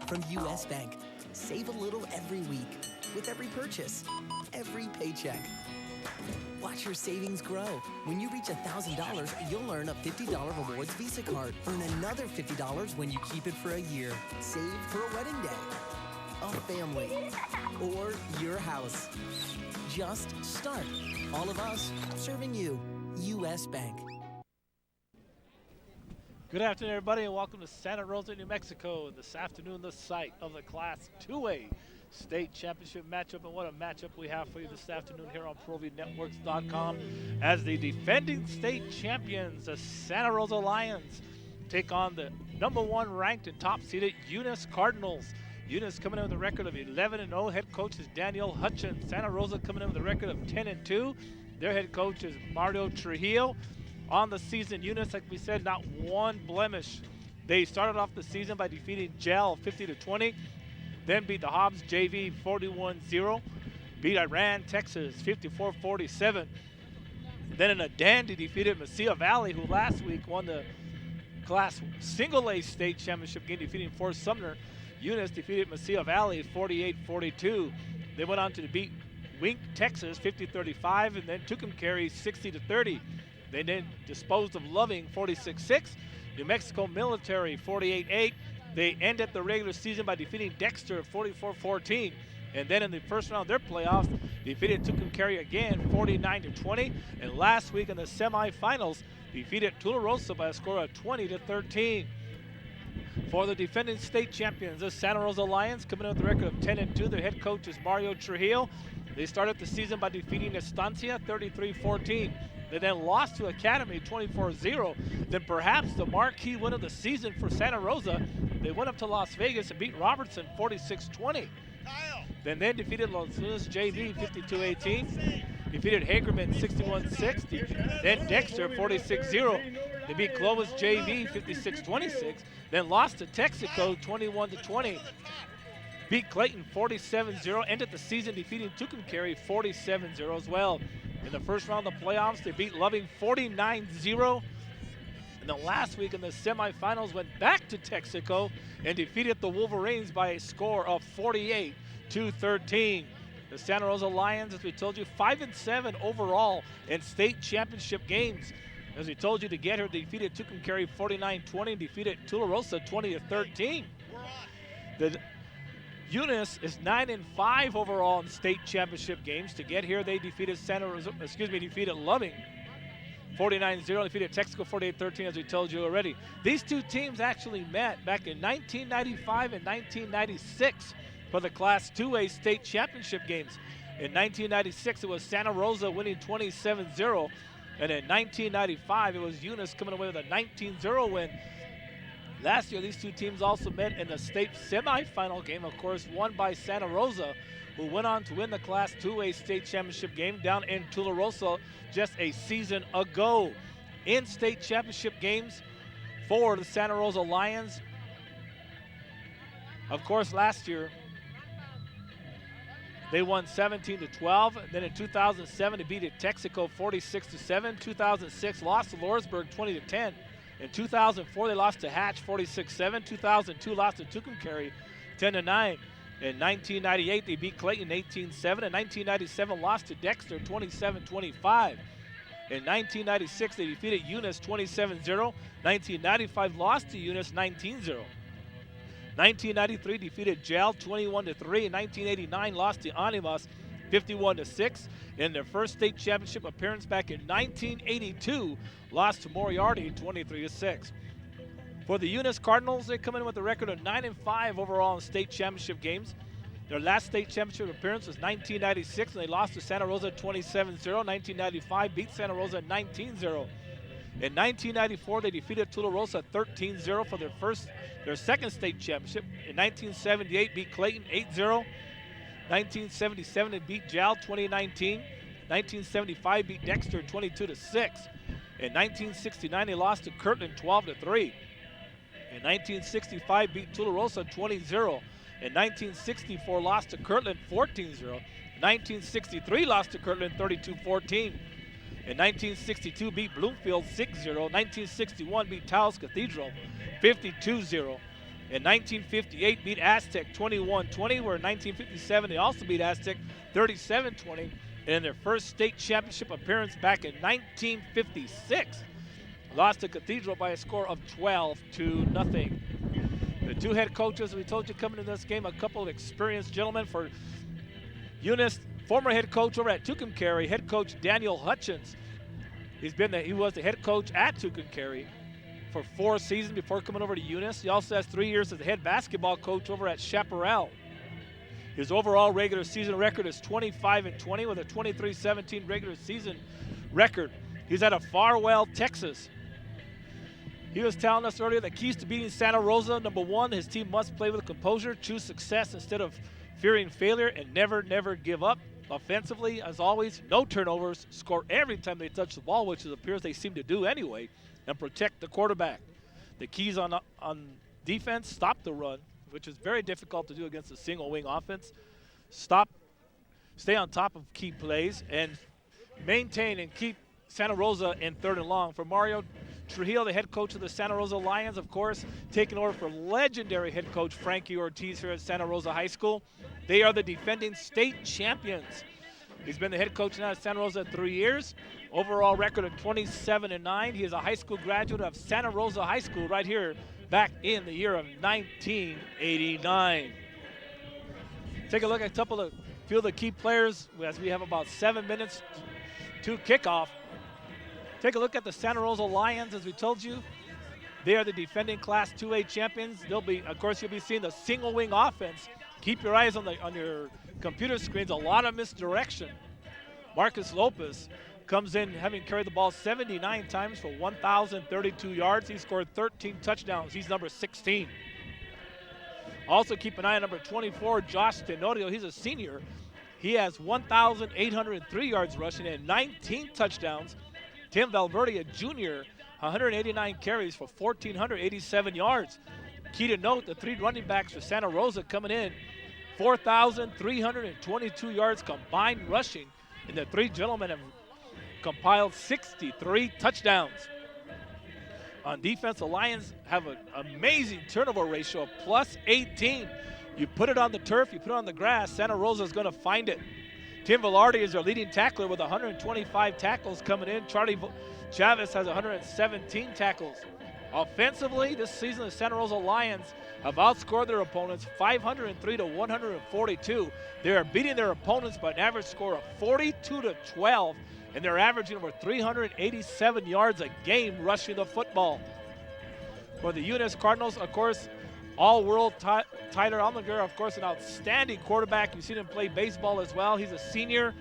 from U.S. Bank. Save a little every week with every purchase, every paycheck. Watch your savings grow. When you reach $1,000, you'll earn a $50 rewards Visa card. Earn another $50 when you keep it for a year. Save for a wedding day, a family, or your house. Just start. All of us serving you. U.S. Bank. Good afternoon, everybody, and welcome to Santa Rosa, New Mexico. This afternoon, the site of the Class 2A State Championship matchup. And what a matchup we have for you this afternoon here on ProVNetworks.com as the defending state champions, the Santa Rosa Lions, take on the #1 ranked and top-seeded Eunice Cardinals. Eunice coming in with a record of 11-0. Head coach is Daniel Hutchins. Santa Rosa coming in with a record of 10-2. Their head coach is Mario Trujillo. On the season, Eunice, like we said, not one blemish. They started off the season by defeating Gel 50-20, then beat the Hobbs JV 41-0, beat Iran, Texas 54-47. Then in a dandy defeated Mesilla Valley, who last week won the Class Single A State Championship game, defeating Fort Sumner. Eunice defeated Mesilla Valley 48-42. They went on to beat Wink, Texas 50-35, and then Tucumcari 60-30. They then disposed of Loving 46-6. New Mexico Military 48-8. They ended the regular season by defeating Dexter 44-14. And then in the first round of their playoffs, defeated Tucumcari again 49-20. And last week in the semifinals, defeated Tularosa by a score of 20-13. For the defending state champions, the Santa Rosa Lions, coming in with a record of 10-2. Their head coach is Mario Trujillo. They started the season by defeating Estancia 33-14. They then lost to Academy 24-0. Then perhaps the marquee win of the season for Santa Rosa, they went up to Las Vegas and beat Robertson 46-20. Then defeated Los Lunas JV 52-18. Defeated Hagerman 61-6. Then Dexter 46-0. They beat Clovis JV 56-26. Then lost to Texaco 21-20. Beat Clayton 47-0. Ended the season defeating Tucumcari 47-0 as well. In the first round of the playoffs, they beat Loving 49-0. And then last week in the semifinals, went back to Texaco and defeated the Wolverines by a score of 48-13. The Santa Rosa Lions, as we told you, 5-7 overall in state championship games. As we told you, to get here, defeated Tucumcari 49-20 and defeated Tularosa 20-13. The Eunice is 9-5 overall in state championship games. To get here, they defeated defeated Loving 49-0, defeated Texaco 48-13, as we told you already. These two teams actually met back in 1995 and 1996 for the Class 2A state championship games. In 1996, it was Santa Rosa winning 27-0, and in 1995, it was Eunice coming away with a 19-0 win. Last year, these two teams also met in the state semifinal game, of course, won by Santa Rosa, who went on to win the Class 2A state championship game down in Tularosa just a season ago. In state championship games for the Santa Rosa Lions, of course, last year, they won 17-12. Then in 2007, they beat Texaco 46-7. 2006, lost to Lawrenceburg 20-10. In 2004, they lost to Hatch 46-7. 2002, lost to Tucumcari 10-9. In 1998, they beat Clayton 18-7. In 1997, lost to Dexter 27-25. In 1996, they defeated Eunice 27-0. 1995, lost to Eunice 19-0. 1993, defeated Gel 21-3. In 1989, lost to Animas 51-6. In their first state championship appearance back in 1982, lost to Moriarty 23-6. For the Eunice Cardinals, they come in with a record of 9-5 overall in state championship games. Their last state championship appearance was 1996, and they lost to Santa Rosa 27-0. 1995, beat Santa Rosa 19-0. In 1994, they defeated Tularosa 13-0 for their second state championship. In 1978, beat Clayton 8-0. 1977, they beat Jal 2019. 1975, beat Dexter 22-6. In 1969, they lost to Kirtland 12-3. In 1965, beat Tularosa 20-0. In 1964, lost to Kirtland 14-0. In 1963, lost to Kirtland 32-14. In 1962, beat Bloomfield 6-0. 1961, beat Taos Cathedral 52-0. In 1958, beat Aztec 21-20, where in 1957 they also beat Aztec 37-20. And in their first state championship appearance back in 1956, lost to Cathedral by a score of 12-0. The two head coaches, we told you coming into this game, a couple of experienced gentlemen. For Eunice, former head coach over at Tucumcari, head coach Daniel Hutchins. He was the head coach at Tucumcari for 4 seasons before coming over to Eunice. He also has 3 years as the head basketball coach over at Chaparral. His overall regular season record is 25-20 with a 23-17 regular season record. He's out of Farwell, Texas. He was telling us earlier the keys to beating Santa Rosa: number one, his team must play with composure, choose success instead of fearing failure, and never give up. Offensively, as always, no turnovers, score every time they touch the ball, which it appears they seem to do anyway, and protect the quarterback. The keys on defense: stop the run, which is very difficult to do against a single wing offense. Stay on top of key plays, and maintain and keep Santa Rosa in 3rd and long. For Mario Trujillo, the head coach of the Santa Rosa Lions, of course, taking over for legendary head coach Frankie Ortiz here at Santa Rosa High School. They are the defending state champions. He's been the head coach now at Santa Rosa 3 years. Overall record of 27-9. He is a high school graduate of Santa Rosa High School right here back in the year of 1989. Take a look at a few of the key players as we have about 7 minutes to kickoff. Take a look at the Santa Rosa Lions. As we told you, they are the defending Class 2A champions. You'll be seeing the single wing offense. Keep your eyes on your computer screens. A lot of misdirection. Marcus Lopez comes in having carried the ball 79 times for 1,032 yards. He scored 13 touchdowns. He's number 16. Also keep an eye on number 24, Josh Tenorio. He's a senior. He has 1,803 yards rushing and 19 touchdowns. Tim Valverde, a junior, 189 carries for 1,487 yards. Key to note, the 3 running backs for Santa Rosa coming in, 4,322 yards combined rushing, and the 3 gentlemen have compiled 63 touchdowns. On defense, the Lions have an amazing turnover ratio of +18. You put it on the turf, you put it on the grass, Santa Rosa is going to find it. Tim Velarde is their leading tackler with 125 tackles coming in. Charlie Chavez has 117 tackles. Offensively, this season the Santa Rosa Lions have outscored their opponents 503-142. They are beating their opponents by an average score of 42-12, and they're averaging over 387 yards a game rushing the football. For the Eunice Cardinals, of course, all-world Tyler Almaguer, of course, an outstanding quarterback. You've seen him play baseball as well. He's a senior.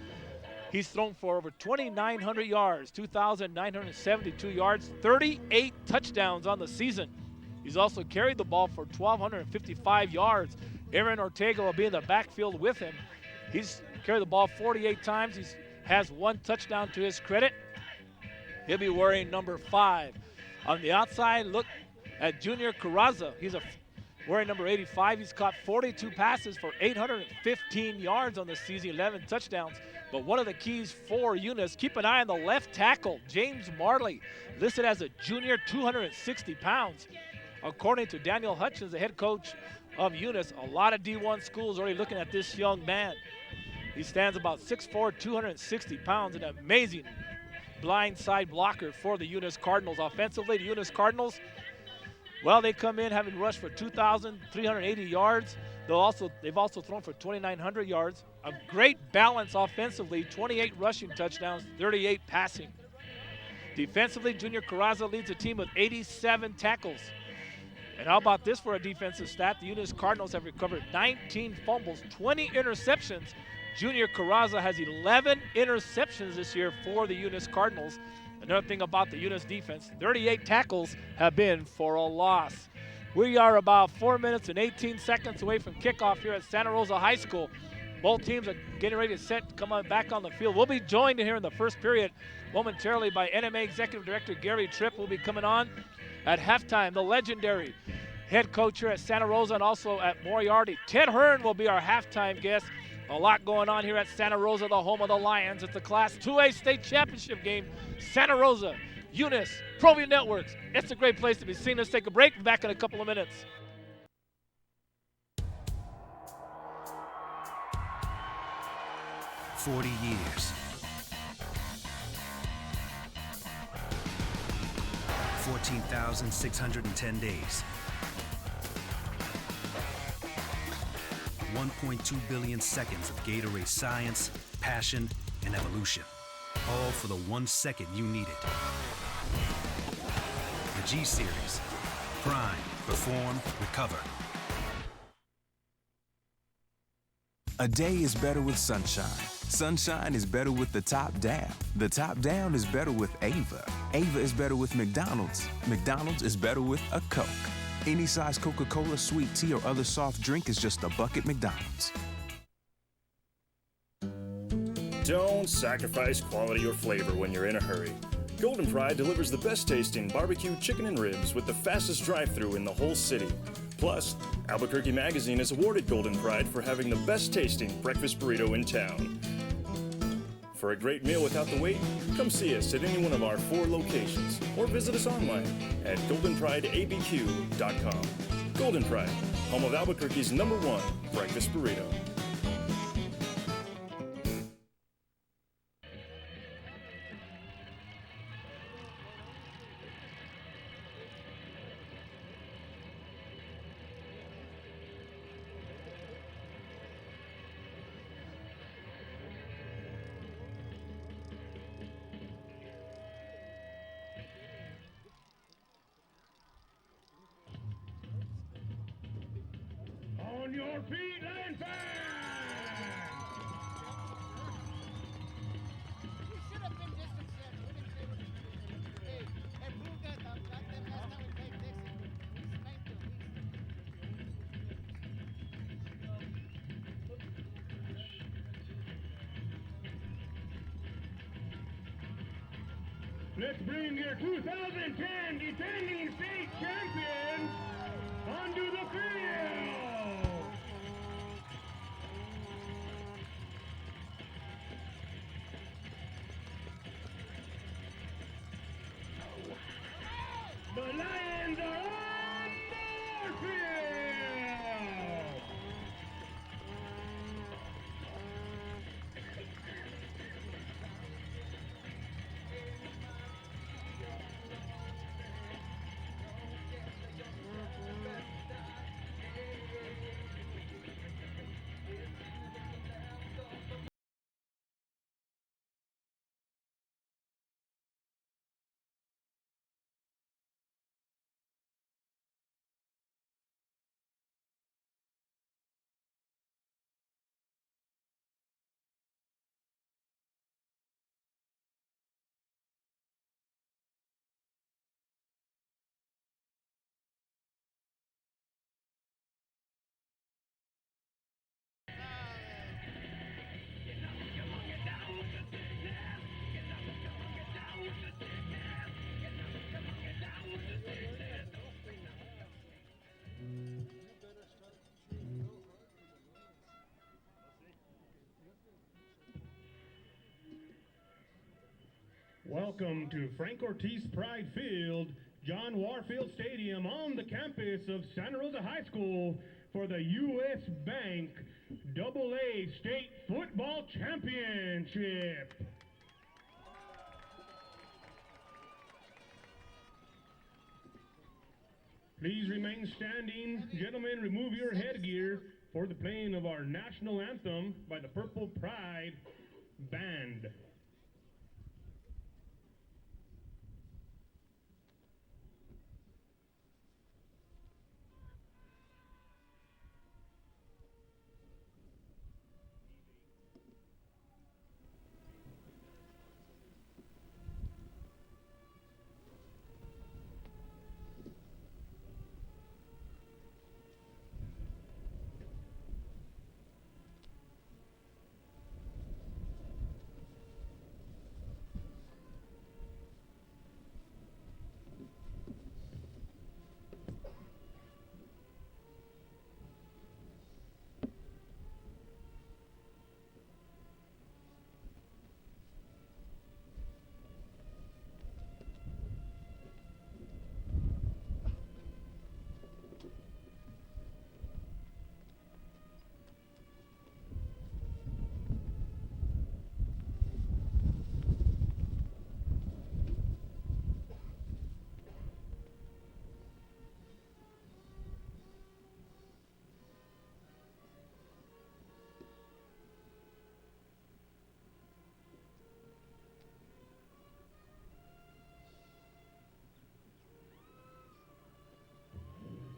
He's thrown for over 2,900 yards, 2,972 yards, 38 touchdowns on the season. He's also carried the ball for 1,255 yards. Aaron Ortega will be in the backfield with him. He's carried the ball 48 times. He has 1 touchdown to his credit. He'll be wearing number 5. On the outside, look at Junior Carraza. He's wearing number 85. He's caught 42 passes for 815 yards on the season, 11 touchdowns. But one of the keys for Eunice, keep an eye on the left tackle, James Marley, listed as a junior, 260 pounds. According to Daniel Hutchins, the head coach of Eunice, a lot of D1 schools already looking at this young man. He stands about 6'4", 260 pounds, an amazing blind side blocker for the Eunice Cardinals. Offensively, the Eunice Cardinals, well, they come in having rushed for 2,380 yards. They've also thrown for 2,900 yards. A great balance offensively, 28 rushing touchdowns, 38 passing. Defensively, Junior Carraza leads the team with 87 tackles. And how about this for a defensive stat? The Eunice Cardinals have recovered 19 fumbles, 20 interceptions. Junior Carraza has 11 interceptions this year for the Eunice Cardinals. Another thing about the Eunice defense, 38 tackles have been for a loss. We are about 4 minutes and 18 seconds away from kickoff here at Santa Rosa High School. Both teams are getting ready to set to come on back on the field. We'll be joined here in the first period momentarily by NMA Executive Director Gary Tripp. Will be coming on at halftime. The legendary head coach here at Santa Rosa and also at Moriarty, Ted Hearn, will be our halftime guest. A lot going on here at Santa Rosa, the home of the Lions. It's the Class 2A state championship game. Santa Rosa, Eunice, ProView Networks. It's a great place to be seen. Let's take a break. Back in a couple of minutes. 40 years. 14,610 days. 1.2 billion seconds of Gatorade science, passion, and evolution. All for the 1 second you needed. The G-Series. Prime, perform, recover. A day is better with sunshine. Sunshine is better with the top down. The top down is better with Ava. Ava is better with McDonald's. McDonald's is better with a Coke. Any size Coca-Cola, sweet tea, or other soft drink is just a bucket McDonald's. Don't sacrifice quality or flavor when you're in a hurry. Golden Pride delivers the best tasting barbecue chicken and ribs with the fastest drive-thru in the whole city. Plus, Albuquerque Magazine has awarded Golden Pride for having the best tasting breakfast burrito in town. For a great meal without the wait, come see us at any one of our 4 locations or visit us online at goldenprideabq.com. Golden Pride, home of Albuquerque's #1 breakfast burrito. On your feet and back! You should have been distance there. Hey, blue guy, got them last time we played Texas. We spanked them. Let's bring your 2010 defending state champions onto the field! The Lions are on their field! Welcome to Frank Ortiz Pride Field, John Warfield Stadium on the campus of Santa Rosa High School for the U.S. Bank AA State Football Championship. Please remain standing. Gentlemen, remove your headgear for the playing of our national anthem by the Purple Pride Band.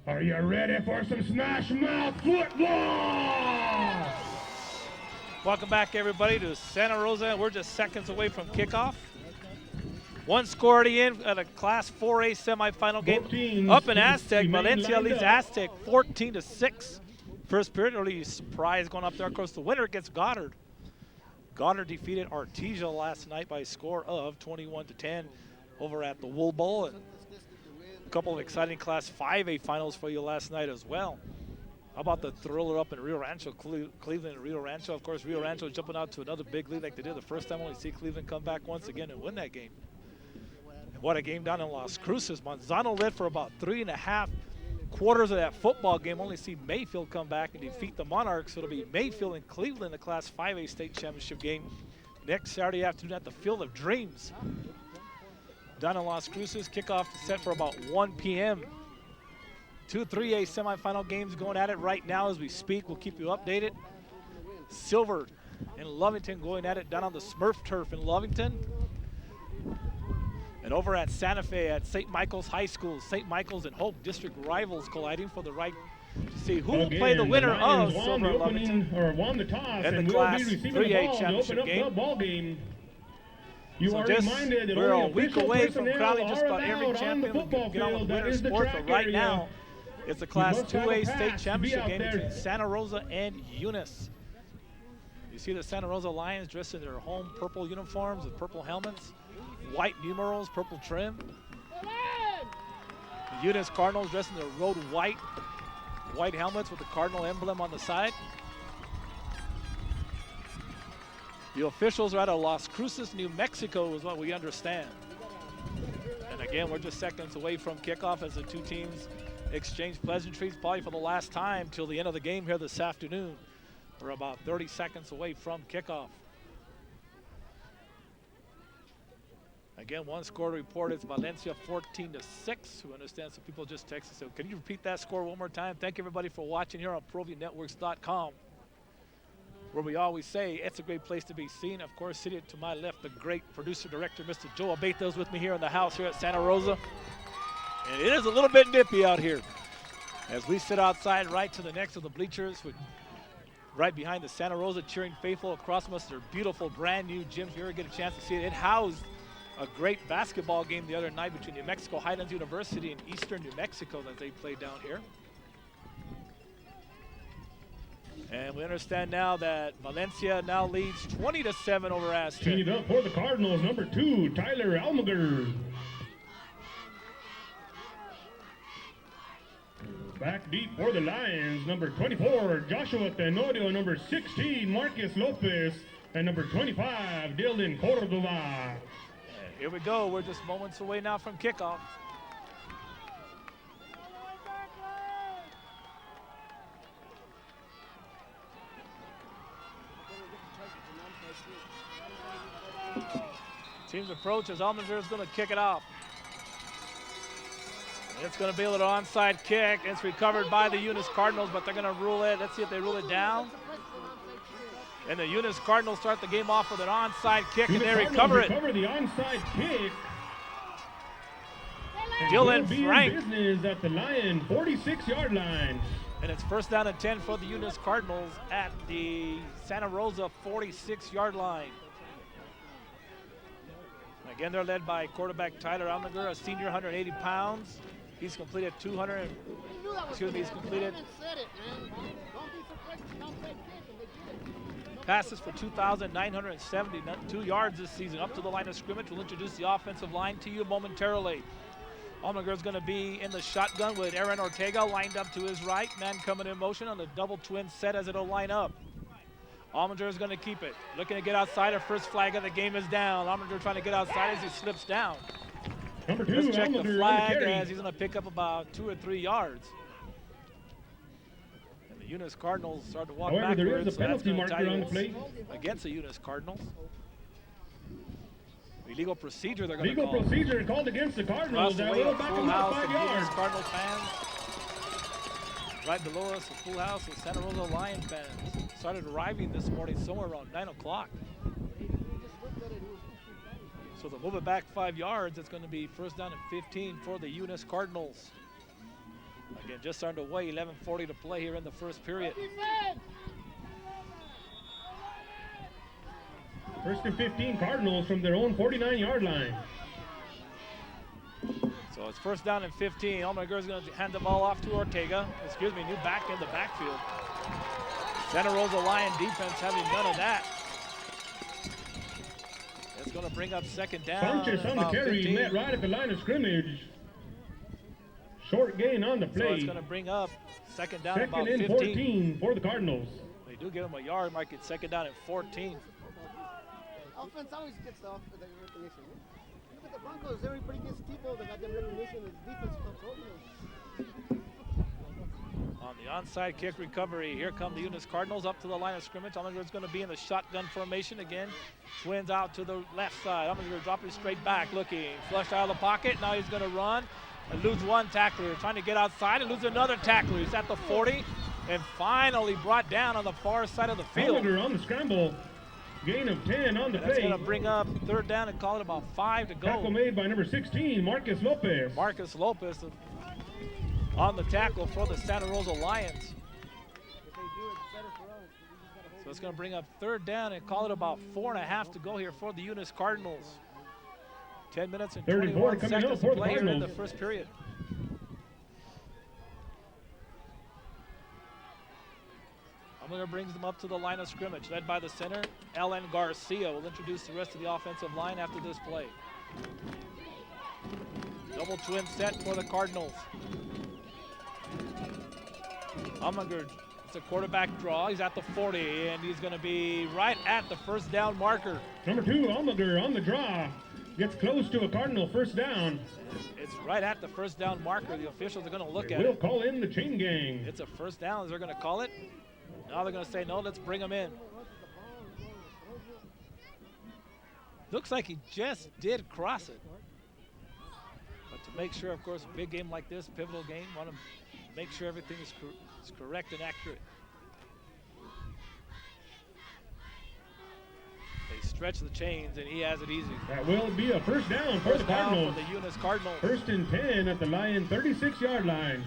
Are you ready for some smash mouth football? Welcome back, everybody, to Santa Rosa. We're just seconds away from kickoff. One score already in at a Class 4A semifinal game. Up in Aztec, Valencia leads Aztec 14-6. First period, early surprise going up there. Of course, the winner gets Goddard. Goddard defeated Artesia last night by a score of 21-10 over at the Wool Bowl. And a couple of exciting Class 5A finals for you last night as well. How about the thriller up in Rio Rancho, Cleveland and Rio Rancho? Of course, Rio Rancho jumping out to another big lead like they did the first time. Only see Cleveland come back once again and win that game. And what a game down in Las Cruces. Manzano led for about 3.5 quarters of that football game. Only see Mayfield come back and defeat the Monarchs. So it'll be Mayfield and Cleveland in the Class 5A state championship game next Saturday afternoon at the Field of Dreams. Down in Las Cruces, kickoff set for about 1 p.m. 2 3A semifinal games going at it right now as we speak. We'll keep you updated. Silver and Lovington going at it down on the Smurf turf in Lovington. And over at Santa Fe at St. Michael's High School, St. Michael's and Hope district rivals colliding for the right to see who will play the winner of Silver and Lovington won the toss and the Class 3A championship game. You So are just, reminded that we're a only week official away from personnel crowning just are about every allowed on champion the and football get on the field. That winter is the sport. track But right area. now, it's the Class must have 2A a state pass to be championship out game there. between Santa Rosa and Eunice. You see the Santa Rosa Lions dressed in their home purple uniforms with purple helmets, white numerals, purple trim. The Eunice Cardinals dressed in their road white helmets with the Cardinal emblem on the side. The officials are out of Las Cruces, New Mexico is what we understand. And again, we're just seconds away from kickoff as the two teams exchange pleasantries probably for the last time till the end of the game here this afternoon. We're about 30 seconds away from kickoff. Again, one score report is Valencia 14-6. We understand some people just texted. So can you repeat that score one more time? Thank you everybody for watching here on ProViewNetworks.com, where we always say it's a great place to be seen. Of course, sitting to my left, the great producer-director, Mr. Joe Abeta, is with me here in the house here at Santa Rosa. And it is a little bit nippy out here as we sit outside right to the next of the bleachers, with right behind the Santa Rosa cheering faithful across from us. Their beautiful brand new gym. If you ever get a chance to see it, it housed a great basketball game the other night between New Mexico Highlands University and Eastern New Mexico that they played down here. And we understand now that Valencia now leads 20-7 over Aztec. Teed up for the Cardinals, number 2, Tyler Almager. Back deep for the Lions, number 24, Joshua Tenorio, number 16, Marcus Lopez, and number 25, Dylan Cordova. And here we go. We're just moments away now from kickoff. Team's approach as Almanger is going to kick it off. And it's going to be a little onside kick. It's recovered by the Eunice Cardinals, but they're going to rule it. Let's see if they rule it down. And the Eunice Cardinals start the game off with an onside kick, and they recover it. Recover the onside kick. Dylan Will be in Frank. business at the Lion 46-yard line. And it's first down and 10 for the Eunice Cardinals at the Santa Rosa 46-yard line. Again, they're led by quarterback Tyler Almager, a senior, 180 pounds. He's completed he's completed passes for 2,972 yards this season up to the line of scrimmage. We'll introduce the offensive line to you momentarily. Almager is going to be in the shotgun with Aaron Ortega lined up to his right. Man coming in motion on the double twin set as it'll line up. Almager is going to keep it. Looking to get outside. Our first flag of the game is down. Almager trying to get outside as he slips down. Number 2, Let's check the Almager flag on the carry. as he's going to pick up about 2 or 3 yards. And the Eunice Cardinals start to walk However, there is backwards. a penalty That's marker gonna on the tie plate. against the Eunice Cardinals. Illegal procedure they're going to Legal call. procedure called against the Cardinals. Across That the way, will a back full them up house 5 of Eunice yards. Cardinal fans. Right below us, a full house of Santa Rosa Lion fans. Started arriving this morning somewhere around 9 o'clock. So they'll move it back 5 yards. It's going to be first down and 15 for the Eunice Cardinals. Again, just underway, 11:40 to play here in the first period. First and 15 Cardinals from their own 49-yard line. So it's first down and 15. Almaguer is going to hand the ball off to Ortega. Excuse me, new back in the backfield. Santa Rosa Lion defense having none of that. It's going to bring up second down. Sanchez on the carry, 15. met right at the line of scrimmage. Short gain on the So play. it's going to bring up second down Second about and 15. 14 for the Cardinals. They do give him a yard, might get second down at 14. Offense always gets off with the recognition. Look at the Broncos. They're pretty good people. They got them recognition. The defense comes over. On the onside kick recovery, here come the Eunice Cardinals up to the line of scrimmage. Almaguer is going to be in the shotgun formation again. Twins out to the left side. Almaguer dropping straight back, looking. Flushed out of the pocket. Now he's going to run and lose one tackler. Trying to get outside and lose another tackler. He's at the 40 and finally brought down on the far side of the field. Almaguer on the scramble. Gain of 10 on the And that's play. going to bring up third down and call it about 5 to go. Tackle made by number 16, Marcus Lopez. Marcus Lopez on the tackle for the Santa Rosa Lions. If they do it better for us, we just gotta hold So it's going to bring up third down and call it about 4.5 to go here for the Eunice Cardinals. 10 minutes and 34 21 coming up seconds for to the play here in the Cardinals. first period. Almaguer brings them up to the line of scrimmage, led by the center, Ellen Garcia. Will introduce the rest of the offensive line after this play. Double twin set for the Cardinals. Almaguer, it's a quarterback draw. He's at the 40, and he's going to be right at the first down marker. Number 2, Almaguer on the draw. Gets close to a Cardinal first down. It's right at the first down marker. The officials are going to look at We'll it. call in the chain gang. It's a first down. They're going to call it. Now they're going to say, no, let's bring him in. Looks like he just did cross it. But to make sure, of course, a big game like this, pivotal game, want to make sure everything is correct and accurate. They stretch the chains, and he has it easy. That will be a first down for the First down Cardinals. for the Eunice Cardinals. First and 10 at the Lion 36-yard line.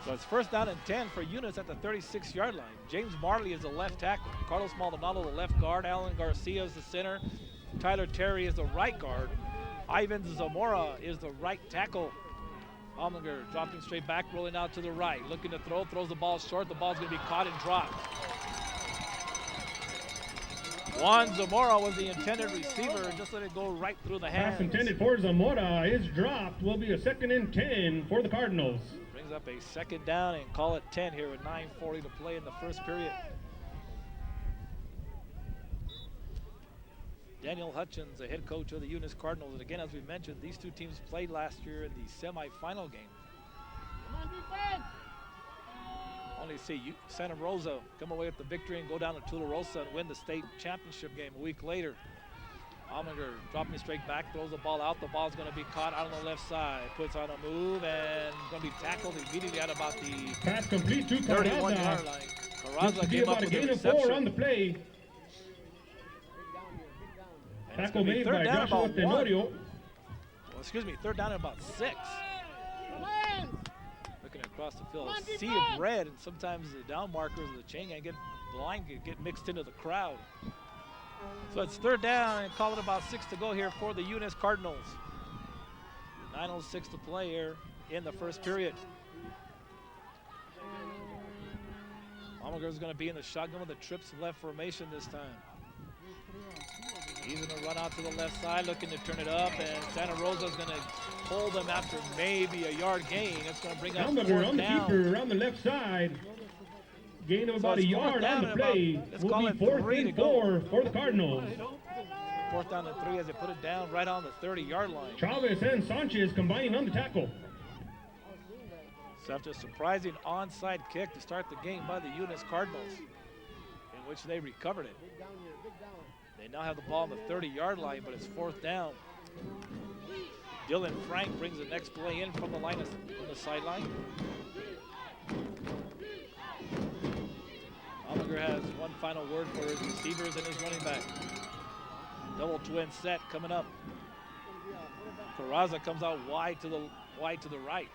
So it's first down and 10 for Eunice at the 36-yard line. James Marley is the left tackle. Carlos Maldonado, the left guard. Alan Garcia is the center. Tyler Terry is the right guard. Ivan Zamora is the right tackle. Almaguer dropping straight back, rolling out to the right. Looking to throw, throws the ball short. The ball's going to be caught and dropped. Juan Zamora was the intended receiver and just let it go right through the hands. Pass intended for Zamora is dropped. Will be a second and 10 for the Cardinals. Brings up a second down and call it 10 here with 9:40 to play in the first period. Daniel Hutchins, the head coach of the Eunice Cardinals. And again, as we mentioned, these two teams played last year in the semifinal game. Come on, defense! Only see Santa Rosa come away with the victory and go down to Tularosa and win the state championship game a week later. Almaguer dropping straight back, throws the ball out. The ball's going to be caught out on the left side. Puts on a move and going to be tackled immediately at about the Pass complete to 31-yard Carraza. line. Looks Carraza to be came up about a with the gain of 4 on reception. the play. Big down here, big down. And it's Tackle gonna be made third by down Joshua about 1. Tenorio. Well, excuse me, third down at about 6. Come on! Looking across the field, Come on, a sea defense! of red, and sometimes the down markers of the chain gang get blind, get mixed into the crowd. So it's third down and call it about 6 to go here for the Eunice Cardinals. 9:06 to play here in the first period. Almaguer is going to be in the shotgun with the trips left formation this time. He's going to run out to the left side, looking to turn it up, and Santa Rosa is going to hold them after maybe a yard gain. It's going to bring up Almaguer fourth on the down. keeper on the left side. Gain of So about a it's fourth yard down on the and about- play. let's Will call be it 4th 3 to and go. 4 for the Cardinals. Fourth down and 3 as they put it down right on the 30-yard line. Chavez and Sanchez combining on the tackle. So after a surprising onside kick to start the game by the Eunice Cardinals, in which they recovered it. Big down here, big down. They now have the ball on the 30-yard line, but it's fourth down. Dylan Frank brings the next play in from the line from the sideline. Almaguer has one final word for his receivers and his running back. Double twin set coming up. Carraza comes out wide to the right.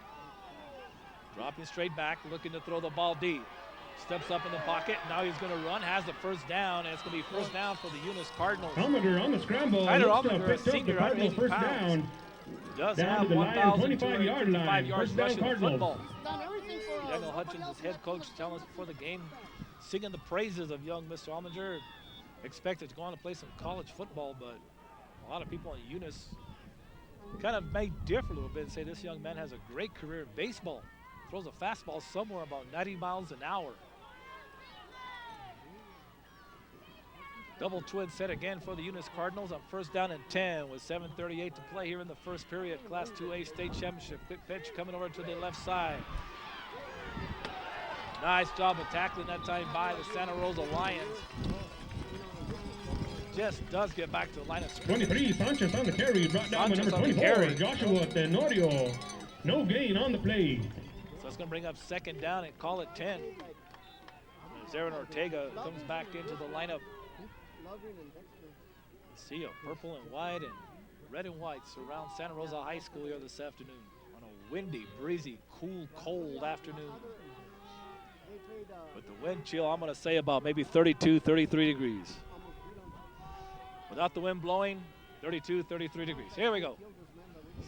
Dropping straight back, looking to throw the ball deep. Steps up in the pocket. Now he's going to run. Has the first down, and it's going to be first down for the Eunice Cardinals. Allmendinger on the scramble. Tyler Looks to Allmendinger, have picked up the senior, Cardinal 180 first pounds. down. Does Down have to the line, 25-yard 1,255 line. yards First down rushing the Cardinals. football. Done everything for Daniel nobody Hutchins, else his head has coach, done telling us before the game, singing the praises of young Mr. Allmendinger. Expected to go on to play some college football, but a lot of people in Eunice kind of may differ a little bit and say this young man has a great career in baseball. Throws a fastball somewhere about 90 miles an hour. Double twin set again for the Eunice Cardinals on first down and 10 with 7:38 to play here in the first period. Class 2A state championship. Quick pitch coming over to the left side. Nice job of tackling that time by the Santa Rosa Lions. Just does get back to the line of scrimmage. 23, Sanchez on the carry. Brought down by Sanchez number on the 24, carry. Joshua Tenorio. No gain on the play. So it's going to bring up second down and call it 10. As Aaron Ortega comes back into the lineup. See a purple and white and red and white surround Santa Rosa High School here this afternoon on a windy, breezy, cool, cold afternoon. With the wind chill, I'm going to say about maybe 32, 33 degrees. Without the wind blowing, 32, 33 degrees. Here we go.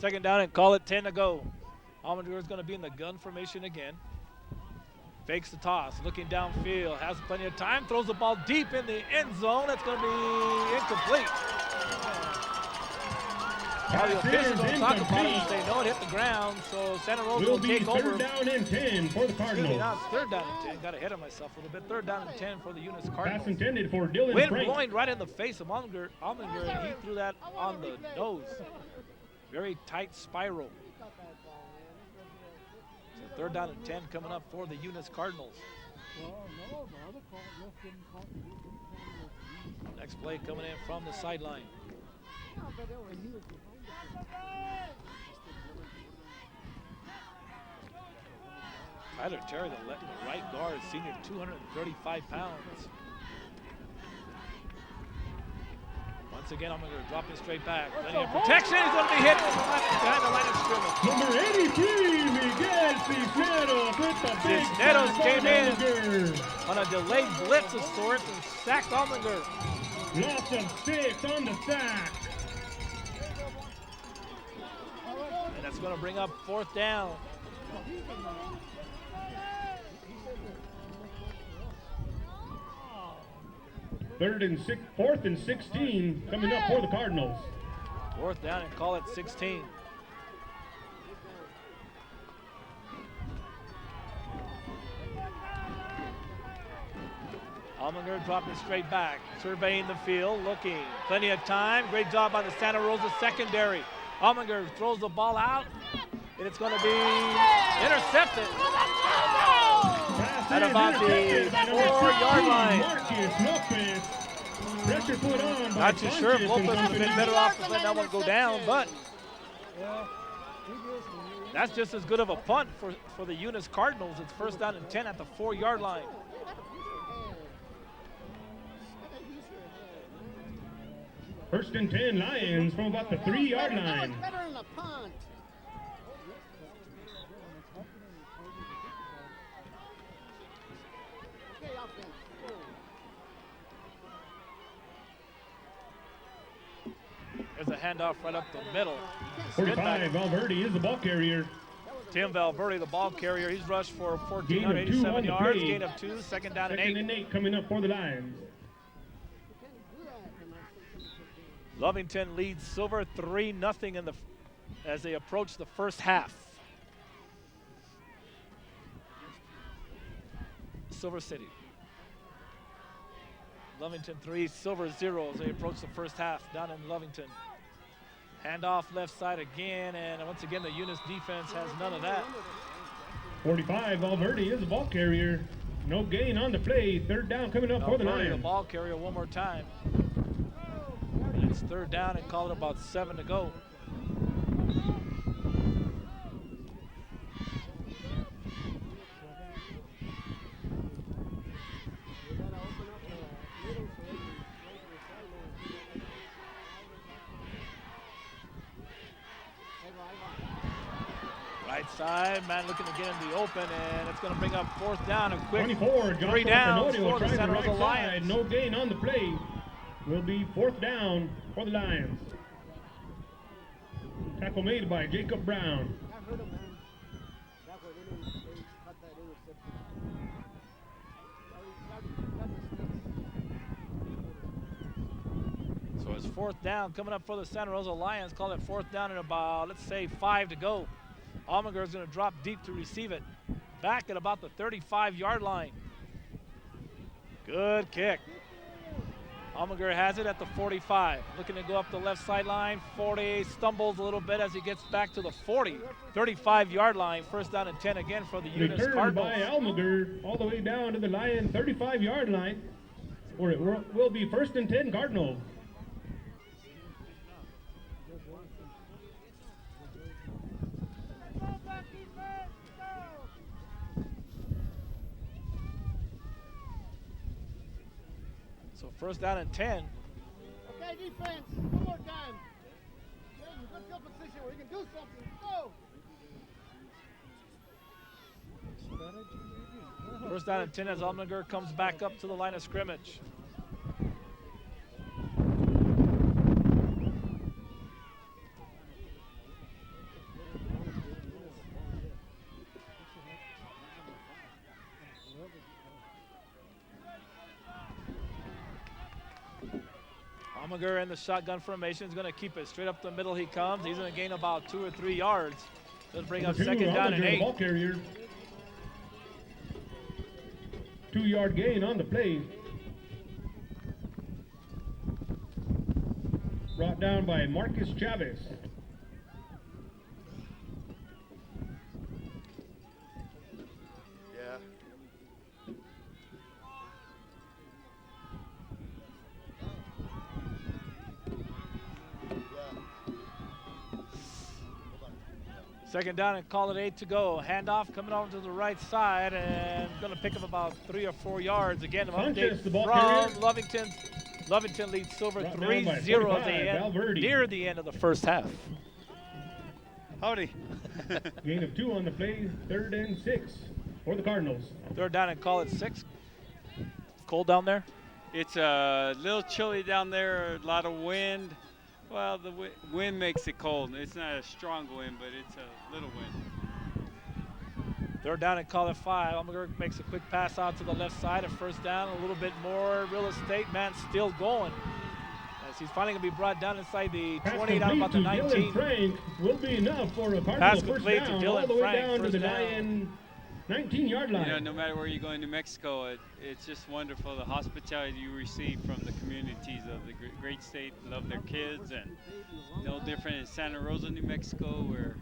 Second down and call it 10 to go. Allmendinger is going to be in the gun formation again. Fakes the toss, looking downfield, has plenty of time, throws the ball deep in the end zone. That's going to be incomplete. Now the officials don't talk about it and say no, it hit the ground, so Santa Rosa will Will be take over. third down and 10 for the Excuse me, Cardinals. now it's third down and 10. Got ahead of myself a little bit. Third down and 10 for the Eunice Pass Cardinals. intended for Dylan Wind Frank. blowing right in the face of Allmendinger, and he threw that on the nose. Very tight spiral. So third down and 10 coming up for the Eunice Cardinals. Next play coming in from the sideline. Tyler Terry, the right guard, senior, 235 pounds. Once again, I'm going to drop him straight back. Plenty of protection. He's going to be hit behind the line of scrimmage. Number 83, Miguel Cisneros with the big Cisneros sack came by in Allmendinger. on a delayed blitz of sorts and sacked Allmendinger. Loss of 6 on the sack. And that's going to bring up fourth down. Fourth and 16 coming up for the Cardinals. Fourth down and call it 16. Allmendinger dropping straight back, surveying the field, looking. Plenty of time. Great job by the Santa Rosa secondary. Allmendinger throws the ball out, and it's going to be intercepted at about the 4-yard line. Marcus Lopez. Pressure put on by Not too sure if Sanchez Lopez and would have been company. better off to let that one go down, but that's just as good of a punt for the Eunice Cardinals. It's first down and 10 at the 4-yard line. First and 10 Lions from about the 3-yard line. Better than a punt. Okay, offense. There's a handoff right up the middle. 45, Valverde is the ball carrier. Tim Valverde, the ball carrier, he's rushed for Gain of 2 on 1,487 the yards, play. gain of 2, second down and Second 8. and 8 coming up for the Lions. Lovington leads Silver 3-0 as they approach the first half. Silver City. Lovington 3, Silver 0 as they approach the first half down in Lovington. Handoff left side again, and once again the Eunice defense has none of that. 45, Valverde is the ball carrier. No gain on the play. Third down coming up for the Valverde, the Lions. ball carrier one more time. And it's third down and call it about 7 to go. Right side. Man looking to get in the open, and it's going to bring up 4th down. A quick 24, 3 downs for the tries Santa the Rosa right Lions. side. No gain on the play. Will be 4th down for the Lions. Tackle made by Jacob Brown. I heard him, man. That way they cut that interception. So it's 4th down coming up for the Santa Rosa Lions. Call it 4th down and about, let's say, 5 to go. Almaguer is going to drop deep to receive it. Back at about the 35-yard line. Good kick. Almaguer has it at the 45. Looking to go up the left sideline. 40, stumbles a little bit as he gets back to the 40. 35-yard line. 1st down and 10 again for the Eunice Returned Cardinals. by Almaguer all the way down to the Lion 35-yard line, where it will be 1st and 10 Cardinals. So 1st down and 10. Okay, defense, one more time. Yeah, you got your position where you can do something. Go! 1st down and 10 as Almaguer comes back up to the line of scrimmage. Almaguer in the shotgun formation is going to keep it straight up the middle. He comes. He's going to gain about 2 or 3 yards. He'll bring up 2nd down and 8. Ball carrier. 2-yard gain on the play. Brought down by Marcus Chavez. Yeah. Second down and call it 8 to go. Handoff coming over to the right side and going to pick up about 3 or 4 yards. Again, an Sanchez, update the ball from carrier. Lovington. Lovington leads Silver Brought down by 3-0 at 45, the end, Valverde. near the end of the first half. Howdy. Gain of 2 on the play. 3rd and 6 for the Cardinals. 3rd down and call it 6. Cold down there? It's a little chilly down there, a lot of wind. Well, the wind makes it cold. It's not a strong wind, but it's a little wind. 3rd down and call it 5. Almaguer makes a quick pass out to the left side. A 1st down, a little bit more real estate. Man still going. As he's finally going to be brought down inside the Pass 20, down about the complete to 19. Dylan Frank will be enough for a Pass Cardinal 1st complete to down Dylan all the way Frank, down to 1st the down. Lion 19-yard line. You know, no matter where you go in New Mexico, it's just wonderful, the hospitality you receive from the communities of the great state. Love their kids, and no different in Santa Rosa, New Mexico, where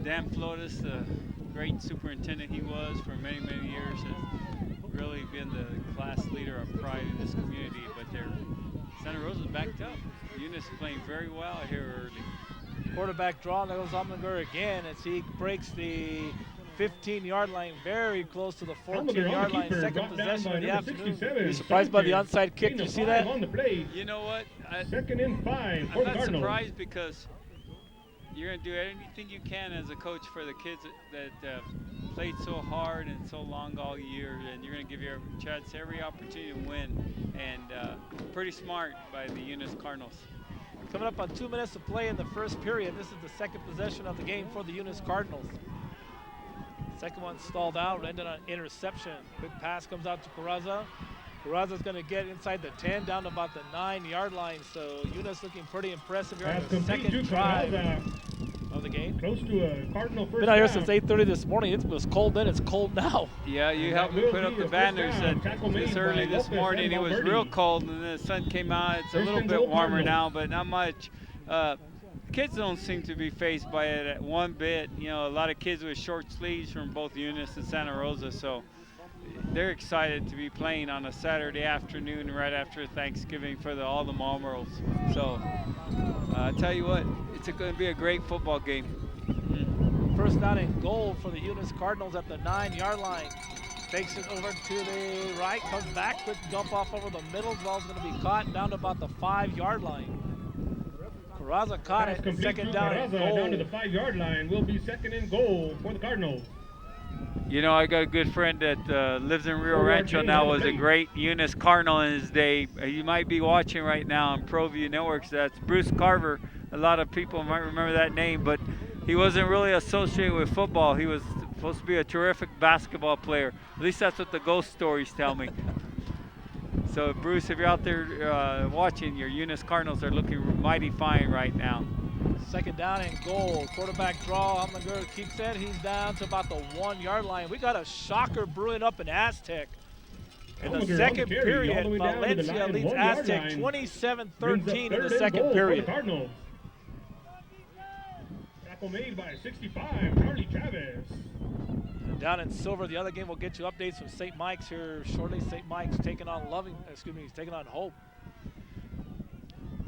Dan Flores, the great superintendent he was for many, many years, has really been the class leader of pride in this community. But Santa Rosa's backed up. Eunice playing very well here early. Quarterback draw, there goes Almaguer again as he breaks the 15-yard line, very close to the 14-yard line. Second possession of the afternoon. You're surprised by the onside kick. Did you see that? On the play. You know what? 2nd and 5 for I'm the not Cardinals. surprised because you're going to do anything you can as a coach for the kids that played so hard and so long all year, and you're going to give your chance every opportunity to win. And pretty smart by the Eunice Cardinals. Coming up on 2 minutes to play in the first period. This is the second possession of the game for the Eunice Cardinals. Second one stalled out, ended on interception. Quick pass comes out to Carraza. Carraza's going to get inside the 10, down to about the 9-yard line. So Eunice looking pretty impressive here on Pass the complete second to drive Carraza. of the game. Close to a Cardinal 1st Been out here down. since 8:30 this morning. It was cold then, it's cold now. Yeah, you And helped that me will put be up the a first banners down. that Tackle this made early by this Lopez morning. and It was Valverde. real cold, and then the sun came out. It's a First little and bit goal, warmer Cardinals. now, but not much. Kids don't seem to be phased by it one bit. You know, a lot of kids with short sleeves from both Eunice and Santa Rosa, so they're excited to be playing on a Saturday afternoon right after Thanksgiving for all the Marlboros. So I tell you what, it's going to be a great football game. First down and goal for the Eunice Cardinals at the 9-yard line. Takes it over to the right, comes back, quick dump off over the middle. Ball's going to be caught down to about the 5-yard line. Carraza caught Pass it. complete Second to down and Carraza, down to goal. the 5-yard line. Will be second and goal for the Cardinals. You know, I got a good friend that lives in Rio Forward Rancho team now, on the was a base. great Eunice Cardinal in his day. You might be watching right now on ProView Networks. That's Bruce Carver. A lot of people might remember that name, but he wasn't really associated with football. He was supposed to be a terrific basketball player. At least that's what the ghost stories tell me. So, Bruce, if you're out there watching, your Eunice Cardinals are looking mighty fine right now. Second down and goal. Quarterback draw. Almaguer keeps it. He's down to about the 1-yard line. We got a shocker brewing up in Aztec. In the Almaguer second on the carry, all period, the way down to the Valencia line, leads 1-yard Aztec line. 27-13 Brings up in third the and second goal for the period. Cardinals. Tackle made by 65, Charlie Chavez. Down in silver, the other game will get you updates from St. Mike's here shortly. St. Mike's taking on taking on Hope.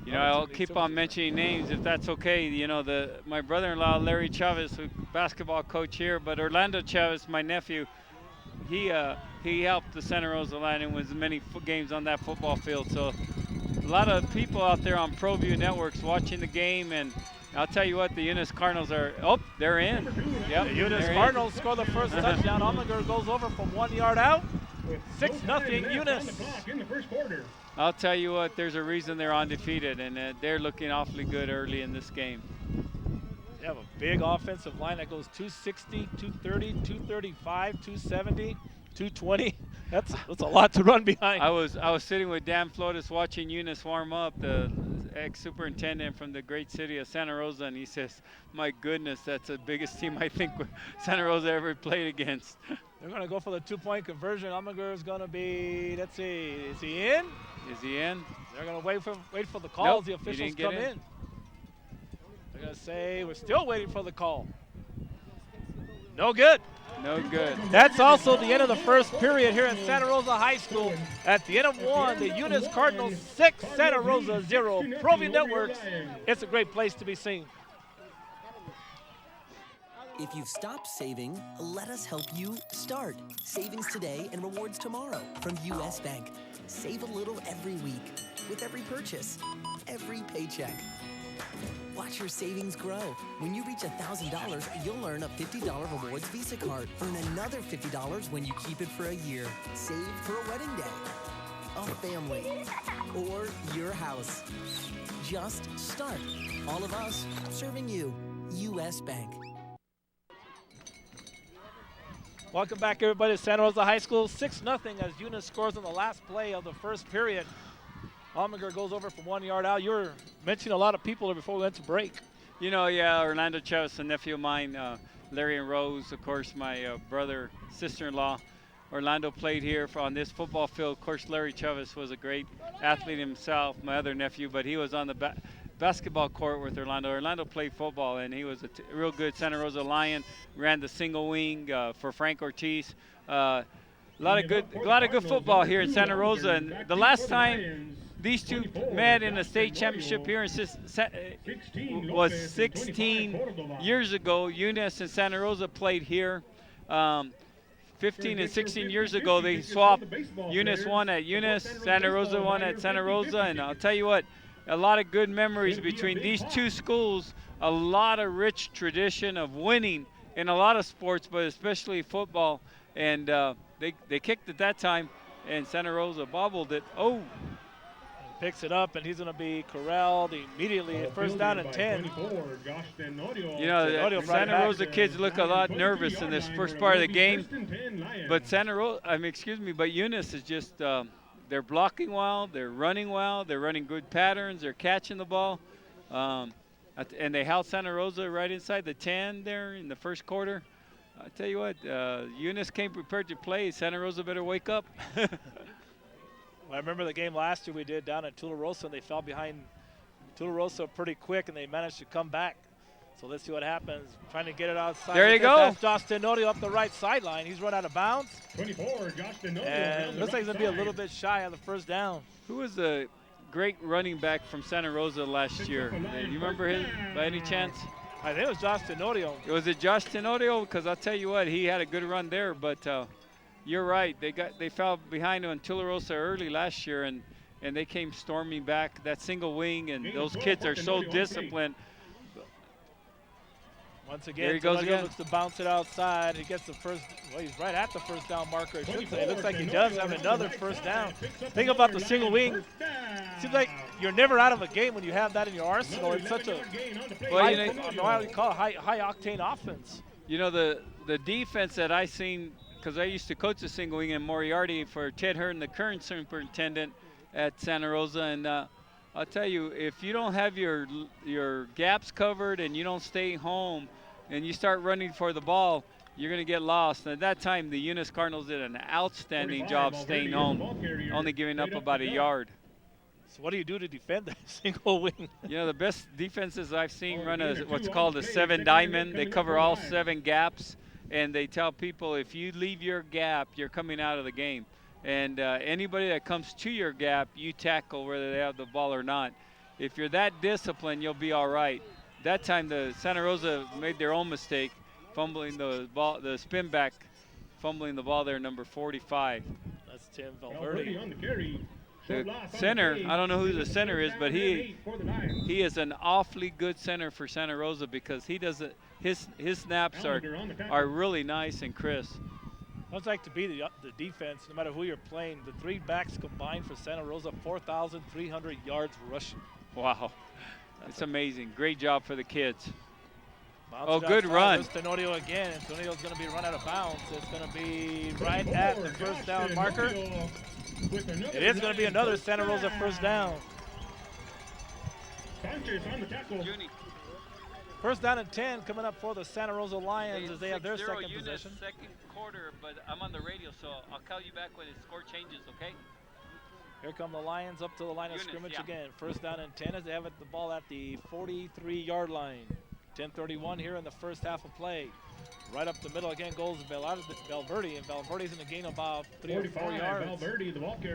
You know, I'll keep on mentioning names if that's okay. You know, my brother-in-law, Larry Chavez, who's basketball coach here, but Orlando Chavez, my nephew, he helped the Santa Rosa line and was many games on that football field. So a lot of people out there on ProView Networks watching the game, and I'll tell you what, the Eunice Cardinals they're in. Yep, The Eunice Cardinals score the first touchdown. Almaguer goes over from 1 yard out. 6-0 Eunice. In the first quarter. I'll tell you what, there's a reason they're undefeated, and they're looking awfully good early in this game. They have a big offensive line that goes 260, 230, 235, 270, 220. That's a lot to run behind. I was sitting with Dan Flores watching Eunice warm up, the ex-superintendent from the great city of Santa Rosa, and he says, my goodness, that's the biggest team I think Santa Rosa ever played against. They're going to go for the 2-point conversion. Almaguer is going to be, let's see, is he in? Is he in? They're going to wait for the call Nope, as the he officials didn't get come in. They're going to say, we're still waiting for the call. No good. No good. That's also the end of the first period here in Santa Rosa High School. At the end of one, the Eunice Cardinals 6, Santa Rosa 0. ProView Networks, it's a great place to be seen. If you've stopped saving, let us help you start. Savings today and rewards tomorrow from U.S. Bank. Save a little every week with every purchase, every paycheck. Watch your savings grow. When you reach $1,000, you'll earn a $50 rewards Visa card. Earn another $50 when you keep it for a year. Save for a wedding day, a family, or your house. Just start. All of us serving you. U.S. Bank. Welcome back, everybody, to Santa Rosa High School. 6-0 as Eunice scores on the last play of the first period. Almaguer goes over from 1 yard out. You were mentioning a lot of people before we went to break. You know, yeah, Orlando Chavez, a nephew of mine, Larry and Rose, of course, my brother, sister-in-law. Orlando played here on this football field. Of course, Larry Chavez was a great athlete himself, my other nephew, but he was on the basketball court with Orlando. Orlando played football, and he was a real good Santa Rosa Lion. Ran the single wing for Frank Ortiz. A lot of good football here in Santa Rosa. And the last time these two met in a state championship here was 16 years ago. Eunice and Santa Rosa played here. 15 and 16 years ago, they swapped. Eunice won at Eunice, Santa Rosa won at Santa Rosa, and I'll tell you what, a lot of good memories between these two schools, a lot of rich tradition of winning in a lot of sports, but especially football, and they kicked it that time, and Santa Rosa bobbled it. Oh! Picks it up, and he's going to be corralled immediately. First down and 10. You know, the Santa Rosa kids look a lot nervous in this first part of the game, but but Eunice is just, they're blocking well, they're running good patterns, they're catching the ball, and they held Santa Rosa right inside the 10 there in the first quarter. I tell you what, Eunice came prepared to play. Santa Rosa better wake up. I remember the game last year we did down at Tularosa, and they fell behind Tularosa pretty quick, and they managed to come back. So let's see what happens. Trying to get it outside. There you go. That's Josh Tenorio up the right sideline. He's run out of bounds. 24, Josh Tenorio. And looks like he's going to be a little bit shy of the first down. Who was the great running back from Santa Rosa last year? Do you remember him by any chance? I think it was Josh Tenorio. Was it Josh Tenorio? Because I'll tell you what, he had a good run there, but you're right. They fell behind on Tularosa early last year, and and they came storming back. That single wing, and those kids are so disciplined. Once again, there he goes again. Looks to bounce it outside. He gets the first, well, he's right at the first down marker, I should say. It looks like he does have another first down. Think about the single wing. Seems like you're never out of a game when you have that in your arsenal. It's such a high octane offense. You know, the defense that I seen, because I used to coach the single wing in Moriarty for Ted Hearn, the current superintendent at Santa Rosa, and I'll tell you, if you don't have your gaps covered and you don't stay home and you start running for the ball, you're going to get lost. And at that time, the Eunice Cardinals did an outstanding job staying home, only giving up about a yard. So what do you do to defend that single wing? You know, the best defenses I've seen run what's called a 7 diamond. They cover all 7 gaps, and they tell people if you leave your gap, you're coming out of the game. And anybody that comes to your gap, you tackle whether they have the ball or not. If you're that disciplined, you'll be all right. That time, the Santa Rosa made their own mistake, fumbling the ball, the spin back, fumbling the ball there, number 45. That's Tim Valverde. The center, I don't know who the center is, but he is an awfully good center for Santa Rosa because he does it. His snaps are really nice and crisp. What it's like to be the defense, no matter who you're playing. The 3 backs combined for Santa Rosa, 4,300 yards rushing. Wow, it's amazing. Great job for the kids. Bounce good run. Tenorio again, and Tenorio's going to be run out of bounds. It's going to be right at the first down marker. It is going to be another Santa Rosa first down. First down and 10 coming up for the Santa Rosa Lions as they have their second possession. Second quarter, but I'm on the radio, so I'll call you back when the score changes, okay? Here come the Lions up to the line of scrimmage again. First down and 10 as they have the ball at the 43-yard line. 10:31 here in the first half of play. Right up the middle again goes Valverde, and Valverde's in the gain about 3 or 4 yards.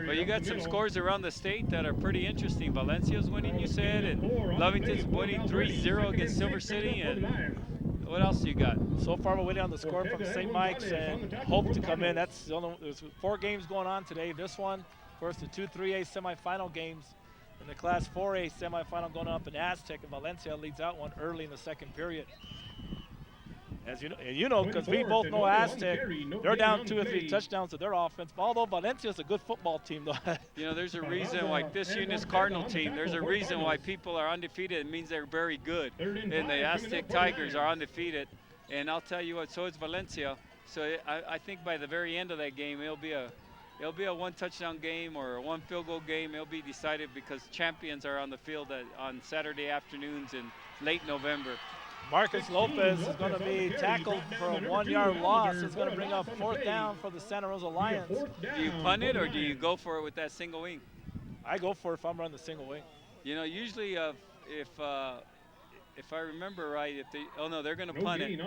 But you got some scores around the state that are pretty interesting. Valencia's winning, you said, and Lovington's winning 3-0 against Silver City. And what else do you got? So far, we're waiting on the score from St. Mike's and hope to come in. That's the only. There's 4 games going on today. This one, of course, the 2 3A semifinal games. And the Class 4A semifinal going up in Aztec, and Valencia leads out one early in the second period. As you know, because we both know Aztec, they're down 2 or 3 touchdowns to their offense. Although Valencia's a good football team, though. You know, there's a reason why this Eunice Cardinal team, there's a reason why people are undefeated. It means they're very good. And the Aztec Tigers are undefeated. And I'll tell you what, so is Valencia. So I think by the very end of that game, it'll be a 1-touchdown game or a 1 field goal game. It'll be decided because champions are on the field on Saturday afternoons in late November. Marcus Lopez is going to be tackled for a 1-yard loss. It's going to bring up 4th down for the Santa Rosa Lions. Do you punt it or do you go for it with that single wing? I go for it if I'm running the single wing. You know, usually if I remember right, they're going to punt it.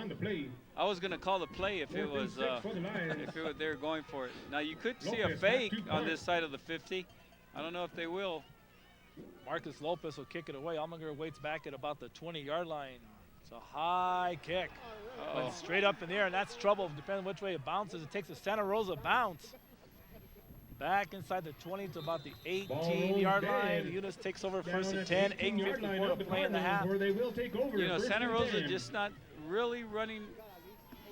I was going to call the play if it was they were going for it. Now you could see a fake on this side of the 50. I don't know if they will. Marcus Lopez will kick it away. Almaguer waits back at about the 20-yard line. It's a high kick. Went straight up in the air, and that's trouble. Depending on which way it bounces, it takes a Santa Rosa bounce. Back inside the 20 to about the 18-yard line. Eunice takes over first and 10, 8:54 to play in the half. You know, Santa Rosa just not really running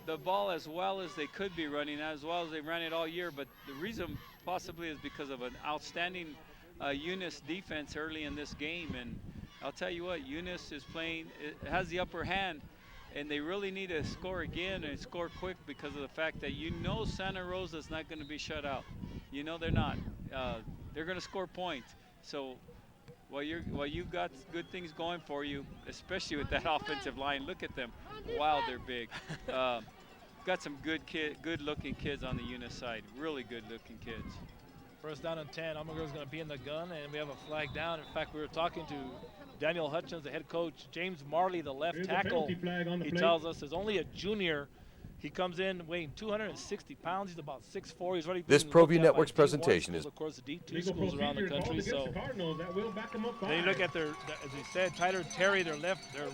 the ball as well as they could be running, as well as they ran it all year. But the reason possibly is because of an outstanding Eunice defense early in this game. And I'll tell you what, Eunice is playing, it has the upper hand, and they really need to score again and score quick because of the fact that Santa Rosa is not going to be shut out. You know they're not. They're going to score points. So while you've got good things going for you, especially with that offensive line, look at them. Wow, they're big. Got some good-looking kids on the Eunice side. Really good-looking kids. First down and 10. Almaguer is going to be in the gun, and we have a flag down. In fact, we were talking to Daniel Hutchins, the head coach. James Marley, the left tackle, he tells us is only a junior. He comes in weighing 260 pounds. He's about 6'4". He's already this ProView Network's presentation is, of course, the D2 schools around the country. So then you look at their, as he said, Tyler Terry, their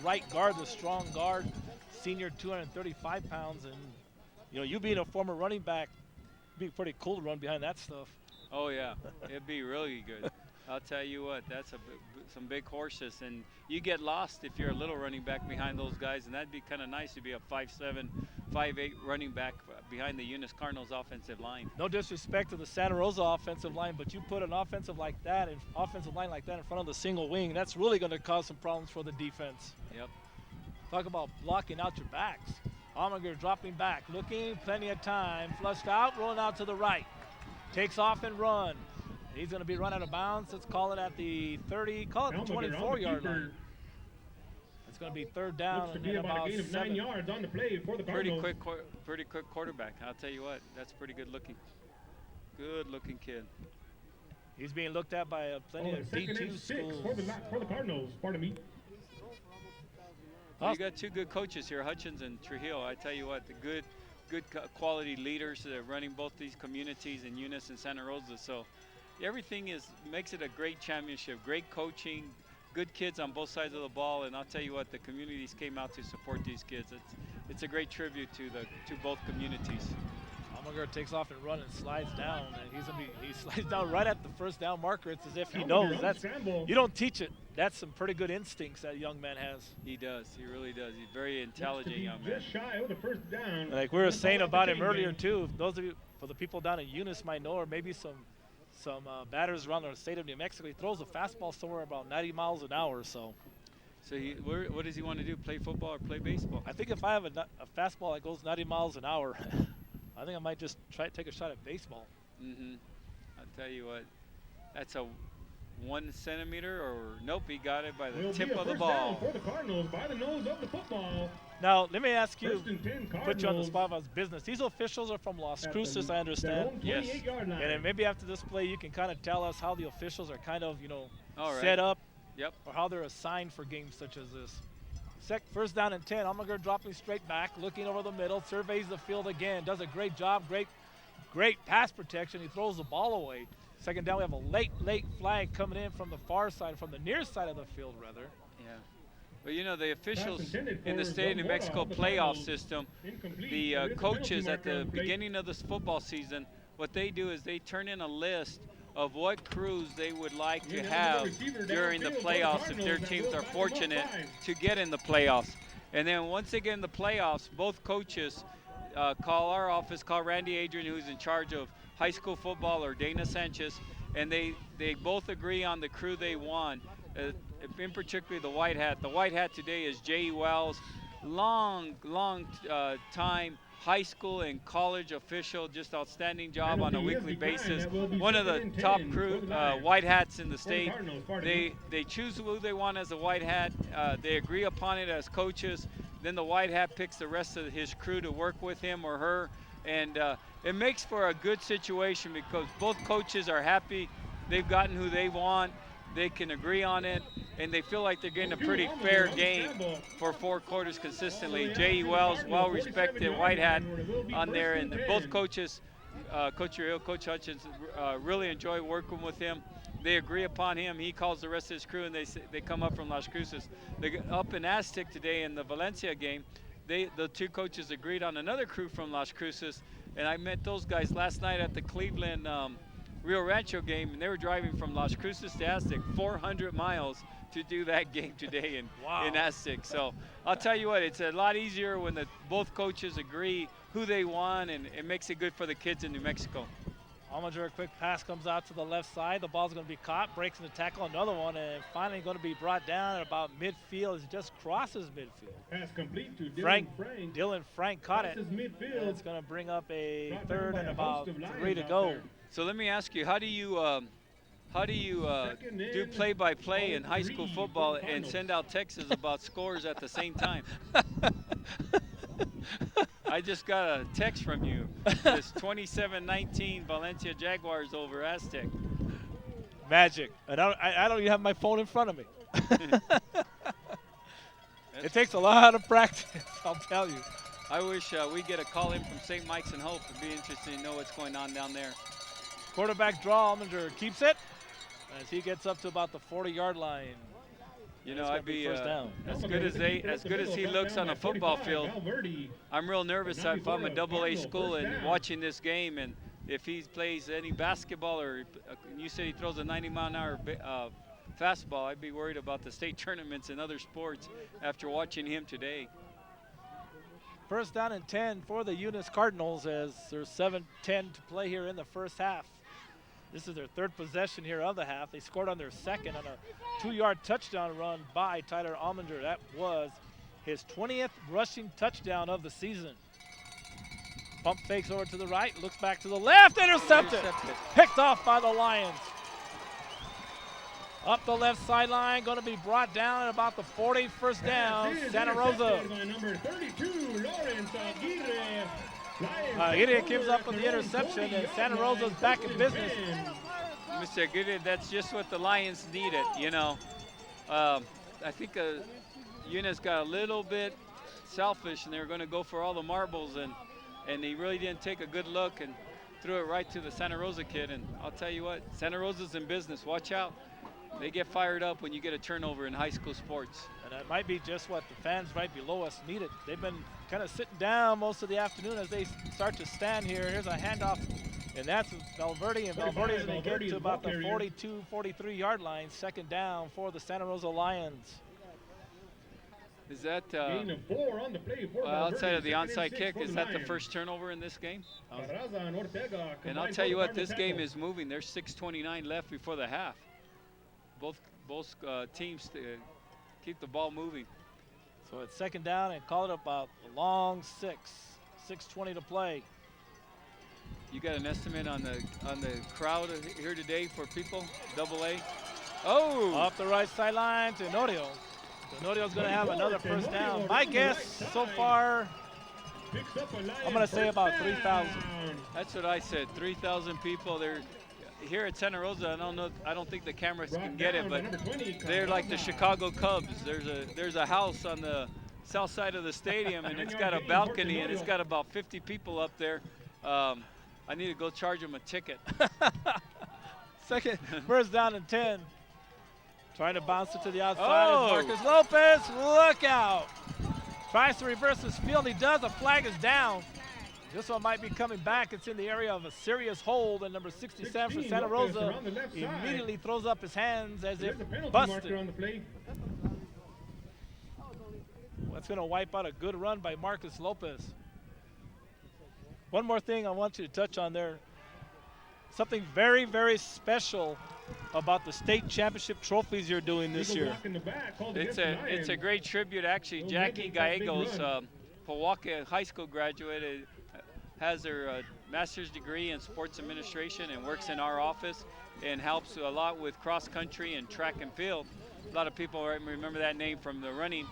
right guard, the strong guard, senior, 235 pounds, and you being a former running back, it'd be pretty cool to run behind that stuff. Oh yeah, it'd be really good. I'll tell you what, that's some big horses, and you get lost if you're a little running back behind those guys, and that'd be kind of nice to be a 5'7", 5'8" running back behind the Eunice Cardinals offensive line. No disrespect to the Santa Rosa offensive line, but you put an offensive line like that in front of the single wing, that's really going to cause some problems for the defense. Yep. Talk about blocking out your backs. Ominger dropping back, looking, plenty of time, flushed out, rolling out to the right. Takes off and run. He's going to be run out of bounds. Let's call it at the 30, call it the 24-yard line. It's going to be third down. Looks to be about a gain of 9 yards on the play for the Cardinals. Pretty quick quarterback. I'll tell you what, that's pretty good looking. Good looking kid. He's being looked at by plenty of D2 schools. For the Cardinals, pardon me. Well, you got two good coaches here, Hutchins and Trujillo. I tell you what, the good quality leaders that are running both these communities in Eunice and Santa Rosa. So everything makes it a great championship. Great coaching, good kids on both sides of the ball, and I'll tell you what, the communities came out to support these kids. It's a great tribute to both communities. Ominger takes off and runs and slides down, and he slides down right at the first down marker. It's as if he knows. You don't teach it. That's some pretty good instincts that young man has. He does. He really does. He's a very intelligent young man. Just shy of the first down. Like we were saying about him earlier too. Those of you, for the people down in Eunice might know, or maybe some batters around the state of New Mexico, he throws a fastball somewhere about 90 miles an hour. So what does he want to do? Play football or play baseball? I think if I have a fastball that goes 90 miles an hour, I think I might just take a shot at baseball. Mm-hmm. I'll tell you what, that's a 1 centimeter, or nope, he got it by the tip of the ball. For the Cardinals by the nose of the football. Now, let me ask you, 1st and 10 put you on the spot about business. These officials are from Las Cruces, I understand. Yes. And then maybe after this play, you can kind of tell us how the officials are kind of, All right. set up. Yep. Or how they're assigned for games such as this. First down and 10. Ominger dropping straight back, looking over the middle, surveys the field again, does a great job, great pass protection. He throws the ball away. Second down, we have a late flag coming in from the far side, from the near side of the field, rather. Yeah. Well, the officials in the state of New Mexico playoff system, the coaches at the beginning of this football season, what they do is they turn in a list of what crews they would like to have during the playoffs if their teams are fortunate to get in the playoffs. And then once they get in the playoffs, both coaches call our office, call Randy Adrian, who's in charge of high school football, or Dana Sanchez, and they both agree on the crew they want, in particular the white hat. The white hat today is J.E. Wells, long time high school and college official, just outstanding job on a weekly basis. One of the top crew white hats in the state. They choose who they want as a white hat. They agree upon it as coaches. Then the white hat picks the rest of his crew to work with him or her, and it makes for a good situation because both coaches are happy. They've gotten who they want. They can agree on it, and they feel like they're getting a pretty fair game for 4 quarters consistently. J.E. Wells, well-respected white hat on there, and both coaches, Coach Uriel, Coach Hutchins, really enjoy working with him. They agree upon him. He calls the rest of his crew, and they come up from Las Cruces. They up in Aztec today in the Valencia game. The 2 coaches agreed on another crew from Las Cruces, and I met those guys last night at the Cleveland Rio Rancho game, and they were driving from Las Cruces to Aztec 400 miles to do that game today in Aztec. So I'll tell you what, it's a lot easier when both coaches agree who they want, and it makes it good for the kids in New Mexico. Ominger, a quick pass comes out to the left side. The ball's going to be caught, breaks in the tackle, another one, and finally going to be brought down at about midfield. It just crosses midfield. Pass complete to Dylan Frank caught it. Midfield. It's going to bring up a third and about 3 to go. So let me ask you, how do you do play-by-play in high school football and send out texts about scores at the same time? I just got a text from you. It's 27-19 Valencia Jaguars over Aztec. Magic. And I don't even have my phone in front of me. It takes a lot of practice, I'll tell you. I wish we get a call in from St. Mike's and Hope. It'd be interesting to know what's going on down there. Quarterback draw, Ominger keeps it as he gets up to about the 40-yard line. I'd be as good as he looks on a football field. I'm real nervous if I'm a AA school and watching this game, and if he plays any basketball or you said he throws a 90-mile-an-hour fastball, I'd be worried about the state tournaments and other sports after watching him today. First down and 10 for the Eunice Cardinals as there's 7:10 to play here in the first half. This is their third possession here of the half. They scored on their second on a 2-yard touchdown run by Tyler Almonder. That was his 20th rushing touchdown of the season. Pump fakes over to the right, looks back to the left, intercepted. Picked off by the Lions. Up the left sideline, going to be brought down at about the 40, first down, Santa Rosa. Number 32, Lawrence Aguirre. Aguirre comes up with the interception, and Santa Rosa's back in business. Mr. Aguirre, that's just what the Lions needed, you know. I think Eunice got a little bit selfish, and they were going to go for all the marbles, and he really didn't take a good look and threw it right to the Santa Rosa kid. And I'll tell you what, Santa Rosa's in business. Watch out. They get fired up when you get a turnover in high school sports. And that might be just what the fans right below us needed. They've been kind of sitting down most of the afternoon as they start to stand here. Here's a handoff, and that's Valverde, and Valverde's going to get to about the 42, 43-yard line. Second down for the Santa Rosa Lions. Is that outside of the onside kick? Is that the first turnover in this game? And I'll tell you what, this game is moving. There's 6:29 left before the half. Both teams keep the ball moving. So it's second down and call it about a long 6:20 to play. You got an estimate on the crowd here today for people? AA. Oh! Off the right sideline to Tenorio. Tenorio's going to have another first down. My guess so far, I'm going to say about 3,000. That's what I said. 3,000 people. They're here at Santa Rosa. I don't think the cameras can get it, but they're like the Chicago Cubs. There's a house on the south side of the stadium, and it's got a balcony, and it's got about 50 people up there. I need to go charge them a ticket. First down and 10. Trying to bounce it to the outside is Marcus Lopez. Look out. Tries to reverse his field. He does. A flag is down. This one might be coming back. It's in the area of a serious hold, and number 67 for Santa Rosa immediately throws up his hands as if busted. That's going to wipe out a good run by Marcus Lopez. One more thing I want you to touch on there. Something very, very special about the state championship trophies you're doing this year. It's a great tribute, actually. Jackie Gallegos, Pewaukee High School graduate, has her master's degree in sports administration and works in our office and helps a lot with cross country and track and field. A lot of people remember that name from the running.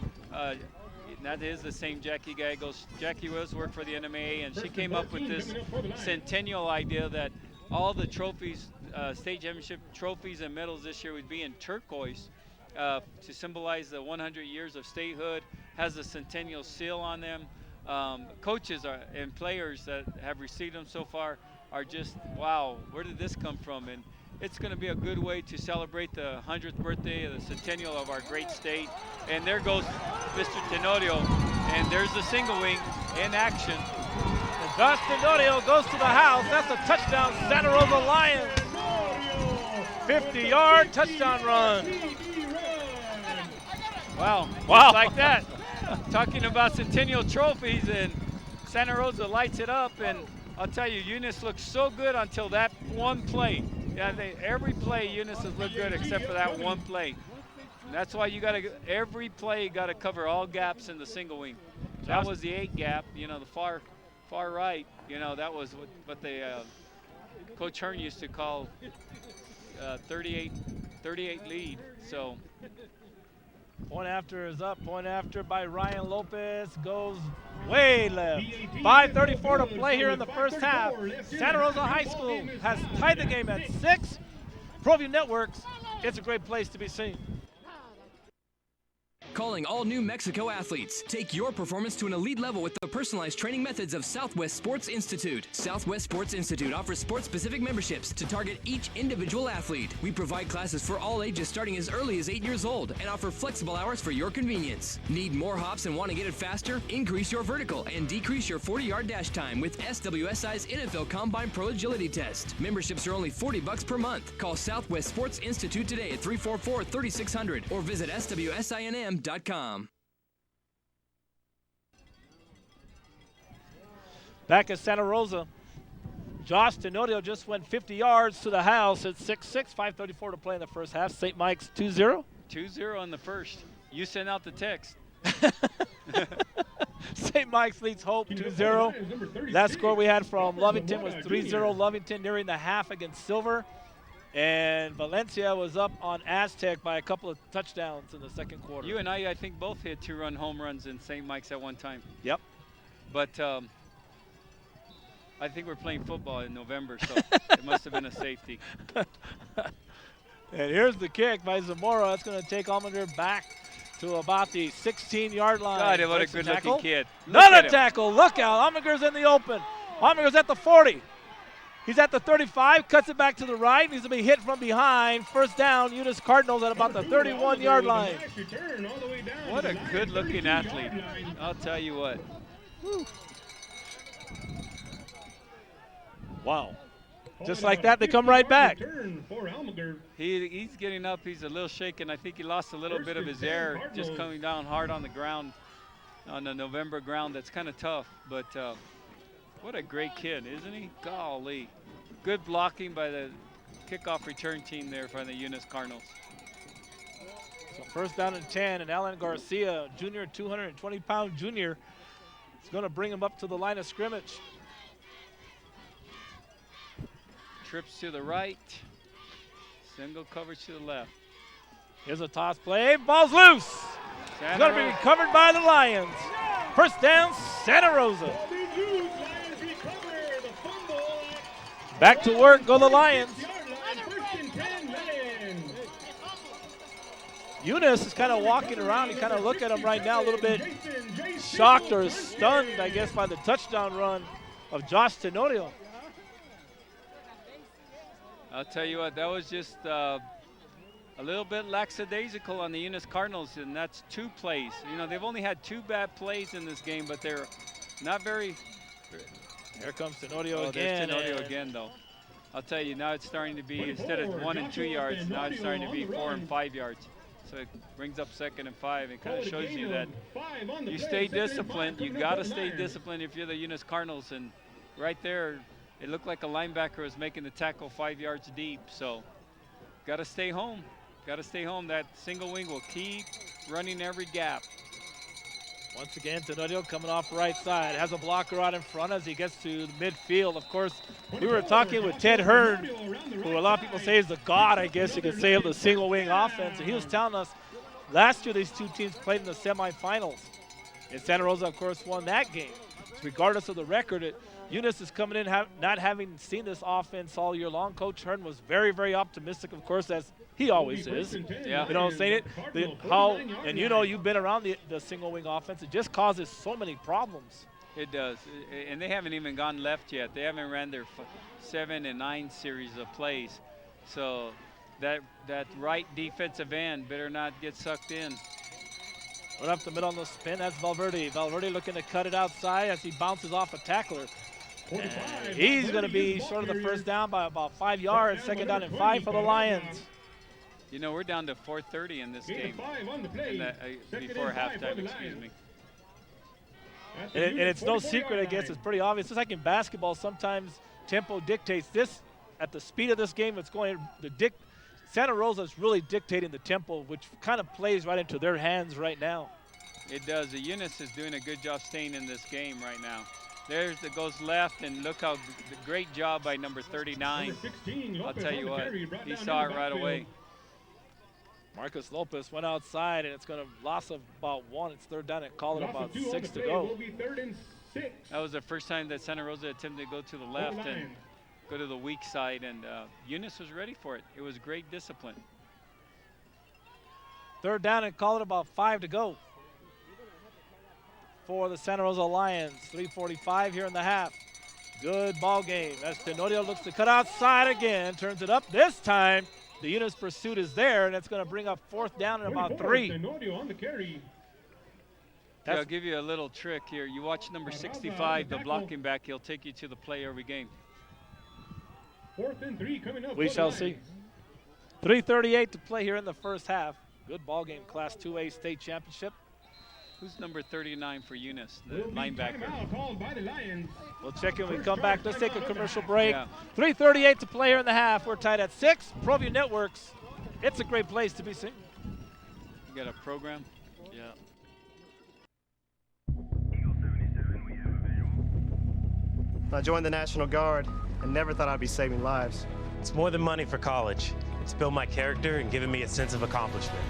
That is the same Jackie Gallegos. Jackie was worked for the NMAA, and she came up with this centennial idea that all the trophies, state championship trophies and medals this year would be in turquoise to symbolize the 100 years of statehood, has a centennial seal on them. Coaches and players that have received them so far are just, wow, where did this come from? And it's going to be a good way to celebrate the 100th birthday of the centennial of our great state. And there goes Mr. Tenorio, and there's the single wing in action. And thus Tenorio goes to the house. That's a touchdown, Santa Rosa Lions. 50-yard touchdown run. Wow, just like that. Talking about centennial trophies, and Santa Rosa lights it up, and I'll tell you, Eunice looks so good until that one play. Yeah, every play Eunice has looked good except for that one play. And that's why every play got to cover all gaps in the single wing. That was the 8 gap, the far right, that was what the Coach Hearn used to call 38 lead. So point after is up. Point after by Ryan Lopez goes way left. 5:34 to play here in the first half. Santa Rosa High School has tied the game at 6. ProView Networks, it's a great place to be seen. Calling all New Mexico athletes. Take your performance to an elite level with the personalized training methods of Southwest Sports Institute. Southwest Sports Institute offers sports-specific memberships to target each individual athlete. We provide classes for all ages starting as early as 8 years old and offer flexible hours for your convenience. Need more hops and want to get it faster? Increase your vertical and decrease your 40-yard dash time with SWSI's NFL Combine Pro Agility Test. Memberships are only $40 per month. Call Southwest Sports Institute today at 344-3600 or visit SWSINM.com. Back at Santa Rosa, Josh Tenorio just went 50 yards to the house at 6'6", 5:34 to play in the first half. St. Mike's 2-0. 2-0 in the first. You sent out the text. St. Mike's leads Hope 2-0. That score we had from Lovington was 3-0. Lovington nearing the half against Silver. And Valencia was up on Aztec by a couple of touchdowns in the second quarter. You and I think, both hit 2-run home runs in St. Mike's at one time. Yep. But I think we're playing football in November, so it must have been a safety. And here's the kick by Zamora. It's going to take Almaguer back to about the 16-yard line. God, what a good-looking kid. Another tackle. Look out. Almaguer's in the open. Almaguer's at the 40. He's at the 35, cuts it back to the right. Needs to be hit from behind. First down, Eunice Cardinals at about the 31-yard line. What a good-looking athlete. I'll tell you what. Wow. Just like that, they come right back. He's getting up. He's a little shaken. I think he lost a little bit of his air just coming down hard on the ground, on the November ground. That's kind of tough. But what a great kid, isn't he? Golly. Good blocking by the kickoff return team there for the Eunice Cardinals. So first down and 10, and Alan Garcia, junior, 220-pound junior, is going to bring him up to the line of scrimmage. Trips to the right, single coverage to the left. Here's a toss play, ball's loose. It's going to be recovered by the Lions. First down, Santa Rosa. Back to work go the Lions. Eunice is kind of walking around. You kind of look at him right now a little bit shocked or stunned, I guess, by the touchdown run of Josh Tenorio. I'll tell you what, that was just a little bit lackadaisical on the Eunice Cardinals, and that's 2 plays. You know, they've only had 2 bad plays in this game, but they're not very. Here comes Tenorio again. There's Tenorio again, though. I'll tell you, now it's starting to be, instead of 1 and 2 yards, now it's starting to be 4 and 5 yards. So it brings up 2nd and 5. It kind of shows you that you stay disciplined. You got to stay disciplined if you're the Eunice Cardinals. And right there, it looked like a linebacker was making the tackle 5 yards deep. So got to stay home. Got to stay home. That single wing will keep running every gap. Once again, Tenorio coming off right side. Has a blocker out in front as he gets to the midfield. Of course, we were talking with Ted Hearn, who a lot of people say is the god, I guess you could say, of the single wing offense. And he was telling us last year these 2 teams played in the semifinals. And Santa Rosa, of course, won that game. So regardless of the record, Eunice is coming in not having seen this offense all year long. Coach Hearn was very, very optimistic, of course, as he always is. Yeah. You know what I'm saying? And you know, you've been around the single wing offense. It just causes so many problems. It does. And they haven't even gone left yet. They haven't ran their 7 and 9 series of plays. So that right defensive end better not get sucked in. Right up the middle on the spin, that's Valverde. Valverde looking to cut it outside as he bounces off a tackler. And he's going to be short of the first down by about 5 yards. Second down and 5 for the Lions. You know, we're down to 4:30 in this game. Before halftime, excuse me. And it's no secret, I guess. It's pretty obvious. Just like in basketball, sometimes tempo dictates this. At the speed of this game, it's going to Santa Rosa is really dictating the tempo, which kind of plays right into their hands right now. It does. The Eunice is doing a good job staying in this game right now. There's the goes left, and look how great job by number 39. I'll tell you what, he saw it right away. Marcus Lopez went outside, and it's going to loss of about 1. It's third down and call it about 6 to go. That was the first time that Santa Rosa attempted to go to the left and go to the weak side, and Eunice was ready for it. It was great discipline. Third down and call it, about 5 to go for the Santa Rosa Lions. 3:45 here in the half. Good ball game as Tenorio looks to cut outside again, turns it up. This time, the Eunice pursuit is there, and it's going to bring up 4th down and about 3. Tenorio on the carry. Yeah, I'll give you a little trick here. You watch number 65, the blocking back. He'll take you to the play every game. 4th and 3 coming up. We shall see. 3:38 to play here in the first half. Good ball game, Class 2A state championship. Who's number 39 for Eunice, the linebacker? Called by the Lions. We'll check in when we come back. Let's take a commercial break. Yeah. 3:38 to play here in the half. We're tied at 6. ProView Networks. It's a great place to be seen. You got a program? Yeah. I joined the National Guard and never thought I'd be saving lives. It's more than money for college. It's built my character and given me a sense of accomplishment.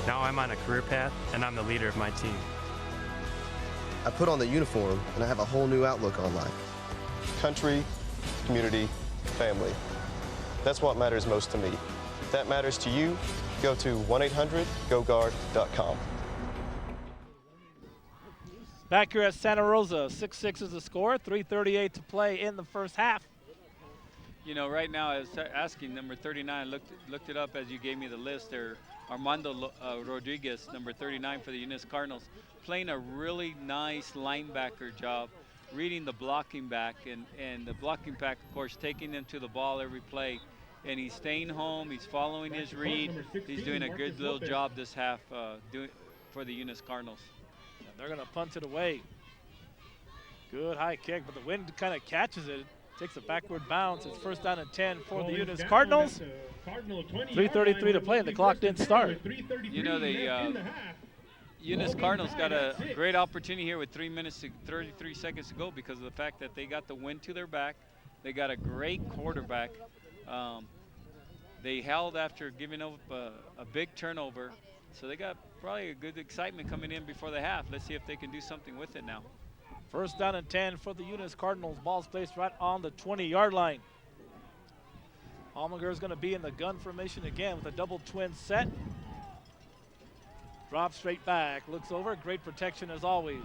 Now I'm on a career path, and I'm the leader of my team. I put on the uniform, and I have a whole new outlook on life. Country, community, family. That's what matters most to me. If that matters to you, go to 1-800-GO-GUARD.com. Back here at Santa Rosa, 6-6 is the score, 3:38 to play in the first half. You know, right now I was asking number 39, looked it up as you gave me the list there. Armando Rodriguez, number 39 for the Eunice Cardinals, playing a really nice linebacker job, reading the blocking back, and the blocking back, of course, taking them to the ball every play. And he's staying home, he's following his read. He's doing a good little job this half for the Eunice Cardinals. And they're going to punt it away. Good high kick, but the wind kind of catches it. Takes a backward bounce. It's 1st down and 10 for the Eunice Cardinals. 3:33 to play, and the clock didn't start. You know, the Eunice Cardinals got a great opportunity here with 3 minutes to 33 seconds to go because of the fact that they got the wind to their back. They got a great quarterback. They held after giving up a big turnover. So they got probably a good excitement coming in before the half. Let's see if they can do something with it now. 1st down and 10 for the Eunice Cardinals. Ball's placed right on the 20-yard line. Almager is going to be in the gun formation again with a double twin set. Drops straight back, looks over, great protection as always.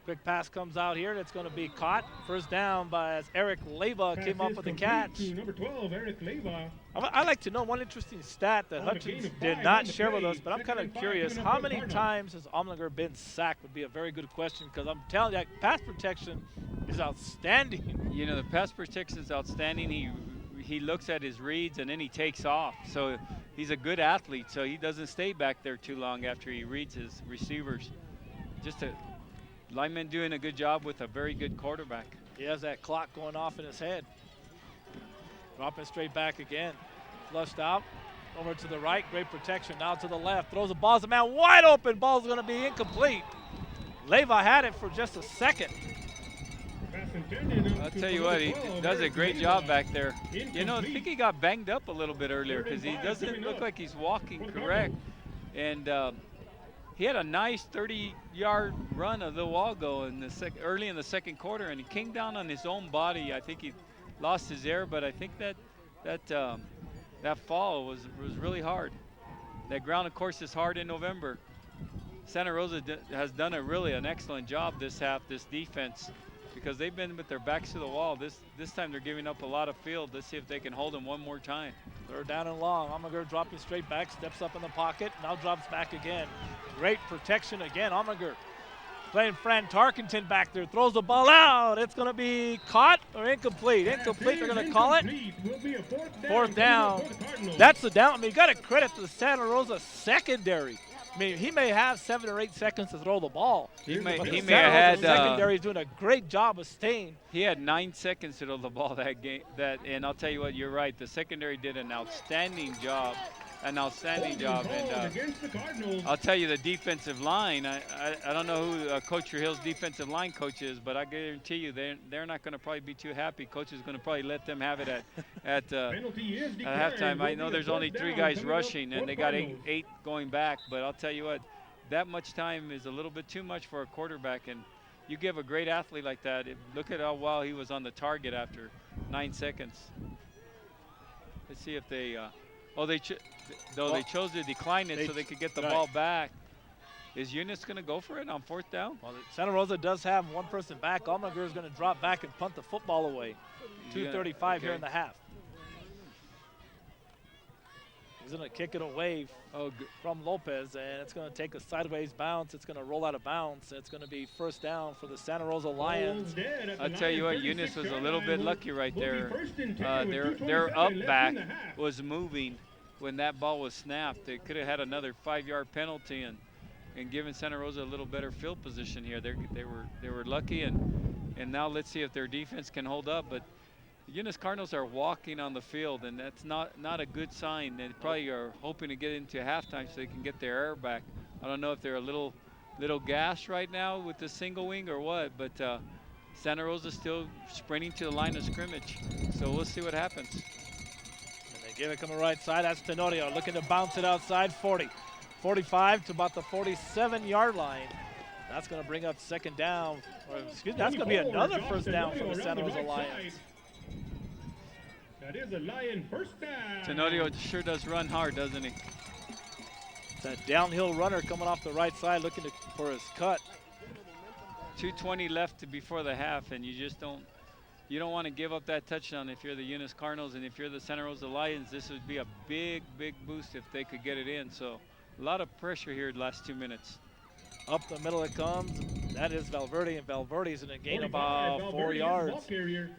Quick pass comes out here, and it's going to be caught. 1st down as Eric Leyva came up with the catch. Number 12, Eric Leyva. I'd like to know one interesting stat that Hutchins did not share with us, but I'm kind of curious. How many times has Almager been sacked would be a very good question, because I'm telling you, pass protection is outstanding. You know, the pass protection is outstanding. He looks at his reads, and then he takes off. So he's a good athlete, so he doesn't stay back there too long after he reads his receivers. Just a lineman doing a good job with a very good quarterback. He has that clock going off in his head. Dropping straight back again. Flushed out. Over to the right. Great protection. Now to the left. Throws the ball. The man wide open. Ball's going to be incomplete. Leyva had it for just a second. I'll tell you what, he does a great job back there. You know, I think he got banged up a little bit earlier because he doesn't look like he's walking correct. And he had a nice 30-yard run a little while ago early in the second quarter, and he came down on his own body. I think he lost his air, but I think that fall was really hard. That ground, of course, is hard in November. Santa Rosa has done an excellent job this half, this defense, because they've been with their backs to the wall. This time they're giving up a lot of field. Let's see if they can hold them one more time. 3rd down and long. Almager dropping straight back, steps up in the pocket, now drops back again. Great protection again. Almager playing Fran Tarkenton back there, throws the ball out. It's going to be caught or incomplete. Incomplete, they're going to call it. 4th down. That's the down. I mean, you got to credit the Santa Rosa secondary. I mean, he may have 7 or 8 seconds to throw the ball. He may have had secondary is doing a great job of staying. He had 9 seconds to throw the ball that game. And I'll tell you what, you're right. The secondary did an outstanding job. And I'll tell you, the defensive line. I don't know who Coach Trujillo's defensive line coach is, but I guarantee you they're not going to probably be too happy. Coach is going to probably let them have it at halftime. I know there's only 3 guys rushing, and they got eight going back. But I'll tell you what, that much time is a little bit too much for a quarterback. And you give a great athlete like that, look at how well he was on the target after 9 seconds. Let's see if they Oh, they chose to decline it so they could get the ball back. Is Eunice going to go for it on 4th down? Well, Santa Rosa does have one person back. Almaguer is going to drop back and punt the football away. 2:35 here in the half. He's going to kick it away from Lopez, and it's going to take a sideways bounce. It's going to roll out of bounds. It's going to be 1st down for the Santa Rosa Lions. I'll tell you what, Eunice was a little bit lucky right there. Their up back was moving when that ball was snapped. They could have had another 5-yard penalty and given Santa Rosa a little better field position here. They were lucky, and now let's see if their defense can hold up. But the Eunice Cardinals are walking on the field, and that's not a good sign. They probably are hoping to get into halftime so they can get their air back. I don't know if they're a little gassed right now with the single wing or what, but Santa Rosa still sprinting to the line of scrimmage. So we'll see what happens. And they give it coming right side. That's Tenorio looking to bounce it outside 40. 45 to about the 47-yard line. That's going to bring up 2nd down. Or, excuse me, that's going to be another 1st down for the Santa Rosa Lions. That is a Lion 1st down. Tenorio sure does run hard, doesn't he? That downhill runner coming off the right side looking for his cut. 2:20 left before the half, and you don't want to give up that touchdown if you're the Eunice Cardinals, and if you're the Santa Rosa Lions, this would be a big boost if they could get it in. So a lot of pressure here the last 2 minutes. Up the middle it comes. That is Valverde, and Valverde's in a gain about 4 yards.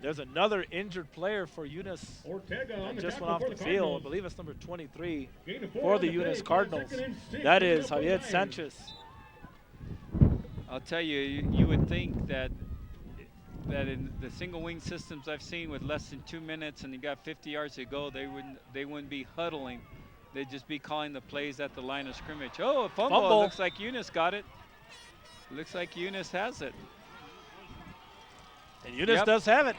There's another injured player for Eunice that just went off the field. I believe it's number 23 for the Eunice Cardinals. That is Javier Sanchez. I'll tell you, you would think that in the single wing systems I've seen with less than 2 minutes and you got 50 yards to go, they wouldn't be huddling. They'd just be calling the plays at the line of scrimmage. Oh, a fumble. It looks like Eunice got it. Looks like Eunice has it. And Eunice does have it.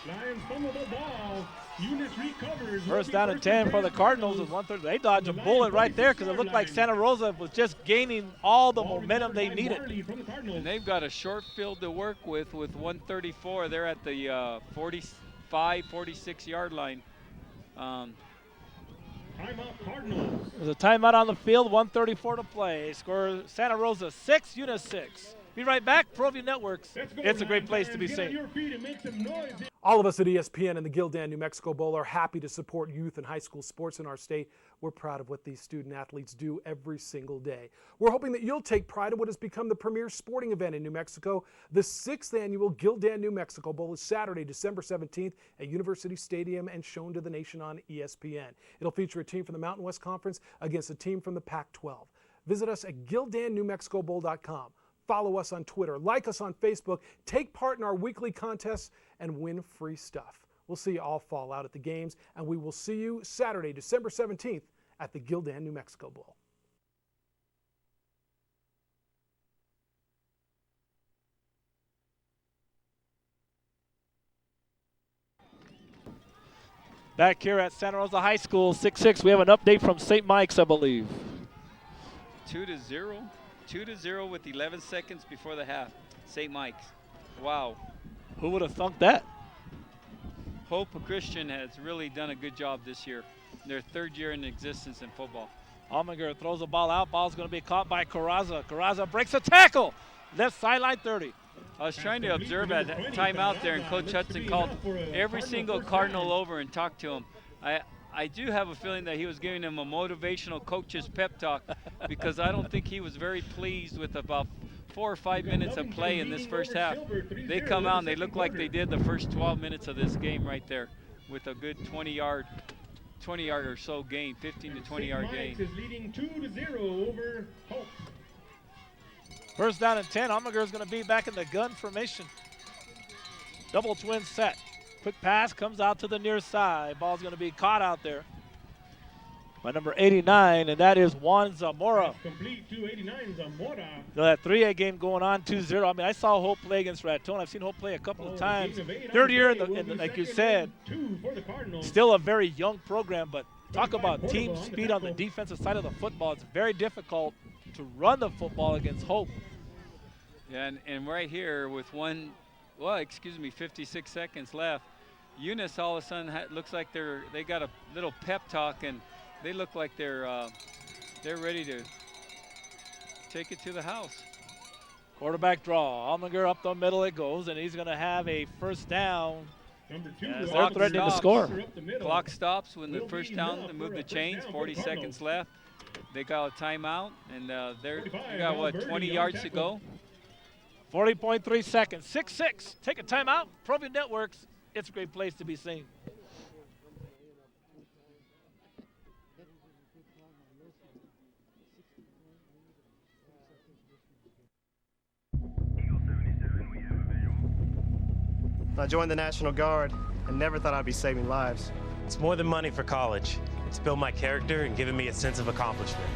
Lions fumble the ball. Eunice recovers. 1st down and 10 for the Cardinals with 1:30. They dodged a bullet right there because it looked like Santa Rosa was just gaining all the momentum they needed. And they've got a short field to work with 134. They're at the 45, 46-yard line. Timeout Cardinals. There's a timeout on the field, 1:34 to play. Score Santa Rosa 6, Eunice 6. Be right back, ProView Networks. It's a great place to be seen. All of us at ESPN and the Gildan New Mexico Bowl are happy to support youth and high school sports in our state. We're proud of what these student athletes do every single day. We're hoping that you'll take pride in what has become the premier sporting event in New Mexico. The 6th annual Gildan New Mexico Bowl is Saturday, December 17th at University Stadium and shown to the nation on ESPN. It'll feature a team from the Mountain West Conference against a team from the Pac-12. Visit us at GildanNewMexicoBowl.com. Follow us on Twitter, like us on Facebook, take part in our weekly contests, and win free stuff. We'll see you all fall out at the games, and we will see you Saturday, December 17th at the Gildan New Mexico Bowl. Back here at Santa Rosa High School, 6-6. We have an update from St. Mike's, I believe. 2-0. 2-0 with 11 seconds before the half. St. Mike's. Wow. Who would have thunk that? Hope Christian has really done a good job this year. Their 3rd year in existence in football. Almaguer throws the ball out. Ball's going to be caught by Carraza. Carraza breaks a tackle. Left sideline 30. I was trying to observe at timeout there, and Coach Hudson called every single Cardinal over and talked to him. I do have a feeling that he was giving him a motivational coach's pep talk because I don't think he was very pleased with about 4 or 5 minutes of play in this first half. They come out and they look like they did the first 12 minutes of this game right there with a good 20-yard or so gain, 15 to 20-yard gain. Is leading 2-0 over Hope. 1st down and 10. Almaguer is going to be back in the gun formation. Double twin set. Quick pass comes out to the near side. Ball's going to be caught out there by number 89, and that is Juan Zamora. Complete to 89, Zamora. So that 3A game going on 2-0. I mean, I saw Hope play against Raton. I've seen Hope play a couple of times. 3rd year, like you said, still a very young program, but talk about team speed on the defensive side of the football. It's very difficult to run the football against Hope. Yeah, and right here with 56 seconds left, Eunice all of a sudden looks like they got a little pep talk, and they look like they're ready to take it to the house. Quarterback draw. Almanger up the middle it goes, and he's going to have a first down. Number 2, as they're threatening to score. Clock stops when the first down to move the chains. 40 seconds left. They got a timeout, and they got, what, 20 yards to go? 40.3 seconds. 6-6. Take a timeout. ProView Networks. It's a great place to be seen. I joined the National Guard and never thought I'd be saving lives. It's more than money for college. It's built my character and given me a sense of accomplishment.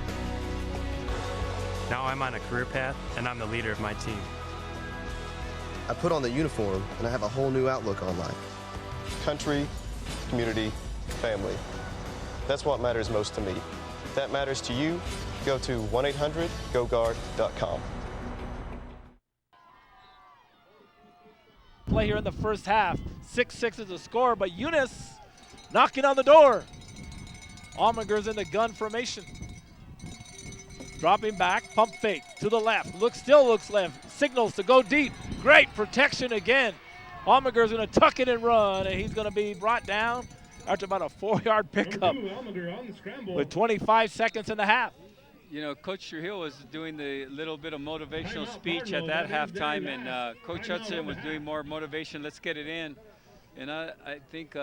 Now I'm on a career path, and I'm the leader of my team. I put on the uniform, and I have a whole new outlook on life. Country, community, family. That's what matters most to me. If that matters to you, go to 1-800-GO-GUARD.com. Play here in the first half. 6-6 is the score, but Eunice knocking on the door. Almanger's in the gun formation. Dropping back, pump fake to the left. Still looks left. Signals to go deep. Great protection again. Almanger's going to tuck it and run, and he's going to be brought down after about a 4-yard pickup with 25 seconds in the half. You know, Coach Trujillo was doing the little bit of motivational speech at that halftime, and Coach Hudson was doing more motivation. Let's get it in. And I think,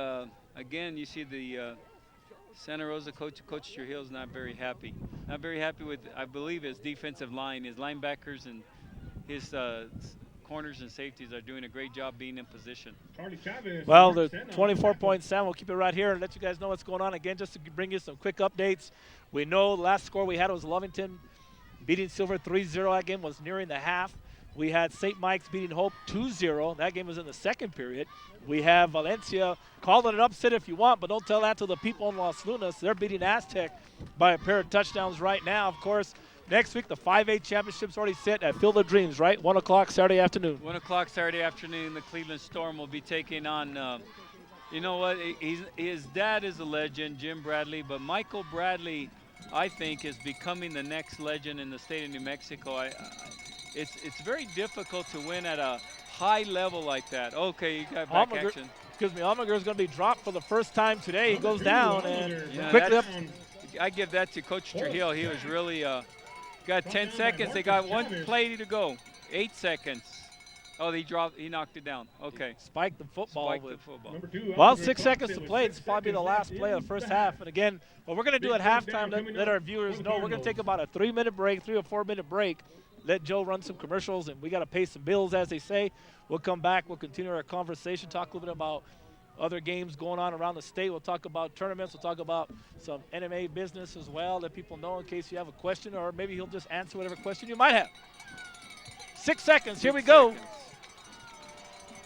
again, you see the Santa Rosa Coach Trujillo's not very happy. Not very happy with, I believe, his defensive line. His linebackers and his corners and safeties are doing a great job being in position. Well, the 24.7, we'll keep it right here and let you guys know what's going on. Again, just to bring you some quick updates. We know the last score we had was Lovington beating Silver 3-0. That game was nearing the half. We had St. Mike's beating Hope 2-0. That game was in the second period. We have Valencia calling an upset if you want, but don't tell that to the people in Los Lunas. They're beating Aztec by a pair of touchdowns right now. Of course, next week, the 5A championship's already set at Field of Dreams, right? 1 o'clock Saturday afternoon. 1 o'clock Saturday afternoon, the Cleveland Storm will be taking on, you know what, his dad is a legend, Jim Bradley, but Michael Bradley, I think, is becoming the next legend in the state of New Mexico. It's very difficult to win at a high level like that. Okay, you got back action. Excuse me, Almanger is going to be dropped for the first time today. He goes down and quickly up. I give that to Coach Trujillo. He was really got 10 seconds. They got one play to go. 8 seconds. Oh, he knocked it down. Okay. Spiked the football. Well, 6 seconds to play. It's probably the last play of the first half. And again, what we're going to do at halftime, let our viewers know, we're going to take about a 3-minute break, 3 or 4 minute break. Let Joe run some commercials, and we got to pay some bills, as they say. We'll come back. We'll continue our conversation, talk a little bit about other games going on around the state. We'll talk about tournaments. We'll talk about some NMA business as well, let people know in case you have a question, or maybe he'll just answer whatever question you might have. 6 seconds. Here we go.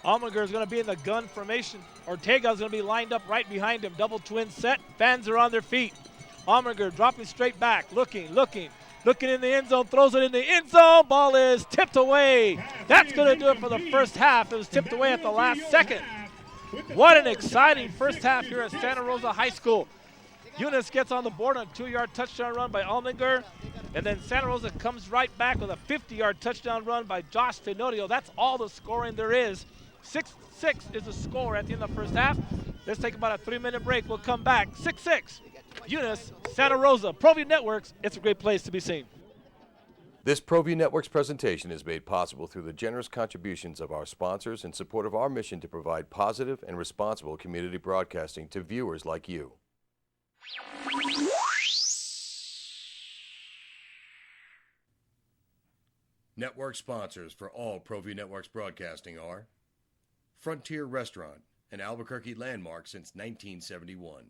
Almanger is going to be in the gun formation. Ortega is going to be lined up right behind him. Double twin set. Fans are on their feet. Almanger dropping straight back, looking in the end zone, throws it in the end zone. Ball is tipped away. That's going to do it for the first half. It was tipped away at the last second. What an exciting first half here at Santa Rosa High School. Eunice gets on the board on a 2-yard touchdown run by Almanger. And then Santa Rosa comes right back with a 50-yard touchdown run by Josh Tenorio. That's all the scoring there is. 6-6 is the score at the end of the first half. Let's take about a 3-minute break. We'll come back. 6-6. Eunice, Santa Rosa, ProView Networks. It's a great place to be seen. This ProView Networks presentation is made possible through the generous contributions of our sponsors in support of our mission to provide positive and responsible community broadcasting to viewers like you. Network sponsors for all ProView Networks broadcasting are Frontier Restaurant, an Albuquerque landmark since 1971.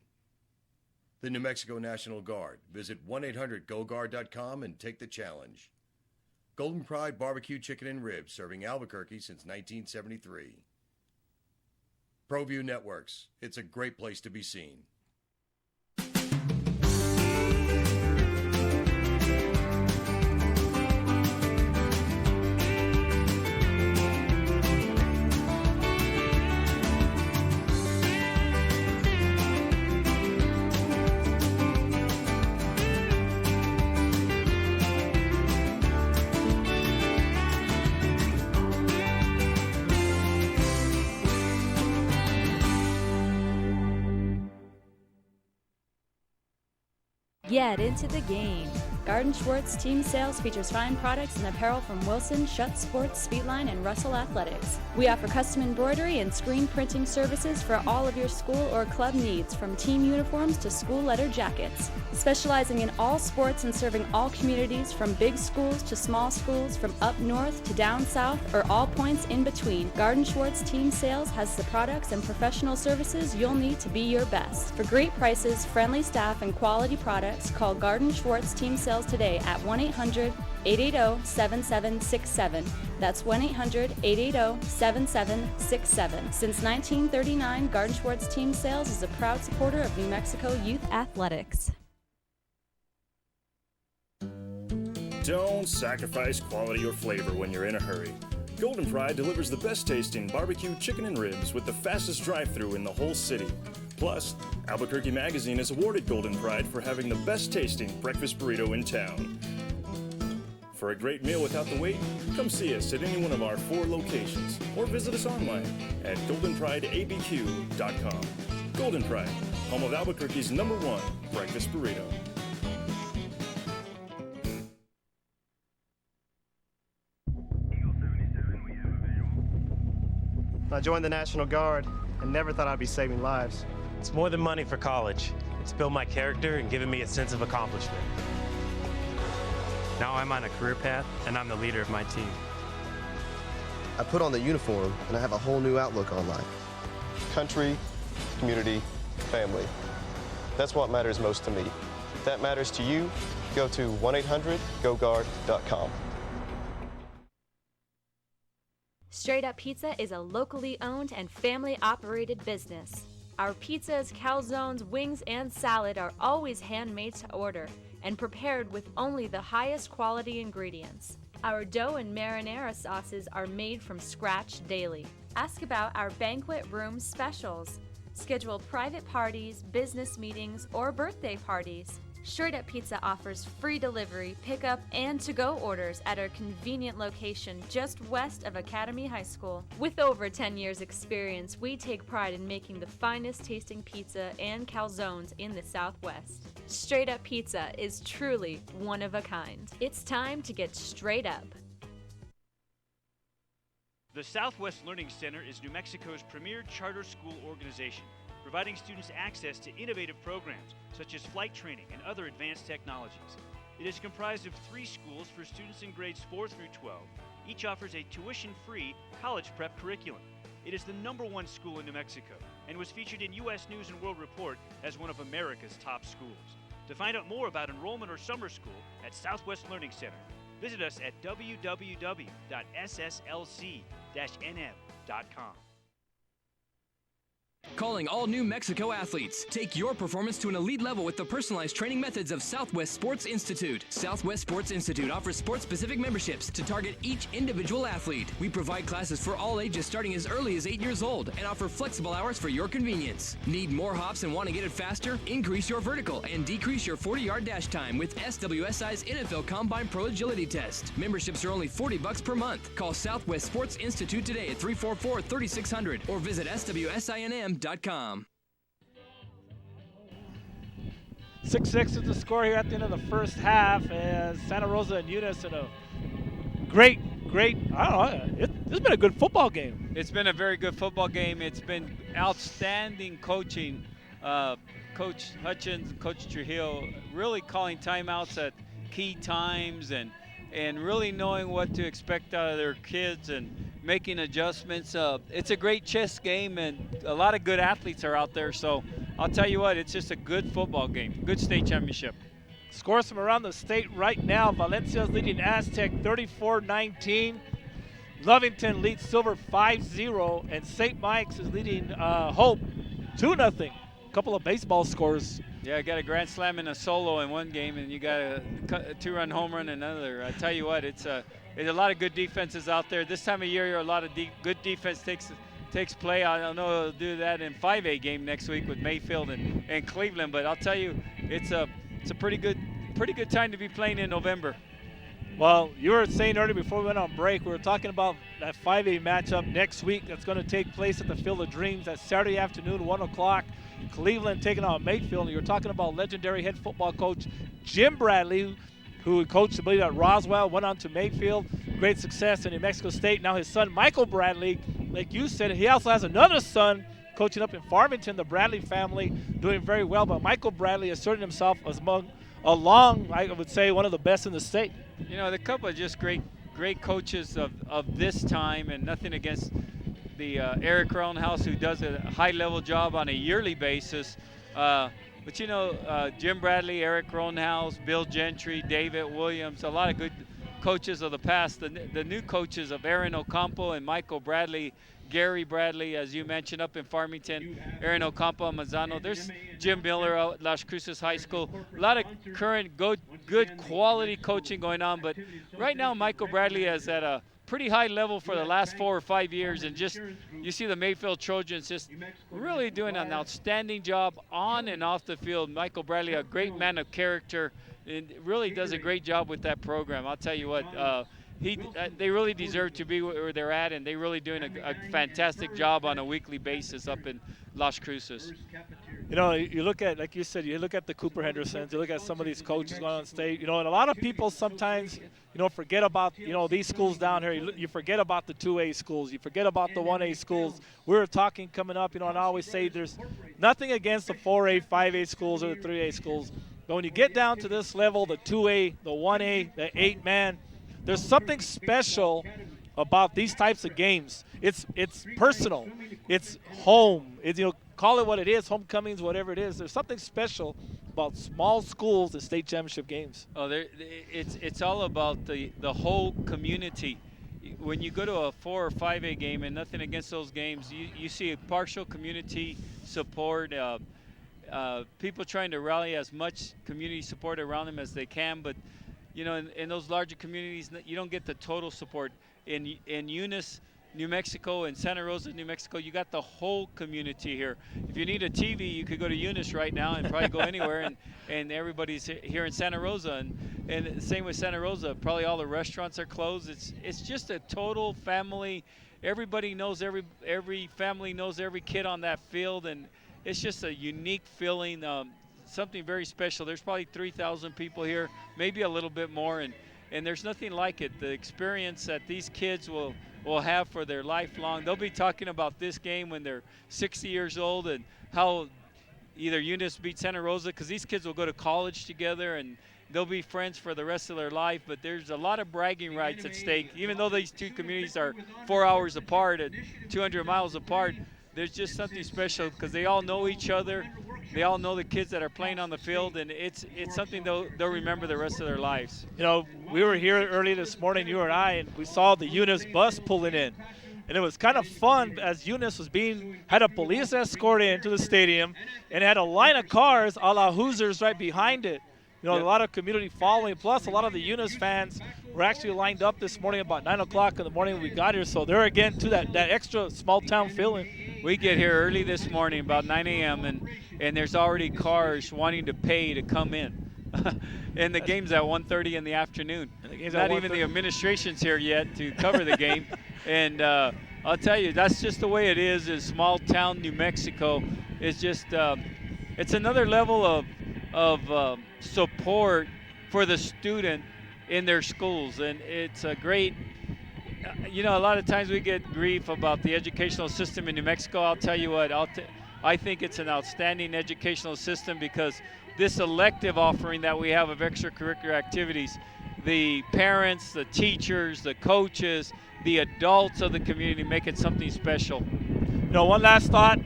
The New Mexico National Guard. Visit 1-800-GO-GUARD.com and take the challenge. Golden Pride Barbecue Chicken and Ribs, serving Albuquerque since 1973. ProView Networks. It's a great place to be seen. Get into the game. Garden Schwartz Team Sales features fine products and apparel from Wilson, Schutt Sports, Speedline, and Russell Athletics. We offer custom embroidery and screen printing services for all of your school or club needs, from team uniforms to school letter jackets. Specializing in all sports and serving all communities, from big schools to small schools, from up north to down south, or all points in between, Garden Schwartz Team Sales has the products and professional services you'll need to be your best. For great prices, friendly staff, and quality products, call Garden Schwartz Team Sales today at 1-800-880-7767. That's 1-800-880-7767. Since 1939, Garden Schwartz Team Sales is a proud supporter of New Mexico youth athletics. Don't sacrifice quality or flavor when you're in a hurry. Golden Pride delivers the best tasting barbecue chicken and ribs with the fastest drive-thru in the whole city. Plus, Albuquerque Magazine has awarded Golden Pride for having the best tasting breakfast burrito in town. For a great meal without the wait, come see us at any one of our 4 locations or visit us online at goldenprideabq.com. Golden Pride, home of Albuquerque's #1 breakfast burrito. I joined the National Guard and never thought I'd be saving lives. It's more than money for college. It's built my character and given me a sense of accomplishment. Now I'm on a career path, and I'm the leader of my team. I put on the uniform, and I have a whole new outlook on life. Country, community, family. That's what matters most to me. If that matters to you, go to 1-800-GO-GUARD.com. Straight Up Pizza is a locally owned and family-operated business. Our pizzas, calzones, wings, and salad are always handmade to order and prepared with only the highest quality ingredients. Our dough and marinara sauces are made from scratch daily. Ask about our banquet room specials. Schedule private parties, business meetings, or birthday parties. Straight Up Pizza offers free delivery, pickup, and to-go orders at our convenient location just west of Academy High School. With over 10 years experience, we take pride in making the finest tasting pizza and calzones in the Southwest. Straight Up Pizza is truly one of a kind. It's time to get straight up. The Southwest Learning Center is New Mexico's premier charter school organization, providing students access to innovative programs such as flight training and other advanced technologies. It is comprised of 3 schools for students in grades 4 through 12. Each offers a tuition-free college prep curriculum. It is the #1 school in New Mexico and was featured in U.S. News & World Report as one of America's top schools. To find out more about enrollment or summer school at Southwest Learning Center, visit us at www.sslc-nm.com. Calling all New Mexico athletes. Take your performance to an elite level with the personalized training methods of Southwest Sports Institute. Southwest Sports Institute offers sport-specific memberships to target each individual athlete. We provide classes for all ages starting as early as 8 years old and offer flexible hours for your convenience. Need more hops and want to get it faster? Increase your vertical and decrease your 40-yard dash time with SWSI's NFL Combine Pro Agility Test. Memberships are only $40 per month. Call Southwest Sports Institute today at 344-3600 or visit SWSINM.com. 6-6 is the score here at the end of the first half, and Santa Rosa and Eunice in a great, I don't know, this has been a good football game. It's been a very good football game. It's been outstanding coaching. Coach Hutchins, Coach Trujillo, really calling timeouts at key times and really knowing what to expect out of their kids and making adjustments. It's a great chess game, and a lot of good athletes are out there. So I'll tell you what, it's just a good football game, good state championship. Scores from around the state right now. Valencia's leading Aztec 34-19. Lovington leads Silver 5-0, and St. Mike's is leading Hope 2-0. A couple of baseball scores. Yeah, I got a grand slam and a solo in one game, and you got a 2-run home run in another. I tell you what, there's a lot of good defenses out there. This time of year, a lot of good defense takes play. I don't know if they'll do that in 5A game next week with Mayfield and Cleveland, but I'll tell you, it's a pretty good time to be playing in November. Well, you were saying earlier before we went on break, we were talking about that 5A matchup next week that's going to take place at the Field of Dreams. That's Saturday afternoon, 1 o'clock. Cleveland taking on Mayfield. And you were talking about legendary head football coach Jim Bradley, who coached, I believe, at Roswell, went on to Mayfield. Great success in New Mexico State. Now his son, Michael Bradley, like you said, he also has another son coaching up in Farmington, the Bradley family, doing very well. But Michael Bradley asserting himself as along, I would say, one of the best in the state. You know, the couple of just great coaches of this time, and nothing against the Eric Roundhouse, who does a high-level job on a yearly basis. But, you know, Jim Bradley, Eric Roundhouse, Bill Gentry, David Williams, a lot of good coaches of the past. The new coaches of Aaron Ocampo and Michael Bradley, Gary Bradley, as you mentioned, up in Farmington, Aaron Ocampo and Manzano. There's Jim Miller out at Las Cruces High School. A lot of current good quality coaching going on, but right now Michael Bradley is at a pretty high level for the last 4 or 5 years, and just you see the Mayfield Trojans just really doing an outstanding job on and off the field. Michael Bradley, a great man of character, and really does a great job with that program. I'll tell you what, they really deserve to be where they're at, and they're really doing a fantastic job on a weekly basis up in Las Cruces. You know, you look at, like you said, you look at the Cooper Hendersons, you look at some of these coaches going on state, you know, and a lot of people sometimes, you know, forget about, you know, these schools down here. You forget about the 2A schools. You forget about the 1A schools. We were talking coming up, you know, and I always say there's nothing against the 4A, 5A schools or the 3A schools. But when you get down to this level, the 2A, the 1A, the 8-man, there's something special about these types of games. It's personal. It's home. It's, you know, call it what it is, homecomings, whatever it is. There's something special about small schools and state championship games. Oh, it's all about the whole community. When you go to a 4 or 5A game, and nothing against those games, you see a partial community support, people trying to rally as much community support around them as they can, but you know, in those larger communities, you don't get the total support. In Eunice, New Mexico, and Santa Rosa, New Mexico, you got the whole community here. If you need a TV, you could go to Eunice right now and probably go anywhere, and everybody's here in Santa Rosa, and same with Santa Rosa. Probably all the restaurants are closed. It's just a total family. Everybody knows every family knows every kid on that field, and it's just a unique feeling. Something very special. There's probably 3,000 people here, maybe a little bit more, and there's nothing like it. The experience that these kids will have for their lifelong. They'll be talking about this game when they're 60 years old, and how either Eunice beat Santa Rosa, because these kids will go to college together and they'll be friends for the rest of their life. But there's a lot of bragging rights at stake. Even though these two communities are 4 hours apart and 200 miles apart, there's just something special because they all know each other. They all know the kids that are playing on the field, and it's something they'll remember the rest of their lives. You know, we were here early this morning, you and I, and we saw the Eunice bus pulling in. And it was kind of fun as Eunice had a police escort into the stadium and had a line of cars a la Hoosiers right behind it. You know, a lot of community following, plus a lot of the Eunice fans were actually lined up this morning about 9 o'clock in the morning when we got here. So they're, again, to that extra small-town feeling. We get here early this morning, about 9 a.m., and there's already cars wanting to pay to come in. And the game's at 1:30 in the afternoon. Not even the administration's here yet to cover the game. And I'll tell you, that's just the way it is in small-town New Mexico. It's just it's another level of support for the student in their schools, and it's a great, you know, a lot of times we get grief about the educational system in New Mexico. I'll tell you what, I think it's an outstanding educational system because this elective offering that we have of extracurricular activities, the parents, the teachers, the coaches, the adults of the community make it something special. You know, one last thought.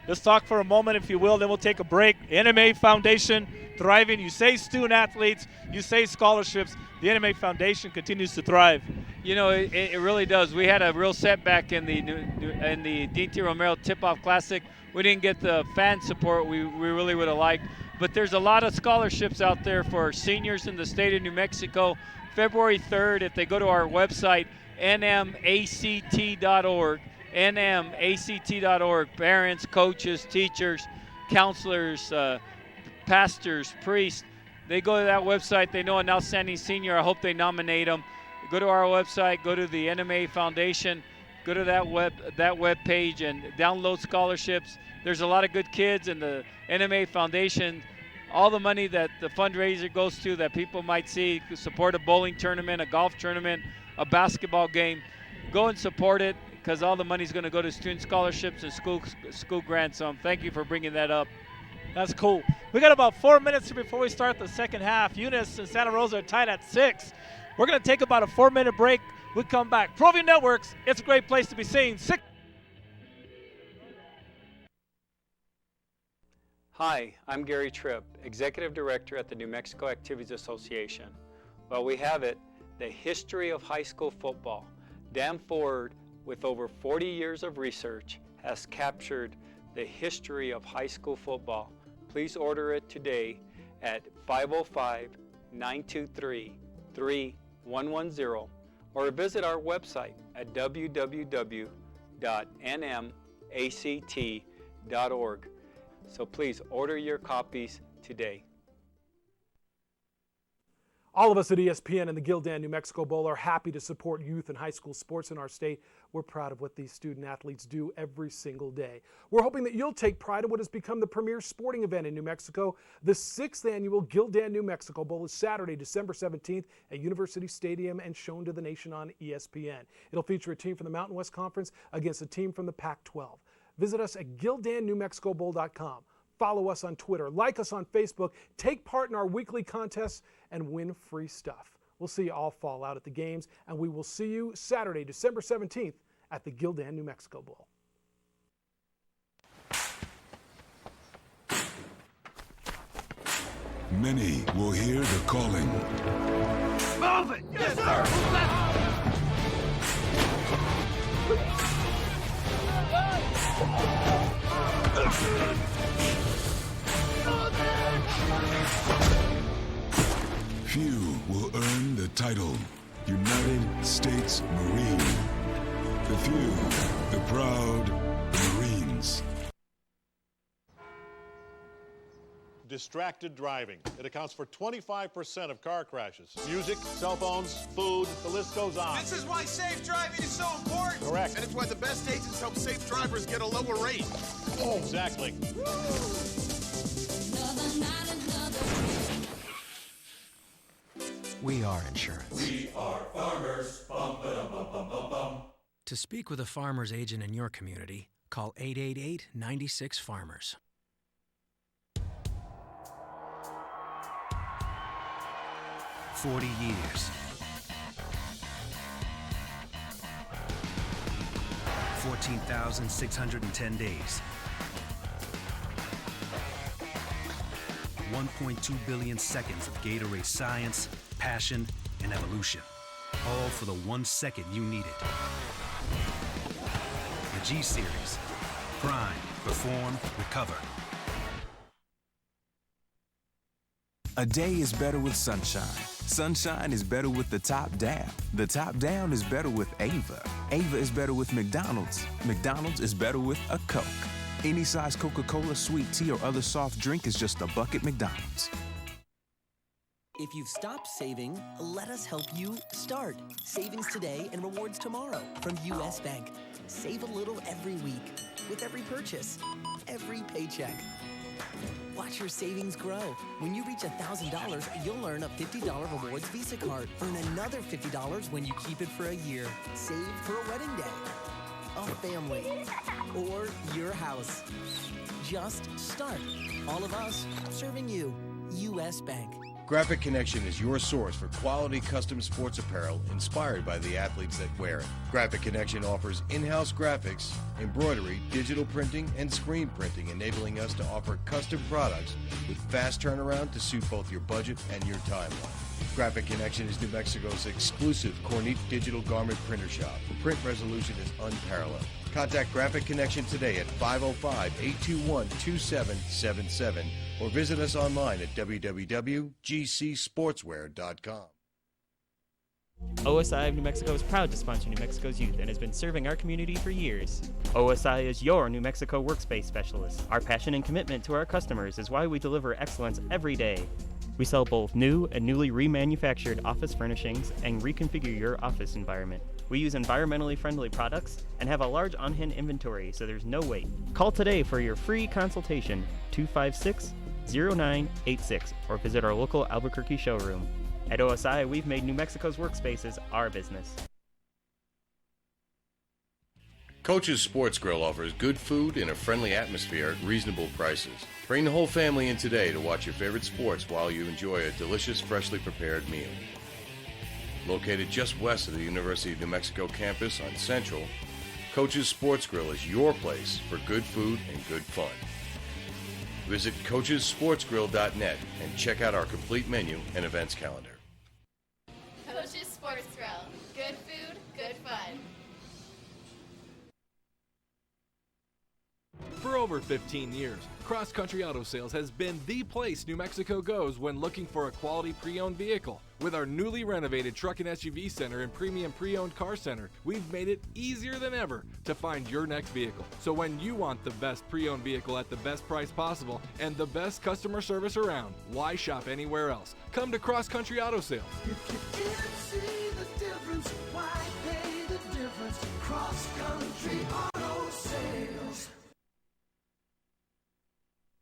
Let's talk for a moment, if you will, then we'll take a break. NMA Foundation, thriving. You say student athletes, you say scholarships. The NMA Foundation continues to thrive. You know, it really does. We had a real setback in the DT Romero Tip-Off Classic. We didn't get the fan support we really would have liked. But there's a lot of scholarships out there for seniors in the state of New Mexico. February 3rd, if they go to our website, nmact.org, nmact.org, parents, coaches, teachers, counselors, pastors, priests, they go to that website, they know an outstanding senior, I hope they nominate them. Go to our website, go to the NMA Foundation, go to that web page and download scholarships. There's a lot of good kids in the NMA Foundation. All the money that the fundraiser goes to that people might see, support a bowling tournament, a golf tournament, a basketball game, go and support it because all the money is going to go to student scholarships and school grants. So thank you for bringing that up. That's cool. We got about 4 minutes before we start the second half. Eunice and Santa Rosa are tied at 6. We're going to take about a 4-minute break. We come back. ProView Networks, it's a great place to be seen. Hi, I'm Gary Tripp, Executive Director at the New Mexico Activities Association. Well, we have it, the history of high school football. Dan Ford, with over 40 years of research, has captured the history of high school football. Please order it today at 505-923-3110 or visit our website at www.nmact.org. So please order your copies today. All of us at ESPN and the Gildan New Mexico Bowl are happy to support youth and high school sports in our state. We're proud of what these student athletes do every single day. We're hoping that you'll take pride in what has become the premier sporting event in New Mexico. The 6th annual Gildan New Mexico Bowl is Saturday, December 17th at University Stadium and shown to the nation on ESPN. It'll feature a team from the Mountain West Conference against a team from the Pac-12. Visit us at GildanNewMexicoBowl.com. Follow us on Twitter, like us on Facebook, take part in our weekly contests, and win free stuff. We'll see you all fall out at the games, and we will see you Saturday, December 17th at the Gildan New Mexico Bowl. Many will hear the calling. Move it! Yes, sir! Few will earn the title United States Marine. The few, the proud Marines. Distracted driving. It accounts for 25% of car crashes. Music, cell phones, food, the list goes on. This is why safe driving is so important. Correct. And it's why the best agents help safe drivers get a lower rate. Oh. Exactly. We are insurance. We are farmers. Bum, ba-dum, bum, bum, bum, bum. To speak with a farmer's agent in your community, call 888-96-FARMERS. "40 years. 14,610 days. 1.2 billion seconds of Gatorade science, passion, and evolution. All for the 1 second you needed. The G-Series. Prime, perform, recover. A day is better with sunshine. Sunshine is better with the top down. The top down is better with Ava. Ava is better with McDonald's. McDonald's is better with a Coke. Any size Coca-Cola, sweet tea, or other soft drink is just a bucket McDonald's. If you've stopped saving, let us help you start. Savings today and rewards tomorrow from U.S. Bank. Save a little every week with every purchase, every paycheck. Watch your savings grow. When you reach $1,000, you'll earn a $50 rewards Visa card. Earn another $50 when you keep it for a year. Save for a wedding day, a family, or your house. Just start. All of us serving you. U.S. Bank. Graphic Connection is your source for quality custom sports apparel inspired by the athletes that wear it. Graphic Connection offers in-house graphics, embroidery, digital printing, and screen printing, enabling us to offer custom products with fast turnaround to suit both your budget and your timeline. Graphic Connection is New Mexico's exclusive Kornit digital garment printer shop. The print resolution is unparalleled. Contact Graphic Connection today at 505-821-2777 or visit us online at www.gcsportswear.com. OSI of New Mexico is proud to sponsor New Mexico's youth and has been serving our community for years. OSI is your New Mexico workspace specialist. Our passion and commitment to our customers is why we deliver excellence every day. We sell both new and newly remanufactured office furnishings and reconfigure your office environment. We use environmentally friendly products and have a large on-hand inventory, so there's no wait. Call today for your free consultation, 256-0986, or visit our local Albuquerque showroom. At OSI, we've made New Mexico's workspaces our business. Coach's Sports Grill offers good food in a friendly atmosphere at reasonable prices. Bring the whole family in today to watch your favorite sports while you enjoy a delicious, freshly prepared meal. Located just west of the University of New Mexico campus on Central, Coach's Sports Grill is your place for good food and good fun. Visit coachessportsgrill.net and check out our complete menu and events calendar. Coach's Sports Grill. Good food, good fun. For over 15 years, Cross Country Auto Sales has been the place New Mexico goes when looking for a quality pre-owned vehicle. With our newly renovated truck and SUV center and premium pre-owned car center, we've made it easier than ever to find your next vehicle. So when you want the best pre-owned vehicle at the best price possible and the best customer service around, why shop anywhere else? Come to Cross Country Auto Sales. If you didn't see the difference, why pay the difference? Cross Country Auto Sales.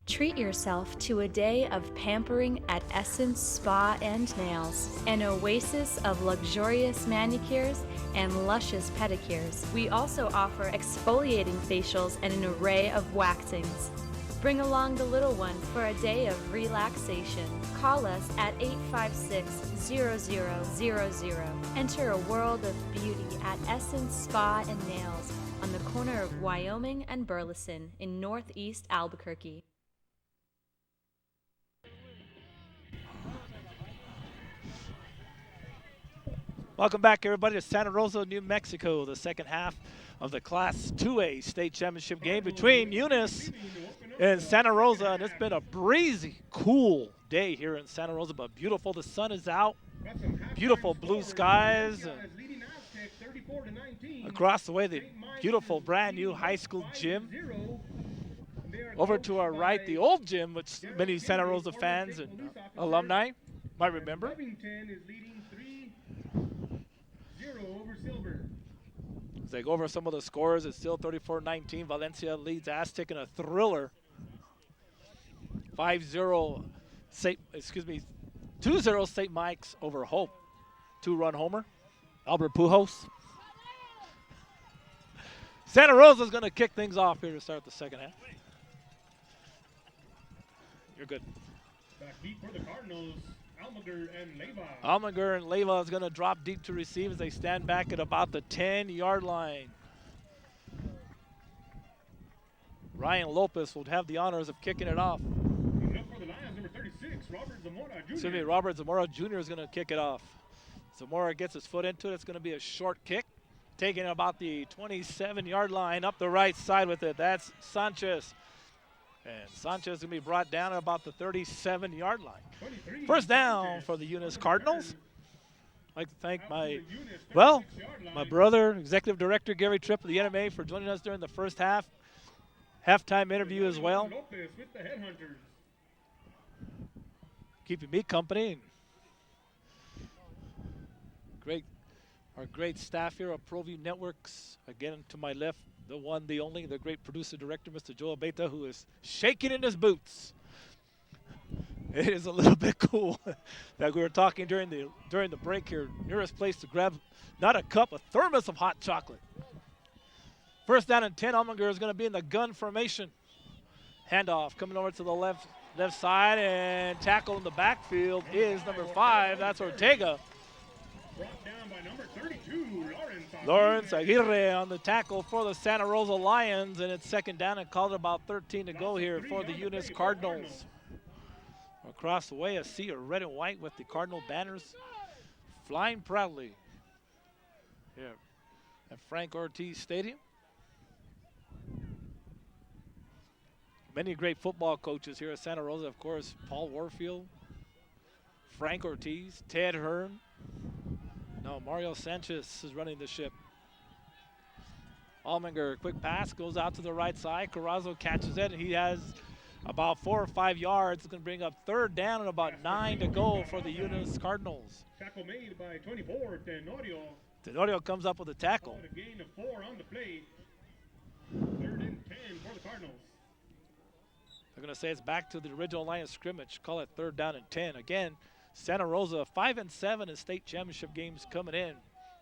Treat yourself to a day of pampering at Essence Spa and Nails, an oasis of luxurious manicures and luscious pedicures. We also offer exfoliating facials and an array of waxings. Bring along the little one for a day of relaxation. Call us at 856-0000. Enter a world of beauty at Essence Spa and Nails on the corner of Wyoming and Burleson in Northeast Albuquerque. Welcome back, everybody, to Santa Rosa, New Mexico, the second half of the Class 2A state championship game between Eunice and Santa Rosa. And it's been a breezy, cool day here in Santa Rosa, but beautiful. The sun is out, beautiful blue skies. And across the way, the beautiful brand new high school gym. Over to our right, the old gym, which many Santa Rosa fans and alumni might remember. As they go over some of the scores, it's still 34-19. Valencia leads Aztec in a thriller. 2-0 St. Mike's over Hope. 2-run homer. Albert Pujols. Santa Rosa's going to kick things off here to start the second half. You're good. Back deep for the Cardinals. Almaguer and Leyva is going to drop deep to receive as they stand back at about the 10-yard line. Ryan Lopez will have the honors of kicking it off. Robert Zamora Jr. is going to kick it off. Zamora gets his foot into it. It's going to be a short kick, taking about the 27-yard line up the right side with it. That's Sanchez. And Sanchez is going to be brought down at about the 37-yard line. First down for the Eunice Cardinals. I'd like to thank my brother, Executive Director Gary Tripp of the NMA, for joining us during the first half. Halftime interview as well. Keeping me company. Our great staff here at ProView Networks. Again, to my left, the one, the only, the great producer director, Mr. Joel Beta, who is shaking in his boots. It is a little bit cool that we were talking during the break here. Nearest place to grab, not a cup, a thermos of hot chocolate. First down and 10. Almaguer is going to be in the gun formation. Handoff coming over to the left side, and tackle in the backfield is number 5. That's Ortega. Brought down by number 32, Lawrence Aguirre on the tackle for the Santa Rosa Lions, and it's second down and called about 13 to go here for the Eunice Cardinals. Across the way, a sea of red and white with the Cardinal banners flying proudly here at Frank Ortiz Stadium. Many great football coaches here at Santa Rosa, of course, Paul Warfield, Frank Ortiz, Ted Hearn. Now Mario Sanchez is running the ship. Almaguer, quick pass, goes out to the right side. Carrazzo catches it, and he has about 4 or 5 yards. It's going to bring up third down and about 9 to go for the Eunice Cardinals. Tackle made by 24, Tenorio. Tenorio comes up with a tackle. A gain of 4 on the play. 3rd and 10 for the Cardinals. They're going to say it's back to the original line of scrimmage. Call it 3rd down and 10. Again, Santa Rosa 5-7 in state championship games coming in.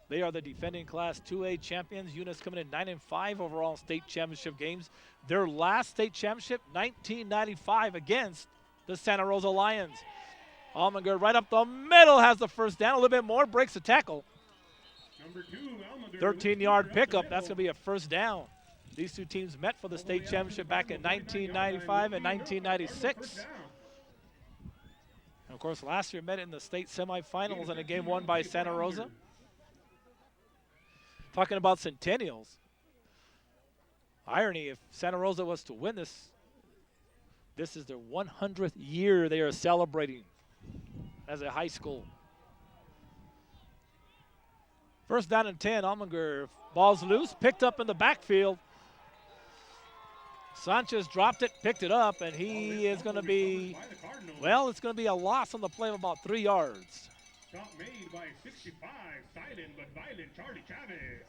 They are the defending Class 2A champions. Eunice coming in 9-5 overall in state championship games. Their last state championship, 1995, against the Santa Rosa Lions. Almanger right up the middle has the first down. A little bit more, breaks the tackle. Number 2, Almanger. 13-yard pickup. That's going to be a first down. These two teams met for the state championship back in 1995 and 1996. And of course, last year met in the state semifinals in a game won by Santa Rosa. Talking about centennials. Irony, if Santa Rosa was to win this, this is their 100th year they are celebrating as a high school. First down and 10, Almanger. Ball's loose, picked up in the backfield. Sanchez dropped it, picked it up, and he is going to be, well, it's going to be a loss on the play of about 3 yards. Shot made by 65, silent but violent Charlie Chavez.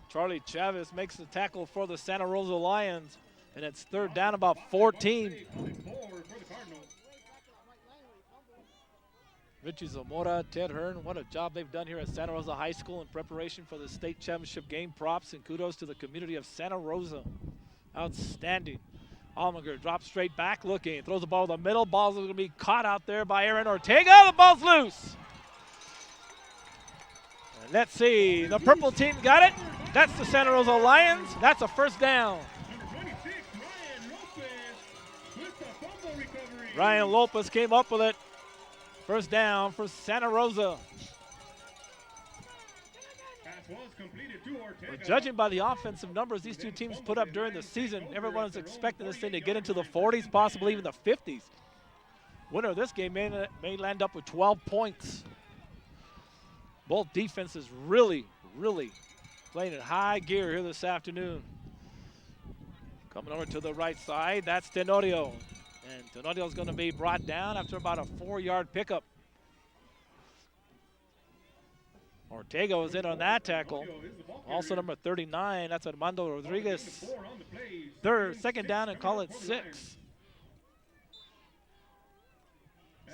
Charlie Chavez makes the tackle for the Santa Rosa Lions, and it's 3rd down, about 14. Richie Zamora, Ted Hearn, what a job they've done here at Santa Rosa High School in preparation for the state championship game. Props and kudos to the community of Santa Rosa. Outstanding. Almanger drops straight back looking, throws the ball in the middle. Ball's going to be caught out there by Aaron Ortega. The ball's loose. And let's see, the purple team got it. That's the Santa Rosa Lions. That's a first down. Ryan Lopez came up with it. First down for Santa Rosa. But judging by the offensive numbers these two teams put up during the season, everyone's expecting this thing to get into the 40s, possibly even the 50s. Winner of this game may land up with 12 points. Both defenses really playing in high gear here this afternoon. Coming over to the right side, that's Tenorio. And Tenorio is going to be brought down after about a 4-yard pickup. Ortega was in on that tackle. Also number 39, that's Armando Rodriguez. Second down and call it 6.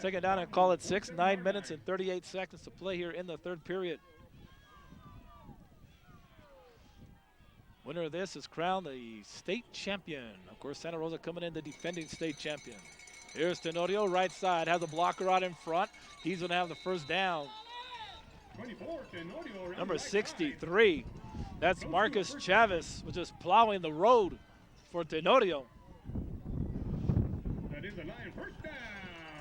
Second down and call it 6. 9 minutes and 38 seconds to play here in the 3rd period. Winner of this is crowned the state champion. Of course, Santa Rosa coming in the defending state champion. Here's Tenorio, right side, has a blocker out in front. He's going to have the first down. 24, Tenorio, number 63, that's Marcus Chavez, which is plowing the road for Tenorio. That is a Lion first down.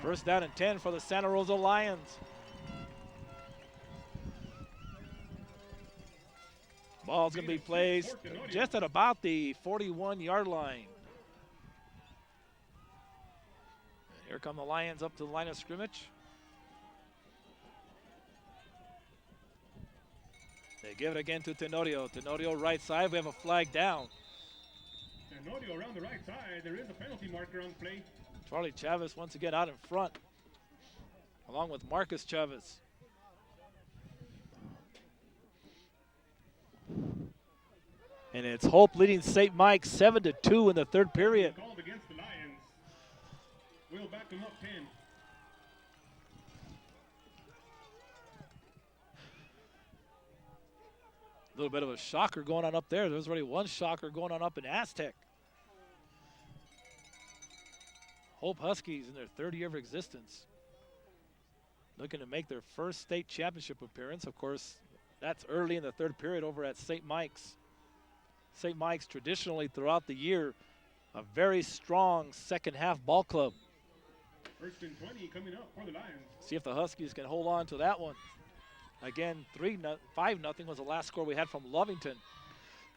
First down and 10 for the Santa Rosa Lions. Ball's going to be placed just at about the 41-yard line. And here come the Lions up to the line of scrimmage. They give it again to Tenorio. Tenorio right side, we have a flag down. Tenorio around the right side, there is a penalty marker on the play. Charlie Chavez once again out in front, along with Marcus Chavez. And it's Hope leading St. Mike 7-2 in the 3rd period. Called against the Lions. We'll back them up 10. A little bit of a shocker going on up there. There's already one shocker going on up in Aztec. Hope Huskies in their 3rd year of existence, looking to make their first state championship appearance. Of course, that's early in the 3rd period over at St. Mike's. St. Mike's traditionally throughout the year, a very strong second half ball club. 1st and 20 coming up for the Lions. See if the Huskies can hold on to that one. Again, 5-0 was the last score we had from Lovington.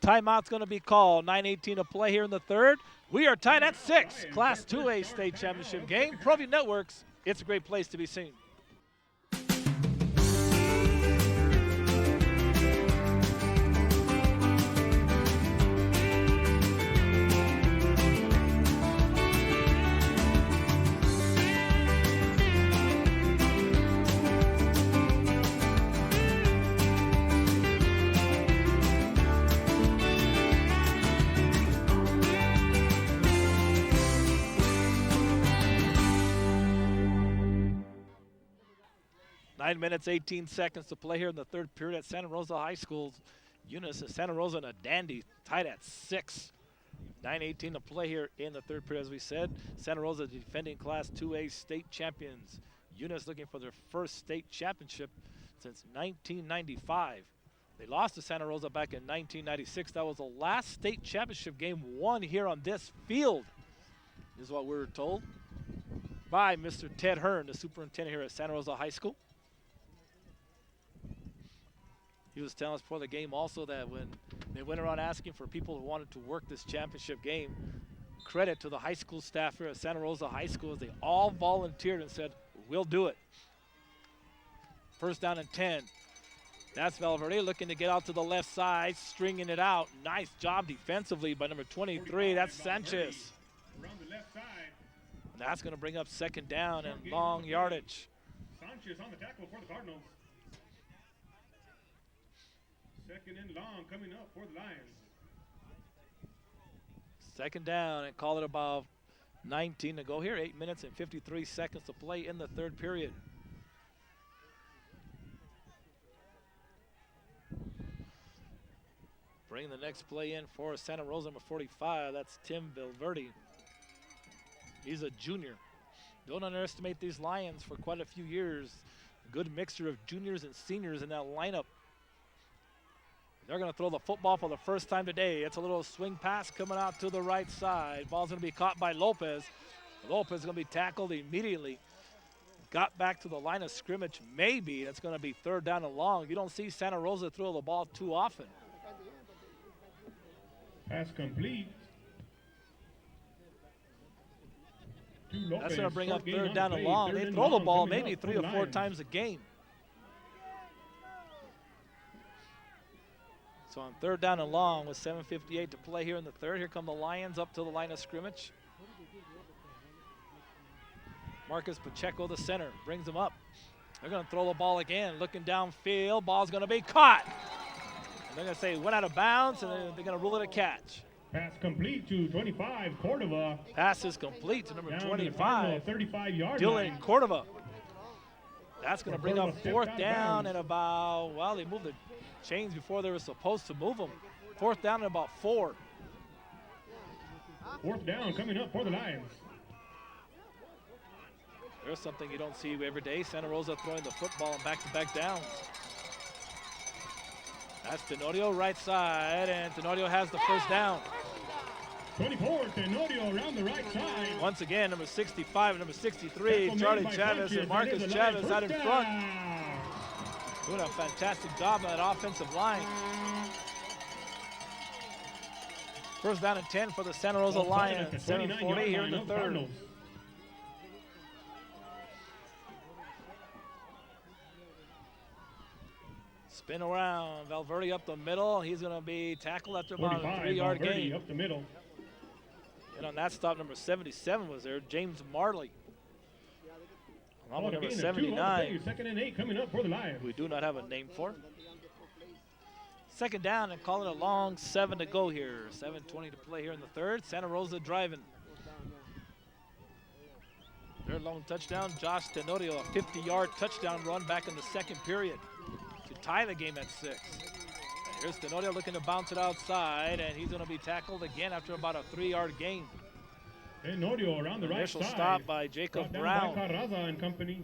Timeout's going to be called. 9:18 to play here in the 3rd. We are tied at 6. Class 2A state championship game. ProView Networks, it's a great place to be seen. 9 minutes, 18 seconds to play here in the third period at Santa Rosa High School. Eunice and Santa Rosa and a dandy tied at 6. 9:18 to play here in the third period, as we said. Santa Rosa defending Class 2A state champions. Eunice looking for their first state championship since 1995. They lost to Santa Rosa back in 1996. That was the last state championship game won here on this field, is what we were told by Mr. Ted Hearn, the superintendent here at Santa Rosa High School. He was telling us before the game also that when they went around asking for people who wanted to work this championship game, credit to the high school staff here at Santa Rosa High School, as they all volunteered and said, we'll do it. First down and 10. That's Valverde looking to get out to the left side, stringing it out. Nice job defensively by number 23. That's Sanchez. Around the left side. And that's going to bring up second down and long yardage. Sanchez on the tackle for the Cardinals. Second and long coming up for the Lions. Second down and call it about 19 to go here. 8 minutes and 53 seconds to play in the third period. Bring the next play in for Santa Rosa, number 45. That's Tim Valverde. He's a junior. Don't underestimate these Lions for quite a few years. A good mixture of juniors and seniors in that lineup. They're going to throw the football for the first time today. It's a little swing pass coming out to the right side. Ball's going to be caught by Lopez. Lopez is going to be tackled immediately. Got back to the line of scrimmage, maybe. That's going to be third down and long. You don't see Santa Rosa throw the ball too often. Pass complete. That's going to bring up third down and long. They throw the ball maybe 3 or 4 times a game. So on third down and long with 7:58 to play here in the third. Here come the Lions up to the line of scrimmage. Marcus Pacheco, the center, brings them up. They're going to throw the ball again, looking downfield. Ball's going to be caught. And they're going to say went out of bounds, and they're going to rule it a catch. Pass complete to 25, Cordova. Pass is complete to number Down 25, 35-yard Dylan line. Cordova. That's going to bring Cordova up stepped fourth out of down bounds. and about, well, they moved the chains before they were supposed to move them. Fourth down and about 4. Fourth down coming up for the Lions. There's something you don't see every day. Santa Rosa throwing the football in back-to-back downs. That's Tenorio right side, and Tenorio has the first down. 24, Tenorio around the right side. Once again, number 65 and number 63, Tackle Charlie made by Chavez Sanchez. and Marcus That is a Chavez Lions out in first front. down. Doing a fantastic job on that offensive line. First down and 10 for the Santa Rosa Ball spotted at Lions. the 29-yard 7:40 here in line the of third. Cardinals. Spin around, Valverde up the middle. He's going to be tackled after about a 45, 3-yard Valverde gain. up the middle. And on that stop, number 77 was there, James Marley. Along with number 79. Second and 8 coming up for the Lions. We do not have a name for. Second down and call it a long 7 to go here. 7:20 to play here in the third. Santa Rosa driving. Their lone touchdown, Josh Tenorio, a 50-yard touchdown run back in the second period to tie the game at 6. And here's Tenorio looking to bounce it outside, and he's going to be tackled again after about a 3-yard gain. Tenorio around the right Initial side. stop by Jacob Brought down Brown. by Carraza and company.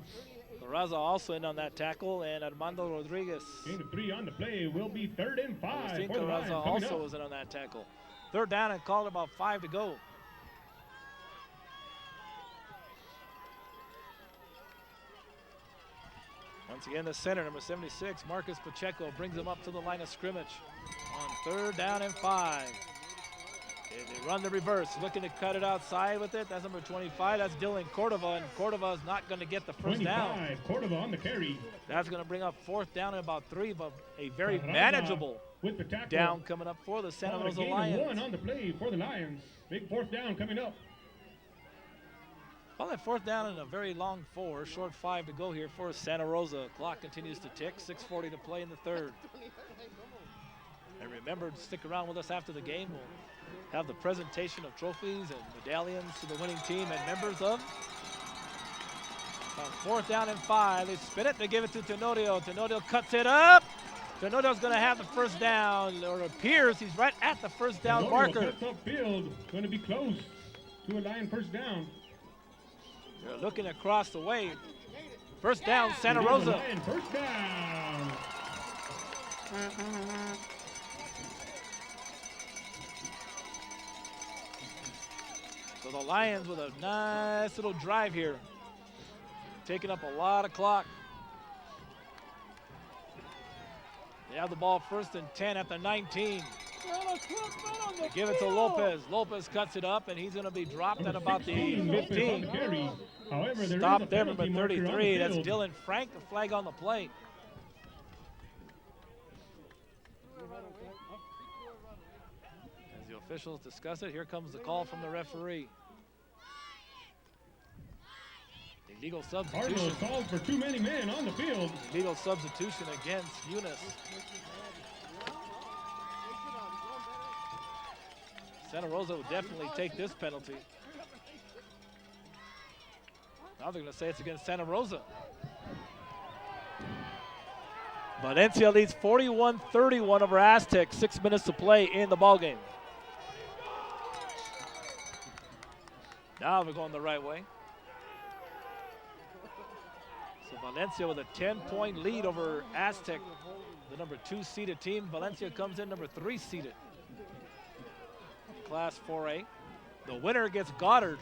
Carraza also in on that tackle, and Armando Rodriguez. Gain of 3 on the play will be 3rd and 5 Agustin for the Lions. Carraza Coming also up. was in on that tackle. Third down and called about 5 to go. Once again, the center, number 76, Marcus Pacheco, brings him up to the line of scrimmage on third down and 5. They run the reverse, looking to cut it outside with it. That's number 25. That's Dylan Cordova, and Cordova is not going to get the first 25, down. Cordova on the carry. That's going to bring up fourth down and about 3, but a very Carraza manageable with the tackle. down coming up for the Santa Rosa Gain of Lions. 1 on the play for the Lions. Big fourth down coming up. Well, that fourth down and a very long 4, short 5 to go here for Santa Rosa. Clock continues to tick, 6:40 to play in the third. And remember to stick around with us after the game. We'll have the presentation of trophies and medallions to the winning team and members of Fourth down and 5. They spin it. They give it to Tenorio. Tenorio cuts it up. Tenorio's going to have the first down, or appears he's right at the first down marker. Cuts upfield. Going to be close to a Lion first down. They're looking across the way. First down, Santa Rosa. Lion first down. So the Lions with a nice little drive here. Taking up a lot of clock. They have the ball first and 10 at the 19. They give it to Lopez. Lopez cuts it up, and he's going to be dropped at about the 15. Stop there, number 33. That's Dylan Frank, the flag on the play. As the officials discuss it, here comes the call from the referee. Illegal substitution. Cardinals called for too many men on the field. Illegal substitution against Eunice. Santa Rosa would definitely take this penalty. Now they're going to say it's against Santa Rosa. Valencia leads 41-31 over Aztec. 6 minutes to play in the ballgame. Now we're going the right way. So Valencia with a 10-point lead over Aztec, the number 2 seeded team. Valencia comes in number 3 seeded. Class 4A. The winner gets Goddard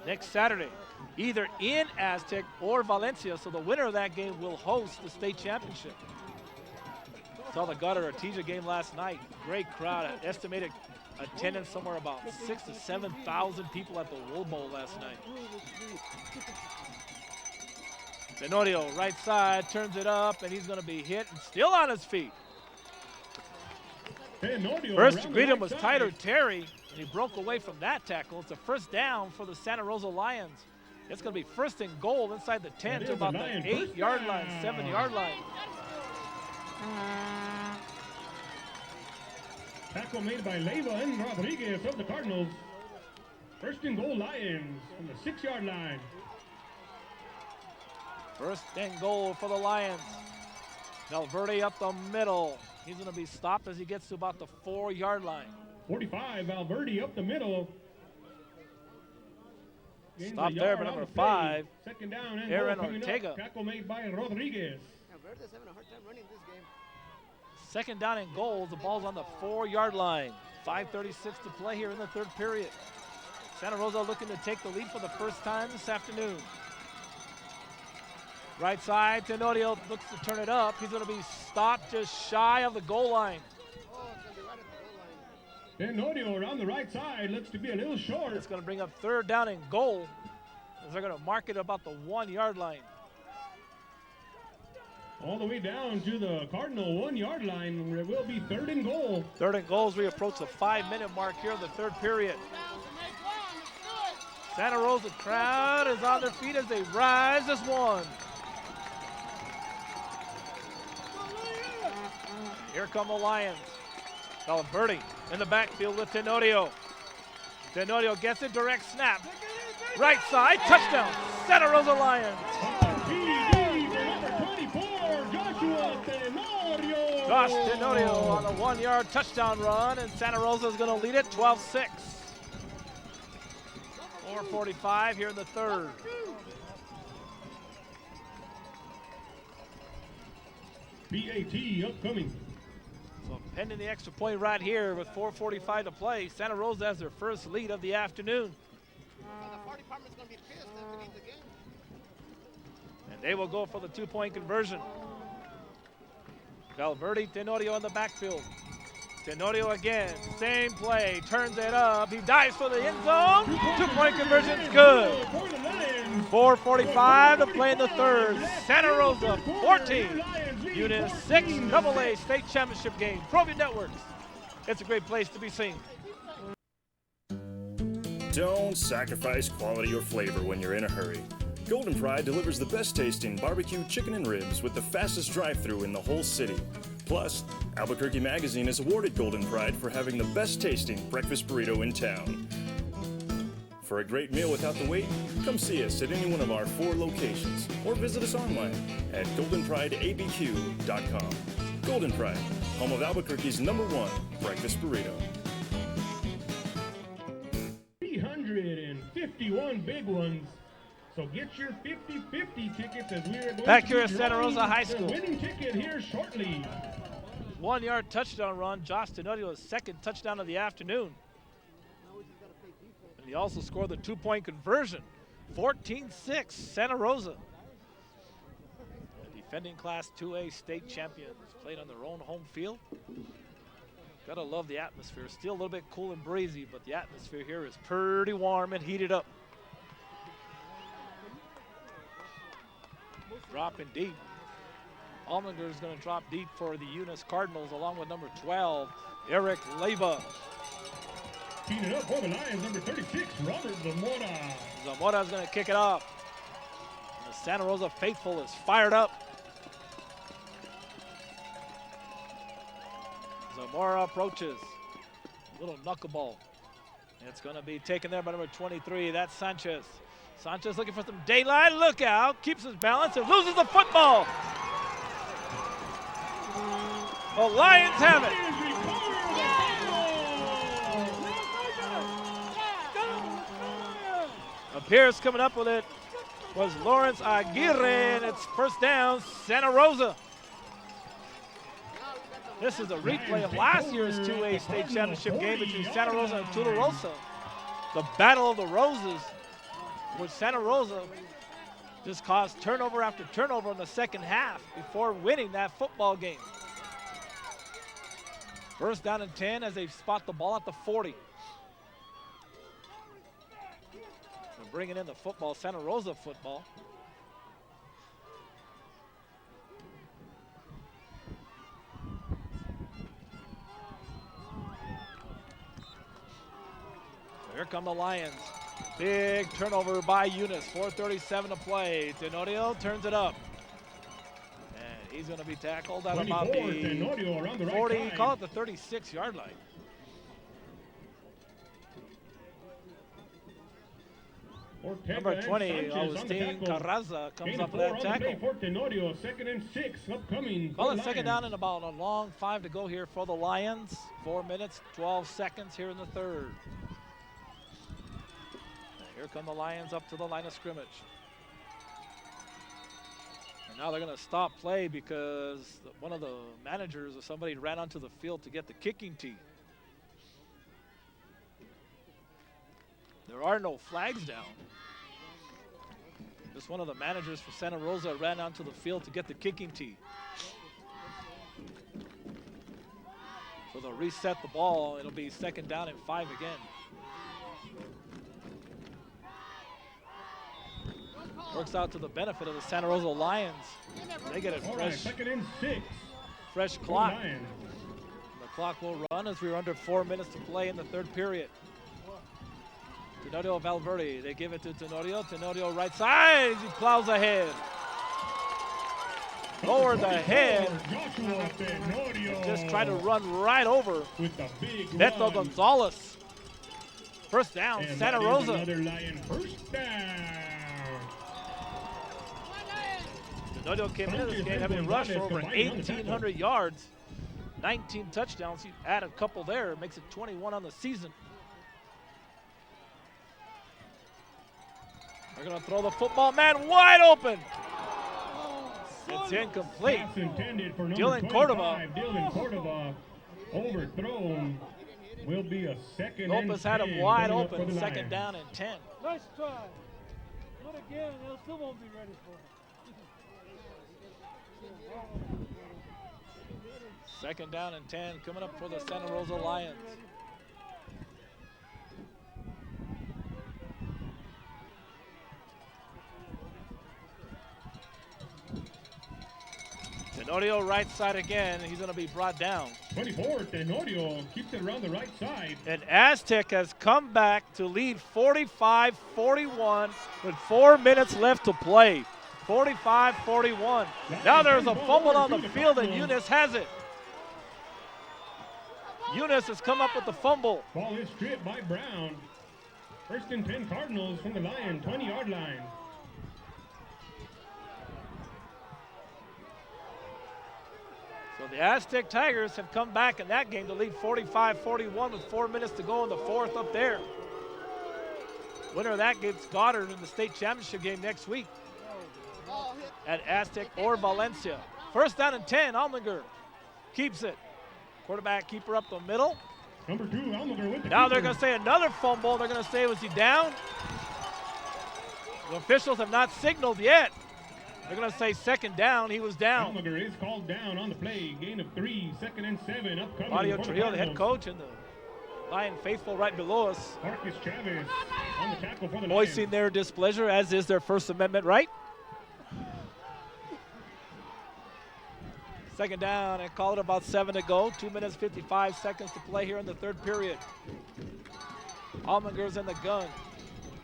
next Saturday, either in Aztec or Valencia. So the winner of that game will host the state championship. Saw the Goddard Artesia game last night. Great crowd. Estimated attendance somewhere about 6,000 to 7,000 people at the Wool Bowl last night. Tenorio, right side, turns it up, and he's going to be hit and still on his feet. First to greet him was Tyler Terry, and he broke away from that tackle. It's a first down for the Santa Rosa Lions. It's going to be first and goal inside the 10 to about the 8-yard line, 7-yard line. Tackle made by Leyva and Rodriguez of the Cardinals. First and goal Lions from the 6-yard line. First and goal for the Lions. Valverde up the middle. He's going to be stopped as he gets to about the 4-yard line. 45, Valverde up the middle. Stop there by number 5. Second down and Aaron goal coming Ortega. up. Tackle made by Rodriguez. Valverde's having a hard time running this game. Second down and goal. The ball's on the 4-yard line. 5:36 to play here in the third period. Santa Rosa looking to take the lead for the first time this afternoon. Right side, Tenorio looks to turn it up. He's going to be stopped just shy of the goal line. Tenorio around the right side looks to be a little short. It's going to bring up third down and goal, as they're going to mark it about the 1-yard line. All the way down to the Cardinal 1-yard line. It will be third and goal. Third and goal as we approach the 5-minute mark here in the third period. Santa Rosa crowd is on their feet as they rise as one. Here come the Lions. Valverde in the backfield with Tenorio. Tenorio gets it, direct snap. Right side, touchdown, Santa Rosa Lions. Josh Tenorio on a 1-yard touchdown run, and Santa Rosa is going to lead it 12-6. 4:45 here in the third. BAT upcoming. So pending the extra point right here with 4:45 to play, Santa Rosa has their first lead of the afternoon. The fire department's going to be pissed after the game. And they will go for the 2-point conversion. Valverde, Tenorio in the backfield. Tenorio again, same play, turns it up. He dives for the end zone. 2-point conversion's good. 4:45 to play in the third. Santa Rosa 14, Unit 6 AA state championship game. ProView Networks. It's a great place to be seen. Don't sacrifice quality or flavor when you're in a hurry. Golden Pride delivers the best tasting barbecue chicken and ribs with the fastest drive-thru in the whole city. Plus, Albuquerque Magazine has awarded Golden Pride for having the best tasting breakfast burrito in town. For a great meal without the wait, come see us at any one of our 4 locations or visit us online at goldenprideabq.com. Golden Pride, home of Albuquerque's #1 breakfast burrito. 351 big ones. So get your 50-50 tickets as we're going back to here be at Santa Rosa drawing High the School. winning ticket here shortly. 1-yard touchdown run. Josh Tenodio's second touchdown of the afternoon. And he also scored the 2-point conversion. 14-6, Santa Rosa. The defending Class 2A state champions played on their own home field. Gotta love the atmosphere. Still a little bit cool and breezy, but the atmosphere here is pretty warm and heated up. Dropping deep. Almengar is going to drop deep for the Eunice Cardinals along with number 12, Eric Leyva. Clean it up for the Lions, number 36, Robert Zamora. Zamora is going to kick it off. The Santa Rosa faithful is fired up. Zamora approaches. Little knuckleball. It's going to be taken there by number 23. That's Sanchez. Sanchez looking for some daylight. Look out. Keeps his balance and loses the football. The Lions have it. Pierce coming up with it was Lawrence Aguirre, and it's first down, Santa Rosa. This is a replay of last year's 2A state championship game between Santa Rosa and Tularosa. The Battle of the Roses, which Santa Rosa just caused turnover after turnover in the second half before winning that football game. First down and 10 as they spot the ball at the 40. They're bringing in the football, Santa Rosa football. Here come the Lions. Big turnover by Eunice, 4:37 to play. Tenorio turns it up. And he's going to be tackled at about the around the 40, right call it the 36-yard line. Number 20, Agustin Carraza comes up with that tackle. For Tenorio, 2nd and 6 upcoming. Well, it's second down and about a long 5 to go here for the Lions. 4 minutes, 12 seconds here in the third. Here come the Lions up to the line of scrimmage. And now they're going to stop play because one of the managers or somebody ran onto the field to get the kicking tee. There are no flags down. Just one of the managers for Santa Rosa ran onto the field to get the kicking tee. So they'll reset the ball. It'll be second down and 5 again. Works out to the benefit of the Santa Rosa Lions. They get a fresh, 2nd and 6. fresh clock. The clock will run as we're under 4 minutes to play in the third period. Tenorio Valverde, they give it to Tenorio. Tenorio right side, he plows ahead. Lower the head. Just try to run right over Beto Gonzalez. First down, And Santa that is Rosa. another Lion first down. Tenorio came into this game having rushed for over 1,800 yards, 19 touchdowns. He added a couple there, makes it 21 on the season. They're going to throw the football, man wide open. It's incomplete. Pass intended for number Dylan 25, Cordova. Dylan Cordova overthrown. Will be a second and Lopez had 10 him wide coming up for open, the second Lions. down and 10. Nice try. But again, they still won't be ready for it. Second down and 10 coming up for the Santa Rosa Lions. Tenorio right side again. He's going to be brought down. 24, Tenorio keeps it around the right side. And Aztec has come back to lead 45-41 with 4 minutes left to play. 45-41. Now there's a fumble on the field and Eunice has it. Eunice has come up with the fumble. Ball is stripped by Brown. First and 10 Cardinals from the Lion 20-yard line. So the Aztec Tigers have come back in that game to lead 45-41 with 4 minutes to go in the fourth up there. Winner of that gets Goddard in the state championship game next week at Aztec or Valencia. First down and 10, Almaguer keeps it. Quarterback keeper up the middle. Number 2, Almaguer with the Now they're keeper. going to say another fumble. They're going to say, was he down? The officials have not signaled yet. They're going to say second down. He was down. Almaguer is called down on the play. Gain of 3, 2nd and 7 upcoming. Mario for the Trujillo, the head Cardinals. coach, and the Lion faithful right below us, Marcus Chavez on the tackle for the voicing Lions. their displeasure, as is their First Amendment right. Second down, and call it about 7 to go. 2 minutes, 55 seconds to play here in the third period. Almaguer's in the gun.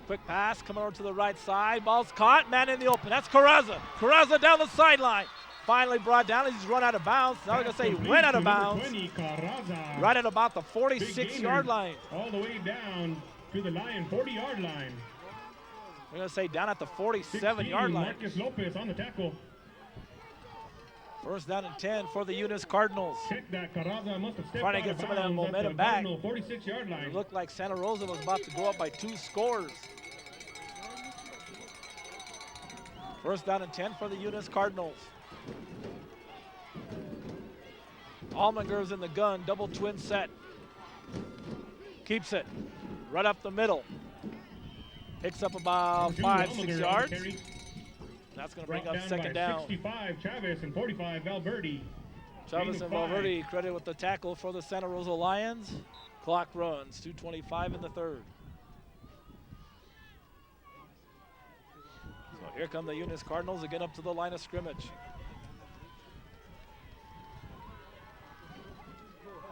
Quick pass coming over to the right side. Ball's caught, man in the open. That's Carraza. Carraza down the sideline. Finally brought down. He's run out of bounds. Now they're going to say he went out of bounds. 20, Carraza. Right at about the Big 46-yard gainer, line. All the way down to the Lion 40-yard line. They're going to say down at the 47-yard 16, line. Marcus Lopez on the tackle. First down and 10 for the Eunice Cardinals. Check that. Carraza must have stepped Trying to out get of some of that bounds at momentum the back. Cardinal 46-yard line. It looked like Santa Rosa was about to go up by 2 scores. First down and 10 for the Eunice Cardinals. Almaguer's in the gun, double twin set. Keeps it right up the middle. Picks up about 5-6 yards. That's going to bring Brought up down second by down. 65 Chavez and 45 Valverde. Chavez Gain and of 5. Valverde credited with the tackle for the Santa Rosa Lions. Clock runs, 2:25 in the third. So here come the Eunice Cardinals again up to the line of scrimmage.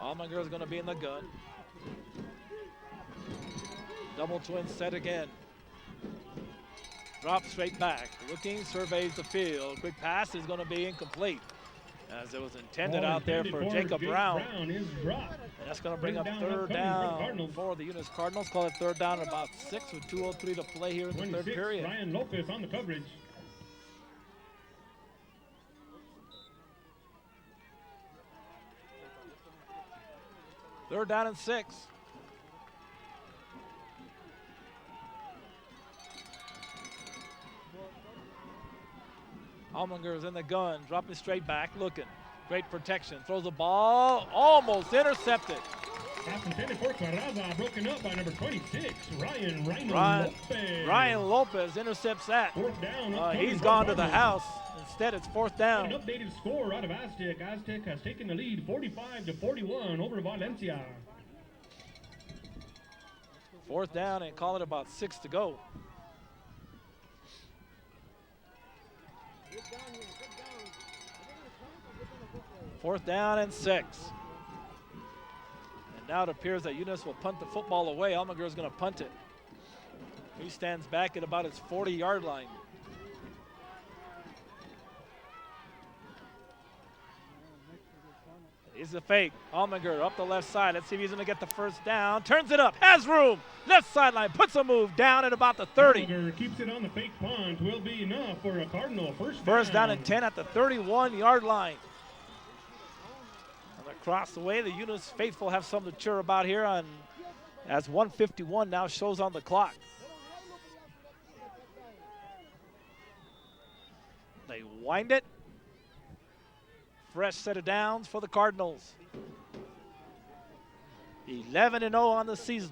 Almaguer is going to be in the gun. Double twin set again. Drop straight back. Looking, surveys the field. Quick pass is going to be incomplete, as it was intended Ball out there intended for for Jacob Jake Brown. Brown is dropped. And that's going to bring Third up down third upcoming for the down Cardinals. for the Eunice Cardinals. Call it third down at about 6 with 2:03 to play here in the third 26, period. Ryan Lopez on the coverage. Third down and 6. Almaguer is in the gun, dropping straight back, looking. Great protection, throws the ball, almost intercepted. Pass intended for Carraza, broken up by number 26, Ryan Lopez. Ryan Lopez intercepts that. Fourth down. upcoming He's for gone the to the Cardinals. house. Instead, it's fourth An down. updated score out of Aztec. Aztec has taken the lead 45-41 over Valencia. Fourth down and call it about 6 to go. Fourth down and 6. And now it appears that Eunice will punt the football away. Almaguer is going to punt it. He stands back at about his 40-yard line. He's a fake. Almaguer up the left side. Let's see if he's going to get the first down. Turns it up. Has room. Left sideline. Puts a move down at about the 30. Almaguer keeps it on the fake punt. Will be enough for a Cardinal first down. First down and 10 at the 31-yard line. And across the way, the Eunice faithful have something to cheer about here on as 1:51 now shows on the clock. They wind it. Fresh set of downs for the Cardinals. 11-0 on the season.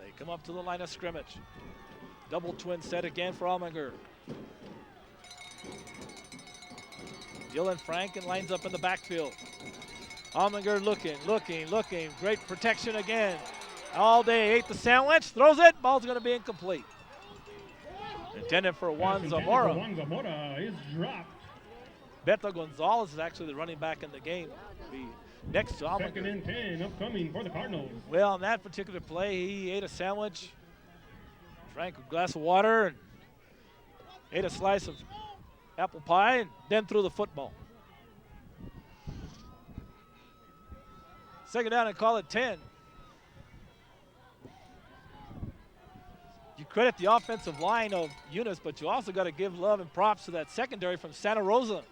They come up to the line of scrimmage. Double twin set again for Almaguer. Dylan Franken lines up in the backfield. Almaguer looking. Great protection again. All day, ate the sandwich, throws it. Ball's going to be incomplete. Intended for Juan Zamora. Juan Zamora is dropped. Beto Gonzalez is actually the running back in the game. Be next to Almaguer. Second and 10 upcoming for the Cardinals. Well, on that particular play, he ate a sandwich, drank a glass of water, and ate a slice of apple pie, and then threw the football. Second down and call it 10. credit the offensive line of Eunice, but you also got to give love and props to that secondary from Santa Rosa.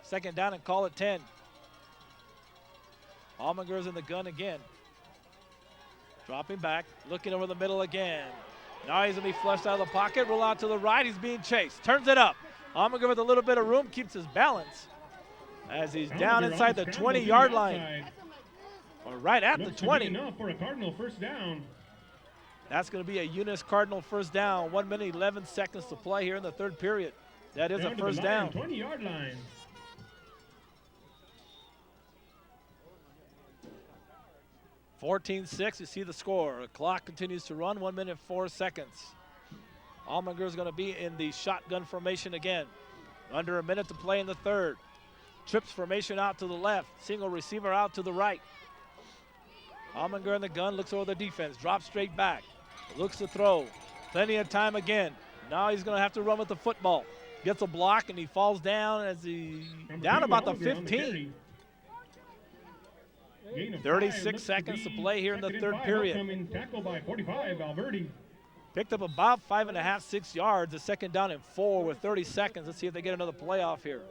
Second down and call it 10. Allmenger's in the gun again. Dropping back, looking over the middle again. Now he's going to be flushed out of the pocket, roll out to the right. He's being chased, turns it up. Allmenger with a little bit of room, keeps his balance as he's down inside the 20-yard line. Or right at the 20. Enough for a Cardinal first down. That's going to be a Eunice Cardinal first down. 1 minute, 11 seconds to play here in the third period. That is a first down. 20-yard line. 14-6, you see the score. The clock continues to run, 1 minute, 4 seconds. Allmenger is going to be in the shotgun formation again. Under a minute to play in the third. Trips formation out to the left. Single receiver out to the right. Allmenger in the gun, looks over the defense, drops straight back. Looks to throw. Plenty of time again. Now he's going to have to run with the football. Gets a block and he falls down as he down about the 15. 36 seconds to play here in the third period. Tackle by 45, Alberti. Picked up about 5.5, 6 yards. A second down and 4 with 30 seconds. Let's see if they get another playoff here.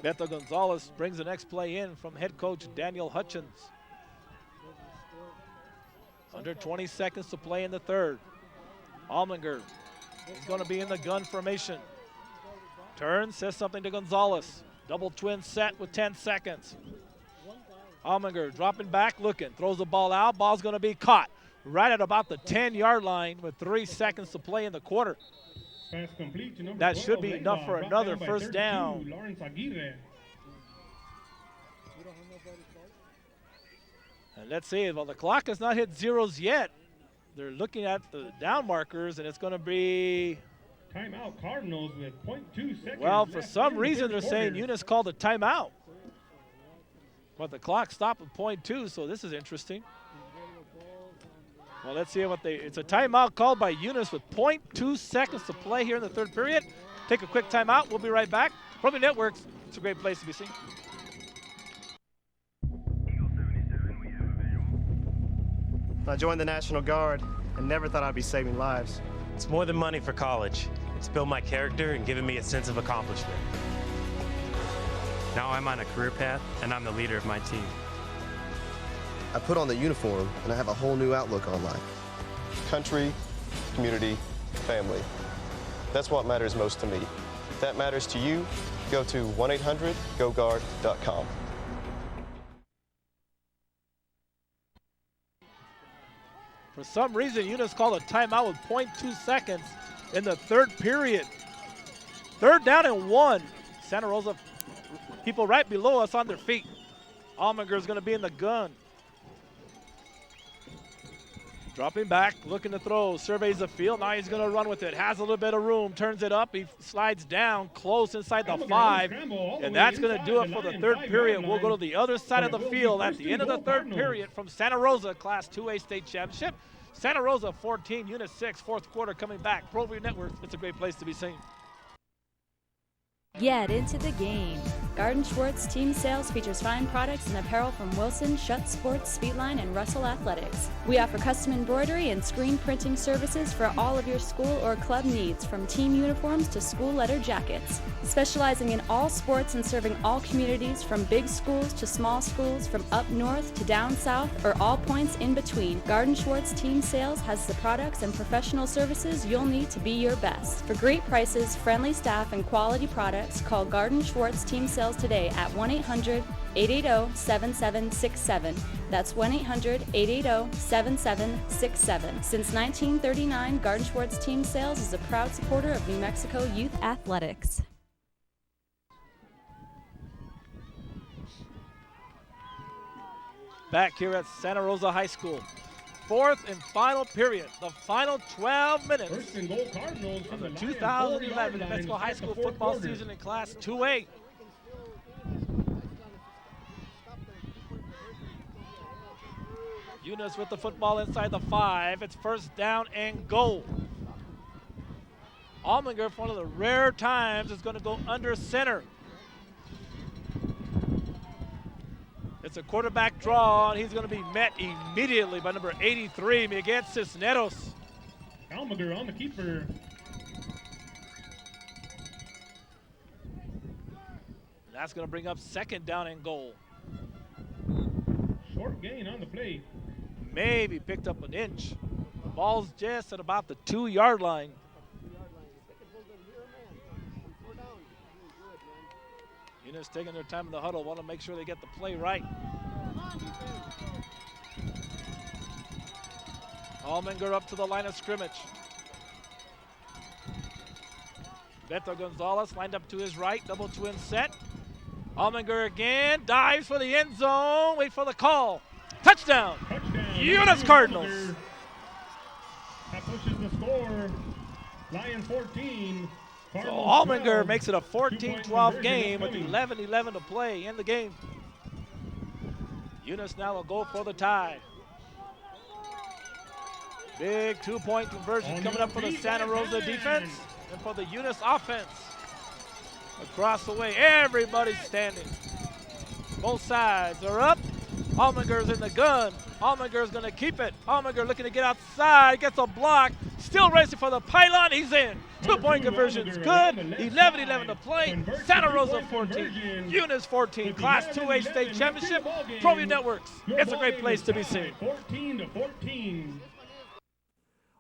Beto Gonzalez brings the next play in from head coach Daniel Hutchins. Under 20 seconds to play in the third. Allmenger is going to be in the gun formation. Turns, says something to Gonzalez. Double twin set with 10 seconds. Allmenger dropping back, looking, throws the ball out. Ball's going to be caught right at about the 10-yard line with 3 seconds to play in the quarter. Pass complete to number That 12, should be enough for brought another down by first 32, down. Lawrence Aguirre. And let's see, well, the clock has not hit zeros yet. They're looking at the down markers, and it's going to be... Timeout Cardinals with 0.2 seconds. Well, for left some in the reason, third they're quarter. saying Eunice called a timeout. But the clock stopped at 0.2, so this is interesting. Well, let's see what it's a timeout called by Eunice with 0.2 seconds to play here in the third period. Take a quick timeout. We'll be right back. Provi Networks, it's a great place to be seen. I joined the National Guard and never thought I'd be saving lives. It's more than money for college. It's built my character and given me a sense of accomplishment. Now I'm on a career path, and I'm the leader of my team. I put on the uniform, and I have a whole new outlook on life. Country, community, family. That's what matters most to me. If that matters to you, go to 1-800-GO-GUARD.com. For some reason, Eunice called a timeout with 0.2 seconds in the third period. Third down and 1. Santa Rosa, people right below us on their feet. Allmenger is going to be in the gun. Dropping back, looking to throw, surveys the field. Now he's going to run with it. Has a little bit of room, turns it up. He slides down close inside the 5. And that's going to do it for the third period. We'll go to the other side of the field at the end of the third period from Santa Rosa Class 2A State Championship. Santa Rosa 14, Eunice 6, fourth quarter coming back. ProView Network, it's a great place to be seen. Get into the game. Garden Schwartz Team Sales features fine products and apparel from Wilson, Schutt Sports, Speedline, and Russell Athletics. We offer custom embroidery and screen printing services for all of your school or club needs, from team uniforms to school letter jackets. Specializing in all sports and serving all communities, from big schools to small schools, from up north to down south, or all points in between, Garden Schwartz Team Sales has the products and professional services you'll need to be your best. For great prices, friendly staff, and quality products, call Garden Schwartz Team Sales today at 1-800-880-7767. That's 1-800-880-7767. Since 1939, Garden Schwartz Team Sales is a proud supporter of New Mexico youth athletics. Back here at Santa Rosa High School. Fourth and final period, the final 12 minutes First and goal Cardinals of the from 2011 New Mexico High School football quarter. season in Class 2A. Eunice with the football inside the 5. It's first down and goal. Allmenger, for one of the rare times, is going to go under center. It's a quarterback draw, and he's going to be met immediately by number 83, Miguel Cisneros. Almaguer on the keeper. That's going to bring up second down and goal. Short gain on the play. Maybe picked up an inch. The ball's just at about the 2-yard line. Eunice taking their time in the huddle, want to make sure they get the play right. Allmendinger up to the line of scrimmage. Beto Gonzalez lined up to his right, double twin set. Allmendinger again, dives for the end zone, wait for the call. Touchdown, Eunice Cardinals. That pushes the score. Lions 14. So Allmendinger makes it a 14-12 game with 11-11 to play in the game. Eunice now will go for the tie. Big two-point conversion coming up for the Santa Rosa defense and for the Eunice offense. Across the way, everybody's standing. Both sides are up. Allmendir's in the gun. Allmendir's going to keep it. Allmendir looking to get outside, gets a block. Still racing for the pylon, he's in. Two-point conversion's good. 11-11 to play. Santa Rosa 14, Eunice 14. Class 2A state championship. ProView Networks. It's a great place to be seen. 14-14.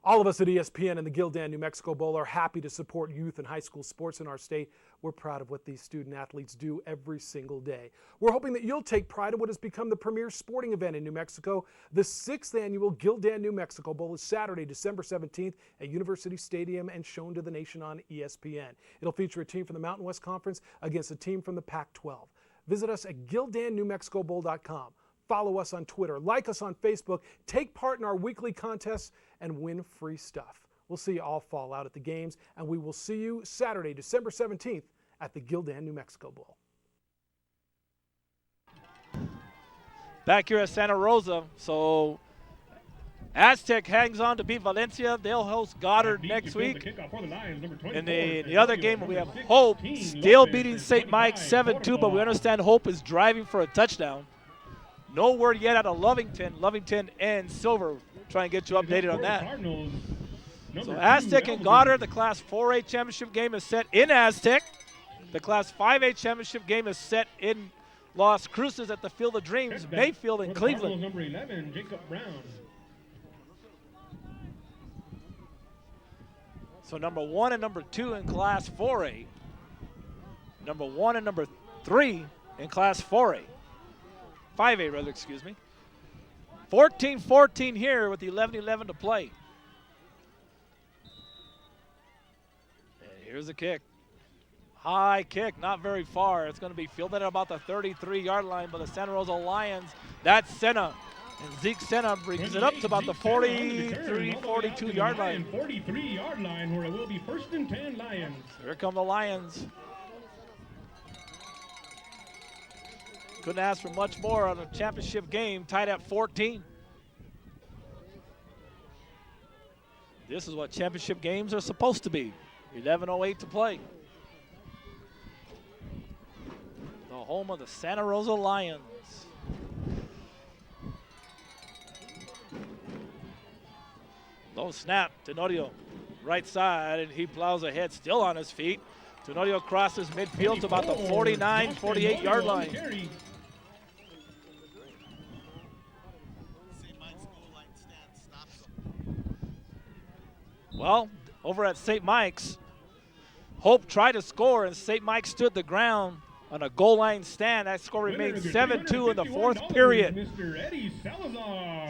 All of us at ESPN and the Gildan New Mexico Bowl are happy to support youth and high school sports in our state. We're proud of what these student athletes do every single day. We're hoping that you'll take pride in what has become the premier sporting event in New Mexico. The 6th annual Gildan New Mexico Bowl is Saturday, December 17th at University Stadium and shown to the nation on ESPN. It'll feature a team from the Mountain West Conference against a team from the Pac-12. Visit us at GildanNewMexicoBowl.com. Follow us on Twitter, like us on Facebook, take part in our weekly contests, and win free stuff. We'll see you all fall out at the games, and we will see you Saturday, December 17th at the Gildan New Mexico Bowl. Back here at Santa Rosa, so Aztec hangs on to beat Valencia. They'll host Goddard next week. In the other game, we have Hope still beating St. Mike's 7-2, but we understand Hope is driving for a touchdown. No word yet out of Lovington. Lovington and Silver. Try and get you updated on that. So Aztec and Goddard, the Class 4A championship game is set in Aztec. The Class 5A championship game is set in Las Cruces at the Field of Dreams, Mayfield and Cleveland. Number 11, Jacob Brown. So number 1 and number 2 in Class 4A. Number 1 and number 3 in Class 4A. 5A rather, excuse me. 14-14 here with 11-11 to play. And here's the kick. High kick, not very far. It's going to be fielded at about the 33-yard line by the Santa Rosa Lions. That's Senna. And Zeke Senna brings it up to about the 42-yard line. 43-yard line where it will be 1st and 10 Lions. Here come the Lions. Couldn't ask for much more on a championship game, tied at 14. This is what championship games are supposed to be. 11:08 to play. The home of the Santa Rosa Lions. Low snap, Tenorio, right side, and he plows ahead, still on his feet. Tenorio crosses midfield to about the 49-48-yard line. Well, over at St. Mike's, Hope tried to score, and St. Mike stood the ground on a goal line stand. That score remained 7-2 in the 4th period.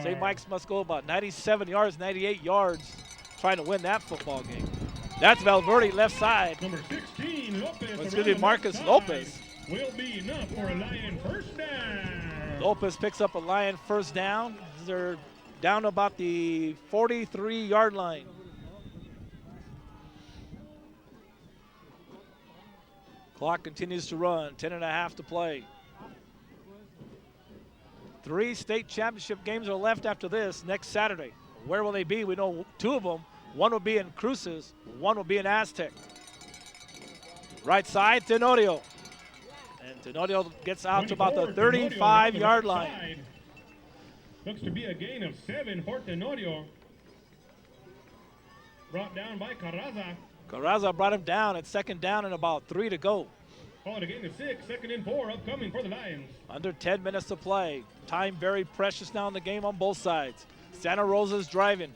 St. Mike's must go about 97 yards, 98 yards, trying to win that football game. That's Valverde left side. Number 16, Lopez. It's going to be Marcus Lopez. Will be enough for a Lion first down. Lopez picks up a Lion first down. They're down to about the 43-yard line. Clock continues to run, 10.5 to play. 3 state championship games are left after this next Saturday. Where will they be? We know 2 of them. One will be in Cruces, one will be in Aztec. Right side, Tenorio. And Tenorio gets out to about the 24, 35-yard Tenorio line. side. Looks to be a gain of 7 for Tenorio. Brought down by Carraza. Carraza brought him down at second down and about 3 to go. Call it a gain of 6, 2nd and 4 upcoming for the Lions. Under 10 minutes to play. Time very precious now in the game on both sides. Santa Rosa's driving.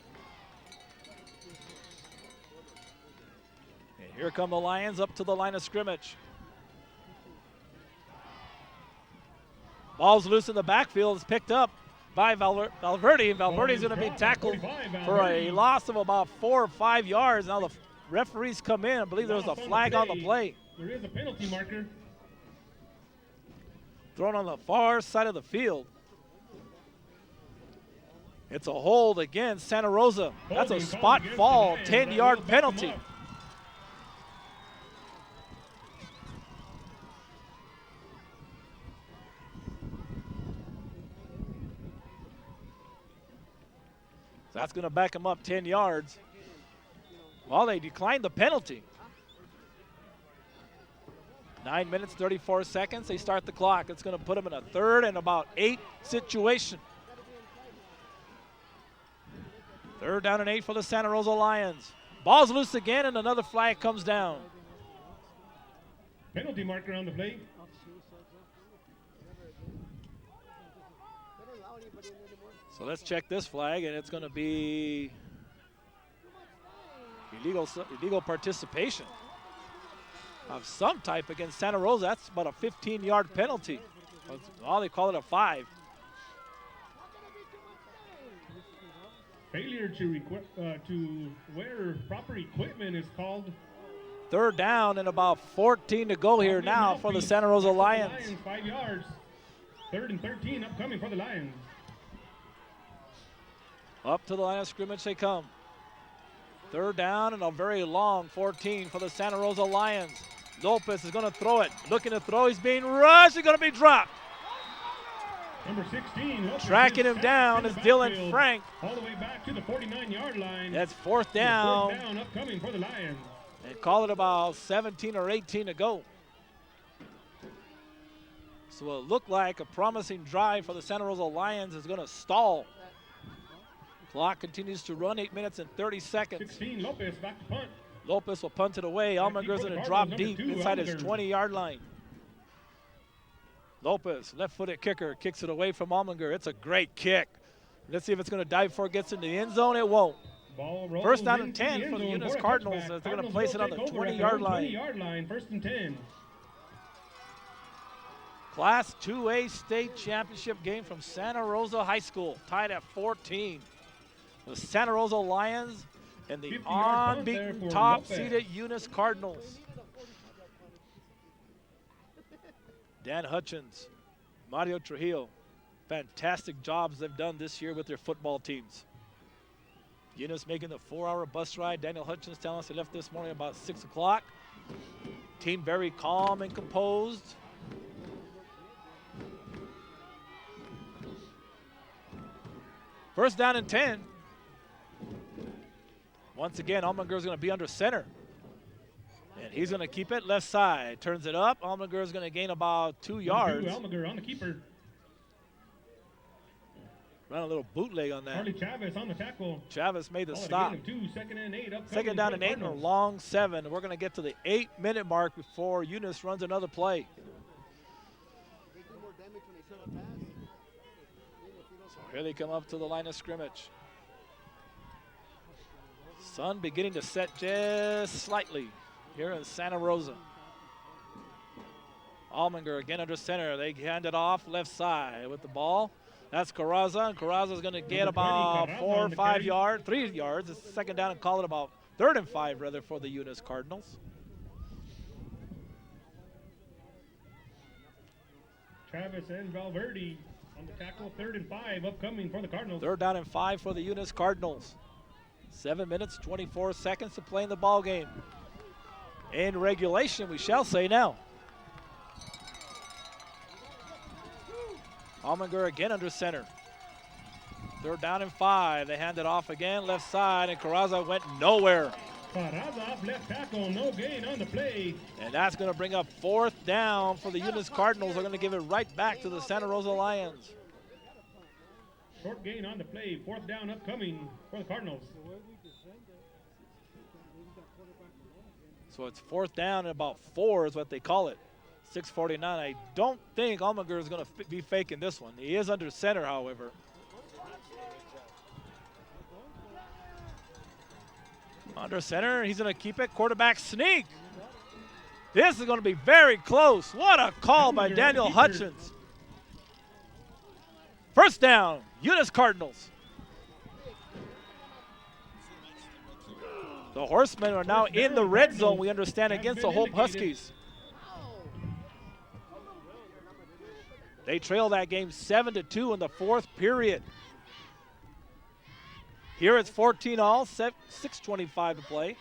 And here come the Lions up to the line of scrimmage. Ball's loose in the backfield. It's picked up by Valverde. Valverde's going to be tackled for a loss of about 4 or 5 yards. Now the referees come in. I believe there was a flag on the play. There is a penalty marker. Thrown on the far side of the field. It's a hold against Santa Rosa. That's a spot fall, 10-yard penalty. So that's going to back him up 10 yards. Well, they declined the penalty. 9 minutes, 34 seconds. They start the clock. It's going to put them in a 3rd and about 8 situation. 3rd down and 8 for the Santa Rosa Lions. Ball's loose again, and another flag comes down. Penalty marker on the play. So let's check this flag, and it's going to be illegal participation of some type against Santa Rosa. That's about a 15-yard penalty. Well, they call it a 5. Failure to wear proper equipment is called. 3rd down and about 14 to go here now for the Santa Rosa Lions. 5 yards. 3rd and 13 upcoming for the Lions. Up to the line of scrimmage they come. 3rd down and a very long 14 for the Santa Rosa Lions. Lopez is going to throw it. Looking to throw. He's being rushed. He's going to be dropped. Number 16. Lopez tracking him down is Dylan Frank. All the way back to the 49-yard line. That's 4th down. 4th down upcoming for the Lions. And call it about 17 or 18 to go. So it looked like a promising drive for the Santa Rosa Lions is going to stall. Clock continues to run, 8 minutes and 30 seconds. 16, Lopez back to punt. Lopez will punt it away. Almonger's going to drop deep inside his 20-yard line. Lopez, left-footed kicker, kicks it away from Almonger. It's a great kick. Let's see if it's going to dive before it gets into the end zone. It won't. First down and 10 for the Eunice Cardinals. They're going to place it on the 20-yard line. 20-yard line, 1st and 10. Class 2A state championship game from Santa Rosa High School, tied at 14. The Santa Rosa Lions and the unbeaten top-seeded Eunice Cardinals. Dan Hutchins, Mario Trujillo, fantastic jobs they've done this year with their football teams. Eunice making the 4-hour bus ride. Daniel Hutchins telling us they left this morning about 6 o'clock. Team very calm and composed. First down and 10. Once again, Almonger is going to be under center. And he's going to keep it left side. Turns it up. Almonger is going to gain about 2 yards. Almonger on the keeper. Run a little bootleg on that. Charlie Chavez on the tackle. Chavez made the stop. 2nd and 8. Second down and 8 and a long 7. We're going to get to the 8-minute mark before Eunice runs another play. So here they come up to the line of scrimmage. Sun beginning to set just slightly here in Santa Rosa. Almonger again under center. They hand it off left side with the ball. That's Carraza, and Carraza is going to get about 4 or 5 yards, 3 yards. It's second down and call it about 3rd and 5 rather for the Eunice Cardinals. Travis and Valverde on the tackle. 3rd and 5 upcoming for the Cardinals. 3rd down and 5 for the Eunice Cardinals. 7 minutes, 24 seconds to play in the ball game. In regulation, we shall say now. Almonger again under center. 3rd down and 5. They hand it off again, left side, and Carraza went nowhere. Peraza, left tackle, no gain on the play. And that's going to bring up 4th down for the Eunice Cardinals. They're going to give it right back to the Santa Rosa Lions. Short gain on the play, 4th down upcoming for the Cardinals. So it's 4th down and about 4 is what they call it. 6:49. I don't think Almaguer is going to be faking this one. He is under center, however. Under center, he's going to keep it. Quarterback sneak. This is going to be very close. What a call by Daniel Hutchins. 1st down, Eunice Cardinals. The Horsemen are now in the red zone, we understand, against the Hope Huskies. They trail that game 7-2 in the 4th period. Here it's 14-all, 6:25 to play.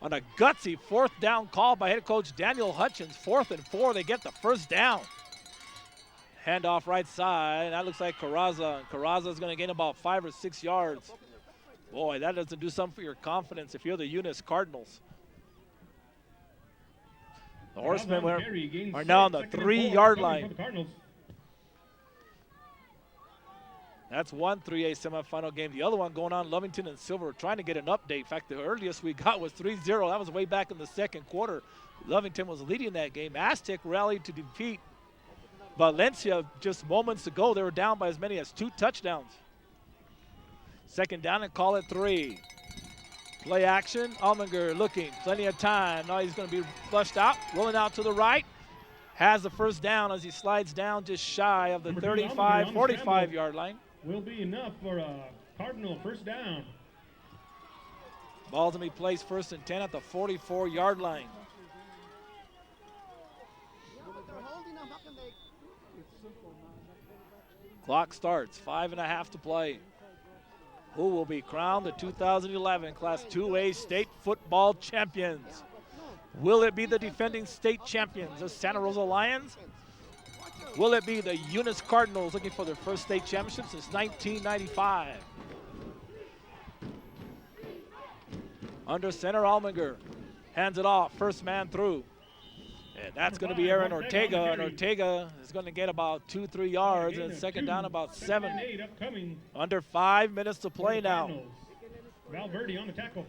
On a gutsy 4th down call by head coach Daniel Hutchins. 4th and 4, they get the 1st down. Handoff right side, that looks like Carraza. Carraza is going to gain about 5 or 6 yards. Boy, that doesn't do something for your confidence if you're the Eunice Cardinals. The Horsemen are now on the 3-yard line. That's one 3A semifinal game. The other one going on, Lovington and Silver, trying to get an update. In fact, the earliest we got was 3-0. That was way back in the 2nd quarter. Lovington was leading that game. Aztec rallied to defeat Valencia just moments ago. They were down by as many as 2 touchdowns. 2nd down and call it 3. Play action. Almaguer looking. Plenty of time. Now he's going to be flushed out. Rolling out to the right. Has the 1st down as he slides down just shy of the 35, 45-yard line. Will be enough for a Cardinal 1st down. Ball's going to be placed 1st and 10 at the 44-yard line. Clock starts, 5.5 to play. Who will be crowned the 2011 Class 2A state football champions? Will it be the defending state champions, the Santa Rosa Lions? Will it be the Eunice Cardinals looking for their 1st state championship since 1995? Under center, Almaguer hands it off, 1st man through. And that's going to be Aaron Ortega, and Ortega is going to get about 2-3 yards, and 2nd down about 7. Under 5 minutes to play now. Valverde on the tackle.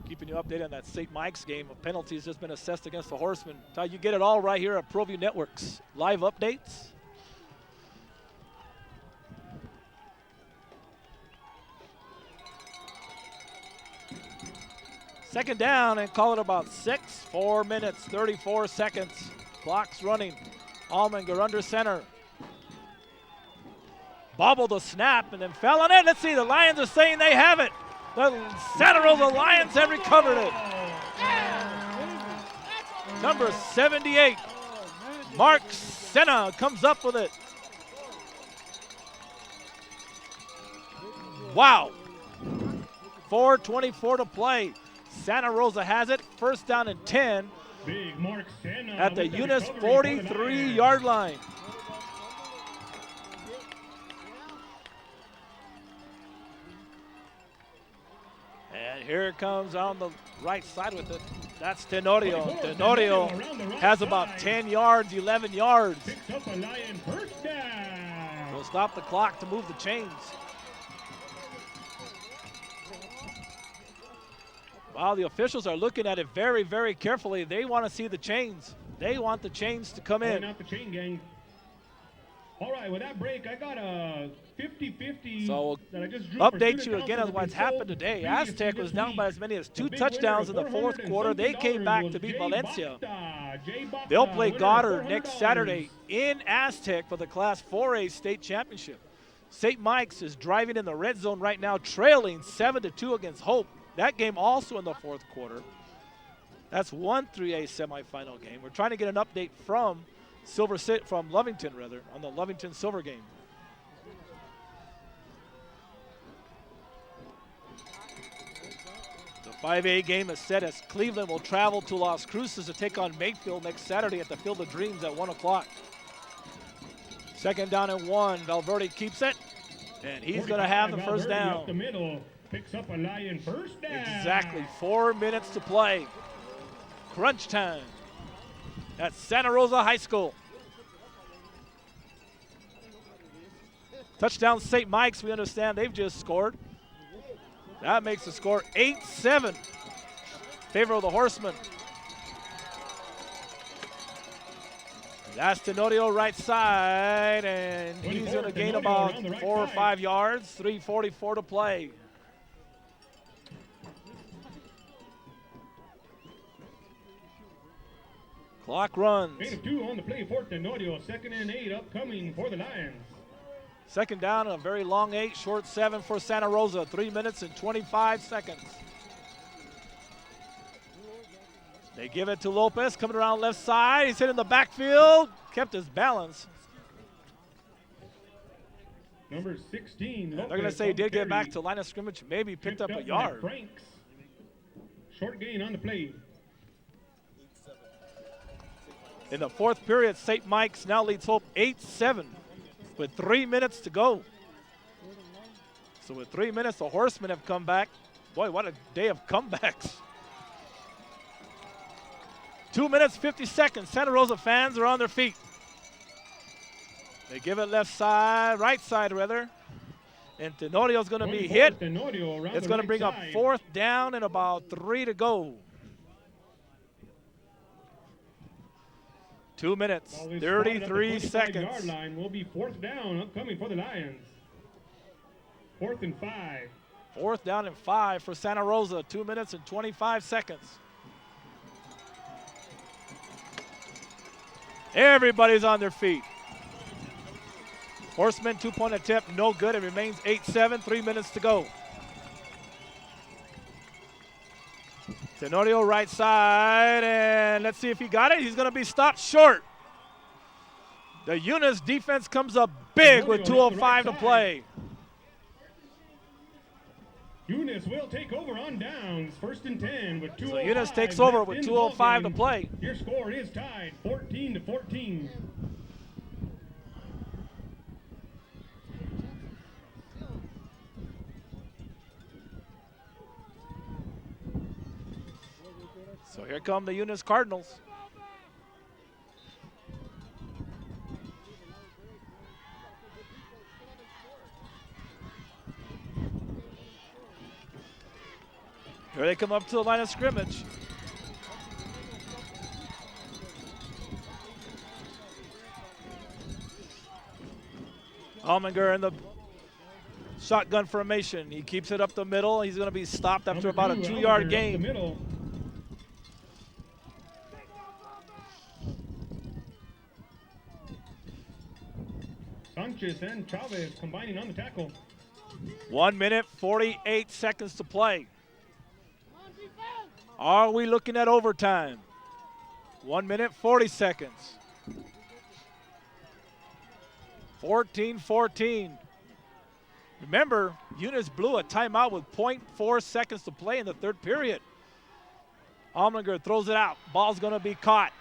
Keeping you updated on that St. Mike's game. A penalty has just been assessed against the Horsemen. You get it all right here at ProView Networks. Live updates. Second down and call it about 6. 4 minutes, 34 seconds. Clock's running. Almaguer under center. Bobbled the snap and then fell on it. Let's see, the Lions are saying they have it. The Santa Rosa Lions have recovered it. Number 78, Mark Senna comes up with it. Wow. 4:24 to play. Santa Rosa has it. 1st down and 10 Big Mark Senna at the Eunice 43-yard line. And here it comes on the right side with it. That's Tenorio. Tenorio has about 10 yards, 11 yards. Picks up a Lion 1st down. We'll stop the clock to move the chains. Wow, the officials are looking at it very, very carefully. They want to see the chains. They want the chains to come in. Out the chain gang. All right, with that break, I got a 50-50 so that I just drew. Update you again on what's happened today. Aztec was down by as many as 2 touchdowns in the 4th quarter. They came back to beat Valencia. They'll play Goddard next Saturday in Aztec for the Class 4A state championship. St. Mike's is driving in the red zone right now, trailing 7-2 against Hope. That game also in the 4th quarter. That's one 3A semifinal game. We're trying to get an update from Lovington on the Lovington Silver game. The 5A game is set as Cleveland will travel to Las Cruces to take on Mayfield next Saturday at the Field of Dreams at 1 o'clock. 2nd down and 1. Valverde keeps it. And he's going to have the first Valverde down. Up the middle, picks up a Lion first down. Exactly 4 minutes to play. Crunch time at Santa Rosa High School. Touchdown St. Mike's, we understand they've just scored. That makes the score 8-7 in favor of the Horsemen. That's Tenorio right side, and he's going to gain about 4 or 5 yards, 3:44 to play. Clock runs. 8 of 2 on the play for Tenorio. 2nd and 8 upcoming for the Lions. Second down, a very long 8, short 7 for Santa Rosa. 3 minutes and 25 seconds. They give it to Lopez, coming around left side. He's hit in the backfield, kept his balance. Number 16, Lopez. They're going to say he did get back to line of scrimmage, maybe picked up a yard. Franks. Short gain on the play. In the fourth period, St. Mike's now leads Hope 8-7 with 3 minutes to go. So with 3 minutes, the Horsemen have come back. Boy, what a day of comebacks. 2 minutes, 50 seconds. Santa Rosa fans are on their feet. They give it left side, right side rather. And Tenorio's going to be hit. It's going to bring up 4th down and about 3 to go. 2 minutes, 33 seconds. Yard line will be 4th down upcoming for the Lions. 4th and 5. 4th down and 5 for Santa Rosa. 2 minutes and 25 seconds. Everybody's on their feet. Horsemen 2-point attempt, no good. It remains 8-7, 3 minutes to go. Tenorio right side, and let's see if he got it. He's going to be stopped short. The Eunice defense comes up big with 2:05 to play. Eunice will take over on downs. 1st and 10 with 2:05. So Eunice takes over with 2:05 to play. Your score is tied, 14-14. So here come the Eunice Cardinals. Here they come up to the line of scrimmage. Almengar in the shotgun formation. He keeps it up the middle. He's going to be stopped after about a 2-yard gain. Sanchez and Chavez combining on the tackle. 1 minute, 48 seconds to play. Are we looking at overtime? 1 minute, 40 seconds. 14-14. Remember, Eunice blew a timeout with 0.4 seconds to play in the third period. Almengar throws it out. Ball's going to be caught.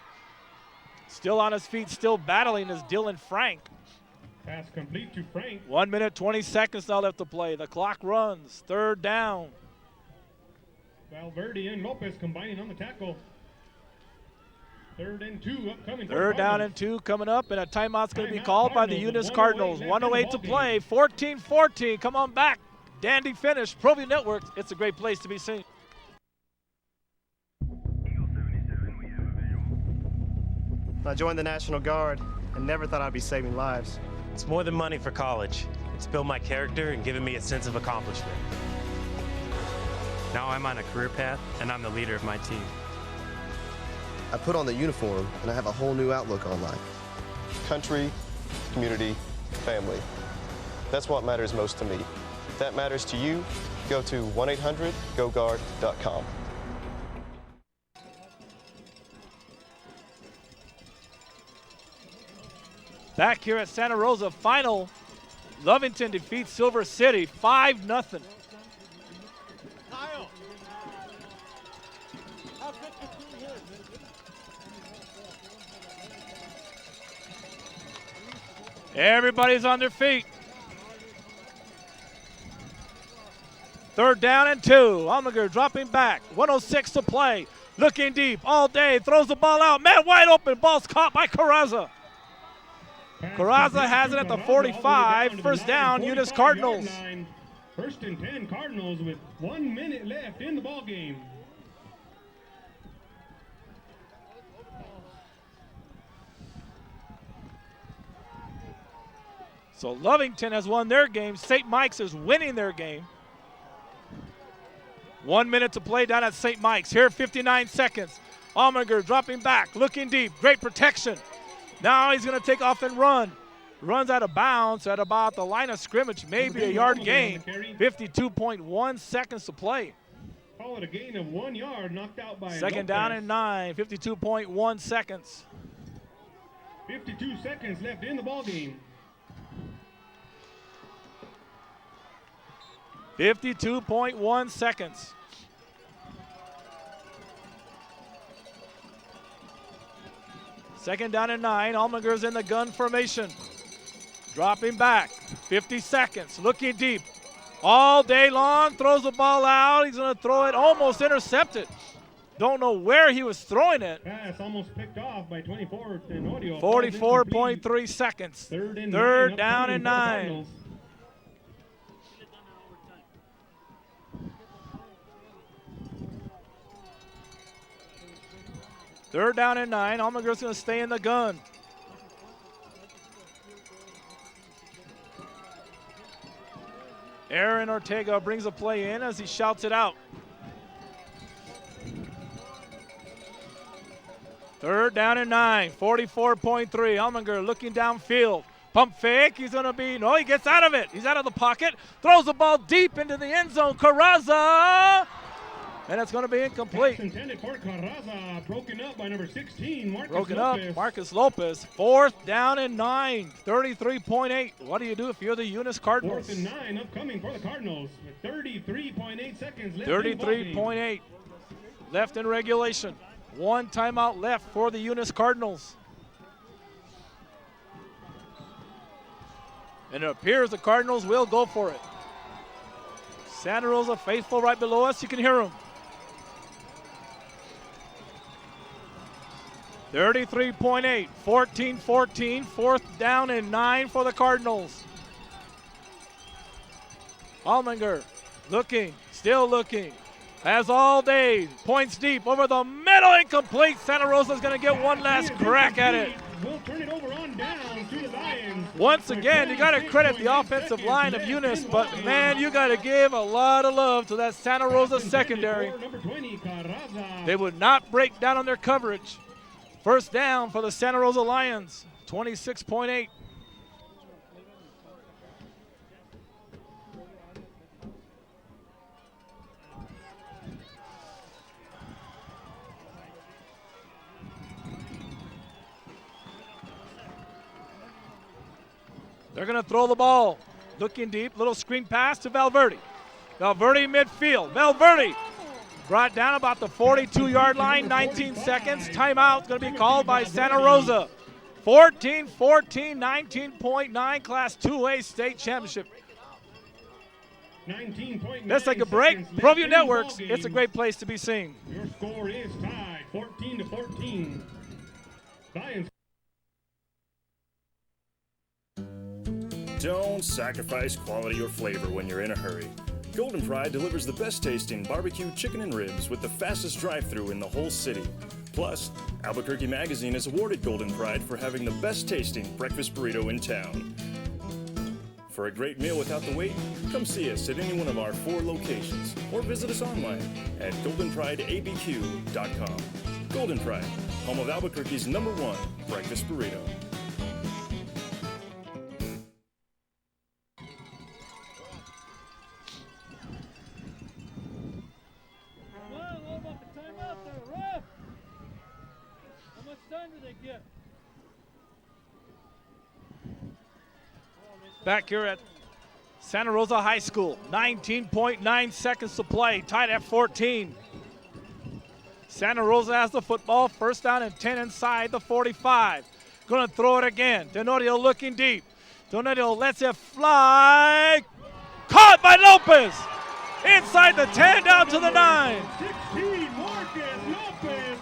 Still on his feet, still battling is Dylan Frank. Pass complete to Frank. 1 minute, 20 seconds now left to play. The clock runs. 3rd down. Valverde and Lopez combining on the tackle. 3rd and 2 upcoming. 3rd down and 2 coming up, and a timeout's going to be called by the Eunice Cardinals. 1:08 to play. 14-14. Come on back. Dandy finish. ProView Networks. It's a great place to be seen. I joined the National Guard and never thought I'd be saving lives. It's more than money for college. It's built my character and given me a sense of accomplishment. Now I'm on a career path, and I'm the leader of my team. I put on the uniform, and I have a whole new outlook on life. Country, community, family. That's what matters most to me. If that matters to you, go to 1-800-GO-GUARD.com. Back here at Santa Rosa, final. Lovington defeats Silver City 5-0. Everybody's on their feet. 3rd down and 2. Almaguer dropping back. 1:06 to play. Looking deep all day. Throws the ball out. Man wide open. Ball's caught by Carraza. Carraza has it at the 45. 1st down, Eunice Cardinals. 1st and 10 Cardinals with 1 minute left in the ball game. So Lovington has won their game. St. Mike's is winning their game. 1 minute to play down at St. Mike's. Here, 59 seconds. Almaguer dropping back, looking deep. Great protection. Now he's going to take off and run. Runs out of bounds at about the line of scrimmage, maybe a yard gain. 52.1 seconds to play. Call it a gain of 1 yard, knocked out by 2nd down and 9, 52.1 seconds. 52 seconds left in the ball game. 52.1 seconds. Second down and 9. Almaguer's in the gun formation. Dropping back. 50 seconds. Looking deep. All day long. Throws the ball out. He's going to throw it. Almost intercepted. Don't know where he was throwing it. Pass almost picked off by 24 and audio. 44.3 seconds. 3rd down and 9. Third down and 9. Almaguer's going to stay in the gun. Aaron Ortega brings a play in as he shouts it out. 3rd down and 9. 44.3. Almaguer looking downfield. Pump fake. He's going to be, no, he gets out of it. He's out of the pocket. Throws the ball deep into the end zone. Carraza. And it's going to be incomplete. Pass intended for Carraza, broken up by number 16, Marcus Broken Lopez. up, Marcus Lopez. 4th down and 9, 33.8. What do you do if you're the Eunice Cardinals? 4th and 9 upcoming for the Cardinals with 33.8 seconds left. 33.8 left in regulation. 1 timeout left for the Eunice Cardinals. And it appears the Cardinals will go for it. Santa Rosa faithful right below us. You can hear them. 33.8, 14-14, 4th down and 9 for the Cardinals. Almaguer looking, still looking, has all day, points deep over the middle, incomplete. Santa Rosa's going to get one last crack at it. We'll turn it over on down to the Lions. Once again, you got to credit the offensive line of Eunice, but man, you got to give a lot of love to that Santa Rosa secondary. They would not break down on their coverage. 1st down for the Santa Rosa Lions, 26.8. They're going to throw the ball. Looking deep, little screen pass to Valverde. Valverde midfield. Valverde brought down about the 42-yard line, 19 seconds. Timeout going to be called by Santa Rosa. 14-14, 19.9 Class 2A state championship. 19.9 Let's take a break. ProView Networks, it's a great place to be seen. Your score is tied, 14-14. Lions. Don't sacrifice quality or flavor when you're in a hurry. Golden Pride delivers the best tasting barbecue chicken and ribs with the fastest drive-thru in the whole city. Plus, Albuquerque Magazine has awarded Golden Pride for having the best tasting breakfast burrito in town. For a great meal without the wait, come see us at any one of our 4 locations or visit us online at goldenprideabq.com. Golden Pride, home of Albuquerque's #1 breakfast burrito. Back here at Santa Rosa High School, 19.9 seconds to play, tied at 14. Santa Rosa has the football, 1st down and 10 inside the 45. Gonna throw it again. Tenorio looking deep. Tenorio lets it fly. Caught by Lopez. Inside the 10, down to the 9. 16, Marcus Lopez,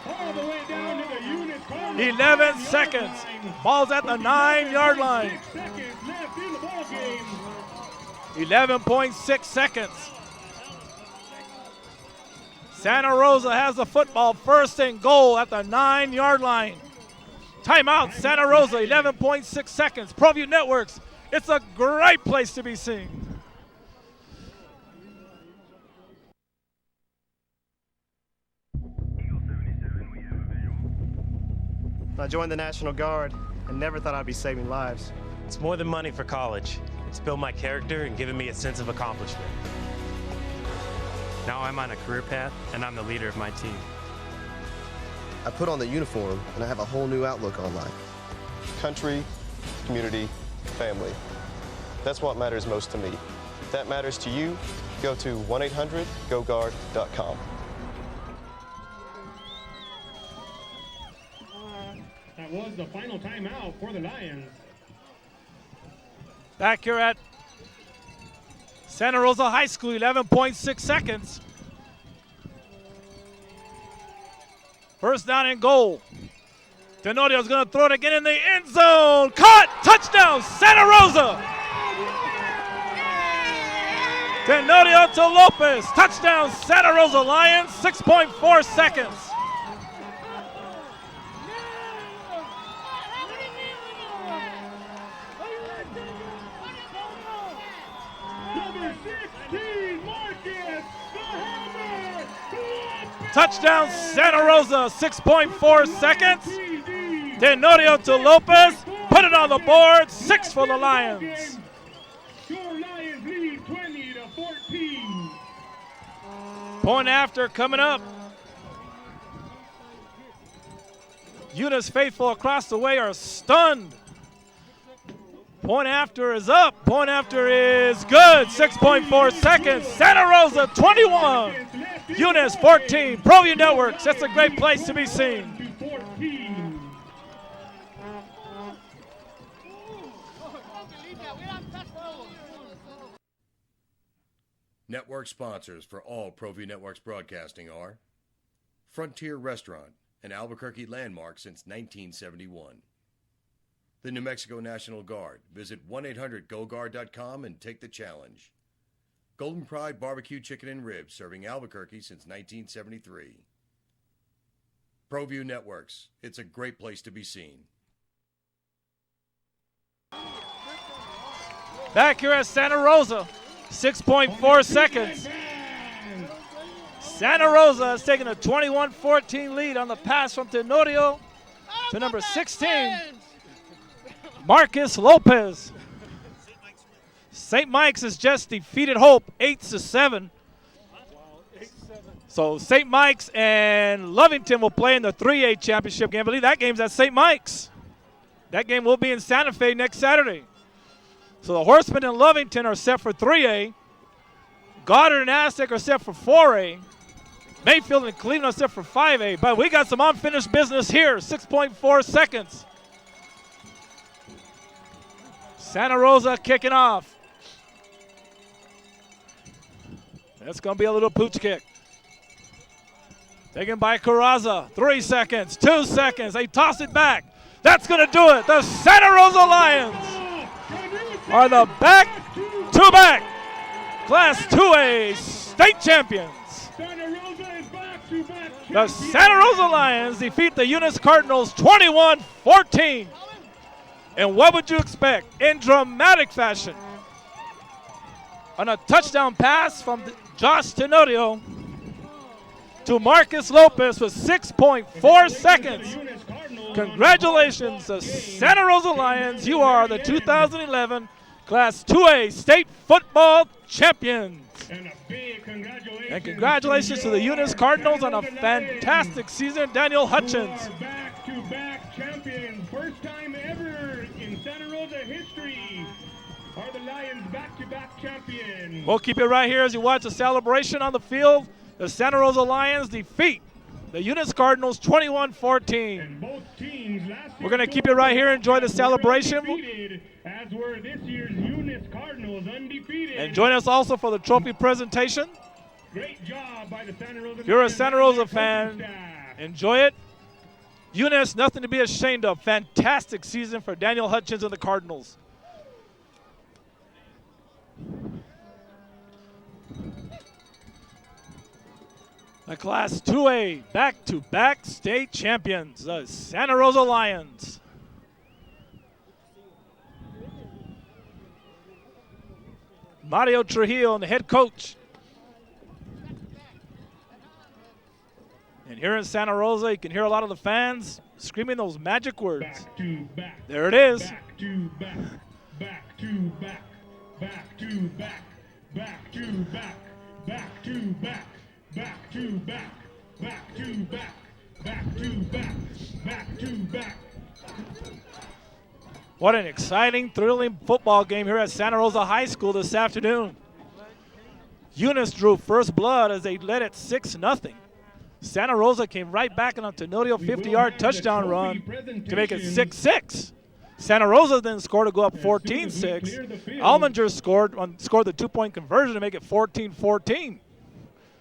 all the way down to the Eunice Cardinals. 11 seconds. Ball's at the 9-yard line. 6 seconds left in the ball game. 11.6 seconds. Santa Rosa has the football, first and goal at the 9-yard line. Timeout, Santa Rosa, 11.6 seconds. ProView Networks, it's a great place to be seen. I joined the National Guard and never thought I'd be saving lives. It's more than money for college. It's built my character and given me a sense of accomplishment. Now I'm on a career path, and I'm the leader of my team. I put on the uniform, and I have a whole new outlook on life. Country, community, family. That's what matters most to me. If that matters to you, go to 1-800-GoGuard.com. That was the final timeout for the Lions. Back here at Santa Rosa High School, 11.6 seconds. First down and goal. Tenodio's going to throw it again in the end zone. Caught! Touchdown, Santa Rosa! Tenodio to Lopez. Touchdown, Santa Rosa Lions, 6.4 seconds. Number 16, Marcus, the hammer. Touchdown, Santa Rosa, 6.4 seconds. Tenodio to Lopez. Put it on the board, 6 for the Lions. Your Lions lead 20-14. Point after coming up. Eunice faithful across the way are stunned. Point after is up. Point after is good. 6.4 seconds. Santa Rosa 21. Eunice 14. ProView Networks. That's a great place to be seen. Network sponsors for all ProView Networks broadcasting are Frontier Restaurant, an Albuquerque landmark since 1971. The New Mexico National Guard. Visit 1-800-GoGuard.com and take the challenge. Golden Pride Barbecue Chicken and Ribs, serving Albuquerque since 1973. ProView Networks. It's a great place to be seen. Back here at Santa Rosa, 6.4 seconds. Santa Rosa has taken a 21-14 lead on the pass from Tenodio to number 16. Marcus Lopez. St. Mike's has just defeated Hope 8-7. So St. Mike's and Lovington will play in the 3A championship game. I believe that game's at St. Mike's. That game will be in Santa Fe next Saturday. So the Horsemen and Lovington are set for 3A. Goddard and Aztec are set for 4A. Mayfield and Cleveland are set for 5A. But we got some unfinished business here. 6.4 seconds. Santa Rosa kicking off. That's going to be a little pooch kick. Taken by Carraza. 3 seconds, 2 seconds. They toss it back. That's going to do it. The Santa Rosa Lions are the back-to-back Class 2A state champions. The Santa Rosa Lions defeat the Eunice Cardinals 21-14. And what would you expect? In dramatic fashion, on a touchdown pass from Josh Tenodio to Marcus Lopez with 6.4 seconds. Congratulations, the Santa Rosa Lions. You are the 2011 Class 2A state football champions. And congratulations to the Eunice Cardinals on a fantastic season. Daniel Hutchins. Back-to-back champions. First time ever in Santa Rosa history are the Lions back-to-back champions. We'll keep it right here as you watch the celebration on the field. The Santa Rosa Lions defeat the Eunice Cardinals 21-14. We're going to keep it right here. Enjoy the celebration. As were this year's Eunice Cardinals. goes undefeated. And join us also for the trophy presentation. Great job by the Santa Rosa. If you're a Lions Santa and Rosa their fan, coaching staff. enjoy it. Eunice, nothing to be ashamed of. Fantastic season for Daniel Hutchins and the Cardinals. The Class 2A back-to-back state champions, the Santa Rosa Lions. Mario Trujillo, the head coach. And here in Santa Rosa, you can hear a lot of the fans screaming those magic words. Back to back. There it is. Back to back. Back to back. Back to back. Back to back. Back to back. Back to back. Back to back. Back to back. Back to back. What an exciting, thrilling football game here at Santa Rosa High School this afternoon. Eunice drew first blood as they led at 6-0. Santa Rosa came right back on a Tenorio 50-yard touchdown run to make it 6-6. Santa Rosa then scored to go up 14-6. Alminger scored the 2-point conversion to make it 14-14.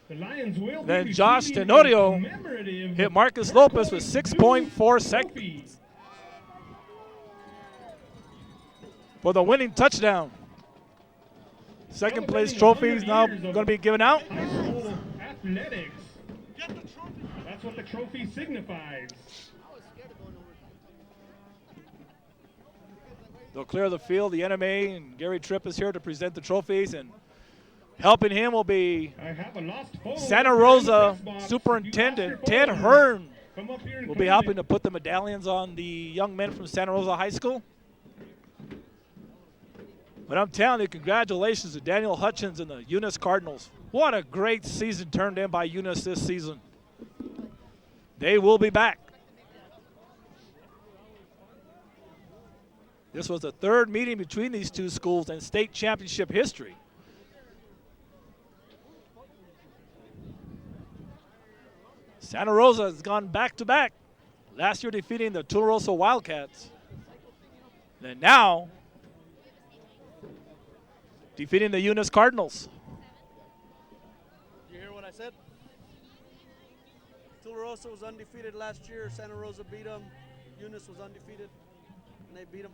The Lions will Then Josh Tenorio hit Marcus Lopez with 6.4 seconds for the winning touchdown. Second place trophies now going to be given out. Athletics. That's what the trophy signifies. They'll clear the field. The NMA and Gary Tripp is here to present the trophies, and helping him will be Santa Rosa Superintendent Ted Hearn. Will be helping to put the medallions on the young men from Santa Rosa High School. But I'm telling you, congratulations to Daniel Hutchins and the Eunice Cardinals. What a great season turned in by Eunice this season. They will be back. This was the third meeting between these two schools in state championship history. Santa Rosa has gone back-to-back. Last year defeating the Tularosa Wildcats. And now defeating the Eunice Cardinals. Did you hear what I said? Tularosa was undefeated last year. Santa Rosa beat them. Eunice was undefeated, and they beat them.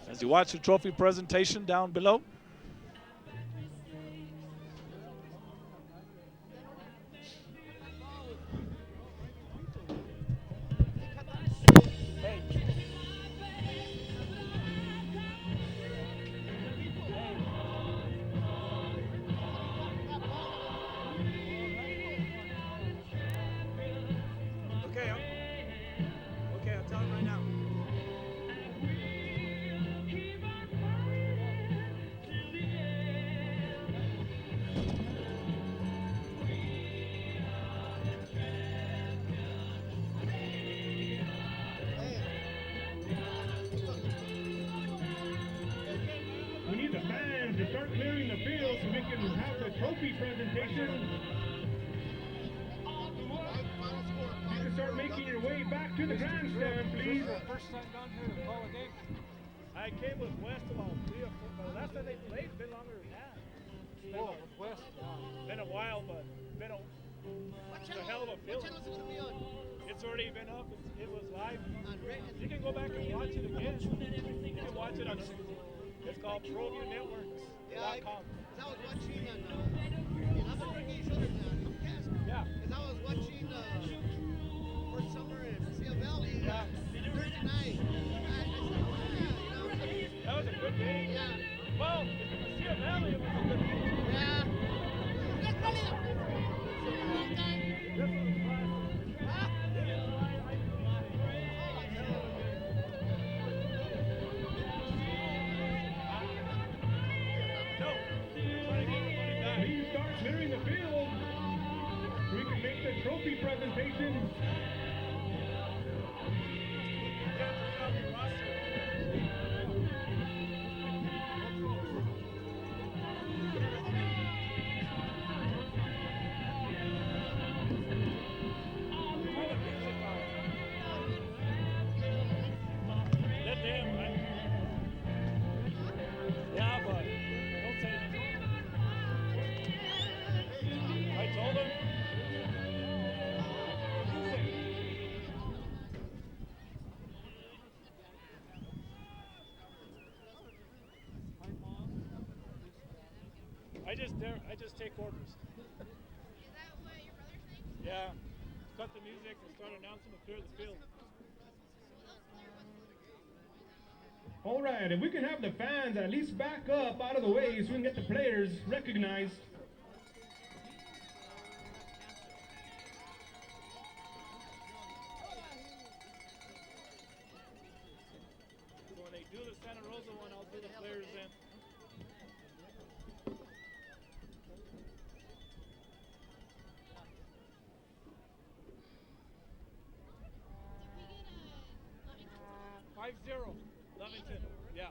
As you watch the trophy presentation down below. Okay, I'll tell him right now. We need the fans to start clearing the field so we can have the trophy presentation. You can start making your way back to the grandstand, please. First time down here to call a game. I came with West about 3 or 4, but the last time they played been longer than that. Oh, West. Been a while, but been a hell of a field. It's already been up. It was live. You can go back and watch it again. You can watch it on. It's called ProViewNetworks.com. I was watching in Albuquerque, yeah. Because I was watching First Summer in Sea Valley Thursday night. That was a good game. Yeah. Well, Sea Valley, it was a good game. Yeah. That's probably the wrong time. Please start clearing the field so we can make the trophy presentation. Let them I just take orders. Is that what your brother thinks? Yeah. Cut the music and start announcing to clear the field. All right, if we can have the fans at least back up out of the way so we can get the players recognized. So when they do the Santa Rosa one, I'll do the players in. Lovington, yeah.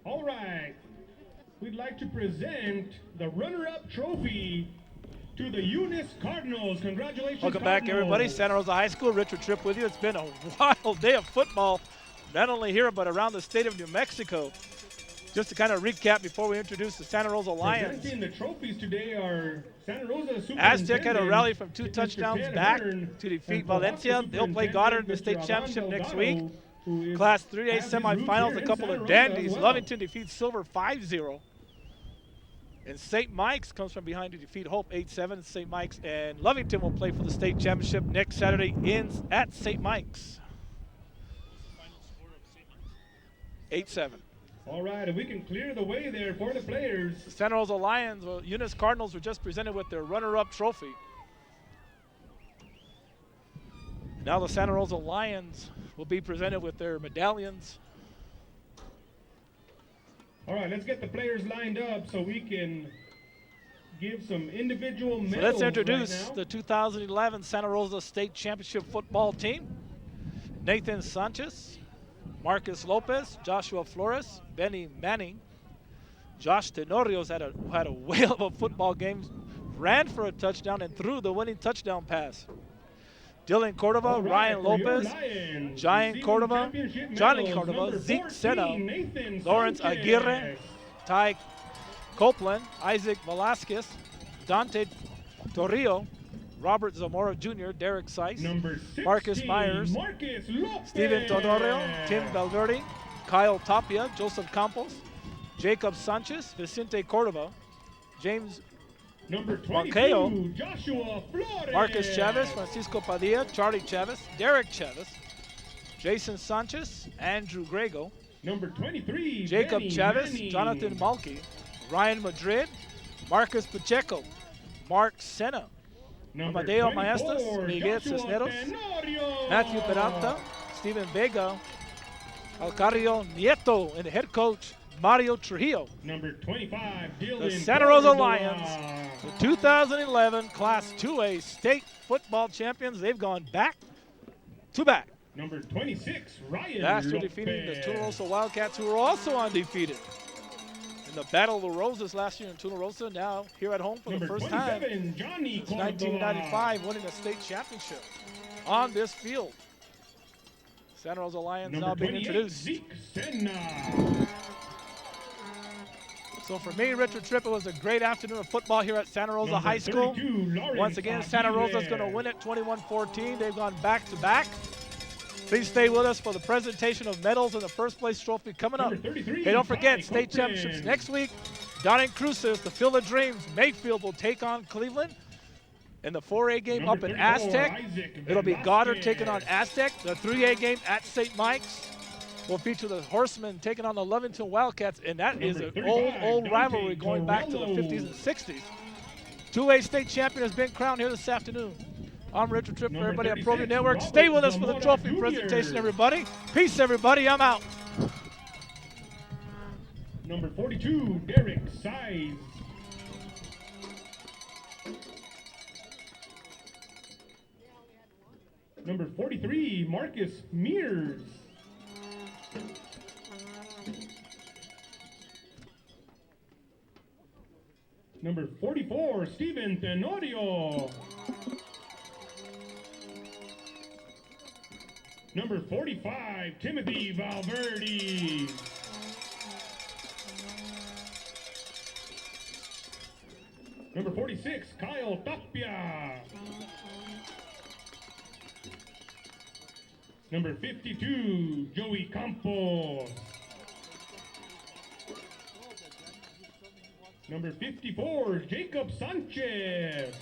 All right, we'd like to present the runner-up trophy to the Eunice Cardinals. Congratulations, Welcome back, everybody. Santa Rosa High School, Richard Tripp with you. It's been a wild day of football, not only here, but around the state of New Mexico. Just to kind of recap before we introduce the Santa Rosa Lions. Presenting the trophies today are Santa Rosa Aztec had a rally from 2 Mr. touchdowns Ted back Hearn to defeat and Valencia. Milwaukee They'll play Goddard in the state championship next week. Class 3A semifinals, a couple of dandies. Lovington defeats Silver 5-0. And St. Mike's comes from behind to defeat Hope 8-7. St. Mike's and Lovington will play for the state championship next Saturday at St. Mike's. 8-7. All right, if we can clear the way there for the players. The Santa Rosa Lions, Eunice Cardinals, were just presented with their runner-up trophy. Now the Santa Rosa Lions will be presented with their medallions. All right, let's get the players lined up so we can give some individual medals. So let's introduce right now. the 2011 Santa Rosa State Championship football team. Nathan Sanchez, Marcus Lopez, Joshua Flores, Benny Manning, Josh Tenorios had a whale of a football game, ran for a touchdown and threw the winning touchdown pass. Dylan Cordova, Ryan Lopez, Giant Cordova, Johnny Cordova, Zeke Sena, Lawrence Aguirre, Ty Copeland, Isaac Velasquez, Dante Torrio, Robert Zamora Jr., Derek Seiss, Marcus Myers, Steven Todorio, Tim Valverde, Kyle Tapia, Joseph Campos, Jacob Sanchez, Vicente Cordova, James Marqueo, Joshua Flores, Marcus Chavez, Francisco Padilla, Charlie Chavez, Derek Chavez, Jason Sanchez, Andrew Grego, number 23, Jacob Benny Chavez, Manning. Jonathan Malky, Ryan Madrid, Marcus Pacheco, Mark Sena, Amadeo Maestas, Miguel Cisneros, Matthew Peralta, Steven Vega, Alcario Nieto, and head coach Mario Trujillo. Number 25, Dylan The Santa Rosa Cordova. Lions, the 2011 Class 2A state football champions. They've gone back to back. Number 26, Ryan Last year Lopez. defeating the Tula Rosa Wildcats, who were also undefeated. In the Battle of the Roses last year in Tula Rosa, now here at home for Number the first time 27, Johnny since Cordova. 1995, winning a state championship on this field. Santa Rosa Lions Number now being 28, introduced. Zeke Sena. So for me, Richard Tripp, it was a great afternoon of football here at Santa Rosa Number High School. 32, Lawrence Once again, Santa Rosa's going to win it 21-14. They've gone back to back. Please stay with us for the presentation of medals and the first place trophy coming up. Number 33, Hey, don't forget, Ty state Copeland. championships next week. Down in Cruces, the Field of Dreams, Mayfield will take on Cleveland. In the 4A game Number up in 34, Aztec, Isaac it'll be Velasquez. Goddard taking on Aztec. The 3A game at St. Mike's will feature the Horsemen taking on the Lovington Wildcats, and that is an 35, old Dante rivalry going back to the Torello. 50s and 60s. 2A state champion has been crowned here this afternoon. I'm Richard Tripp, Number everybody at 36, ProView Network. Robert Stay with us for the Zamora trophy Jr. presentation, everybody. Peace, everybody. I'm out. Number 42, Derek Seiss. Number 43, Marcus Mears. Number 44, Steven Tenorio. Number 45, Timothy Valverde. Number 46, Kyle Tapia. Number 52, Joey Campos. Number 54, Jacob Sanchez.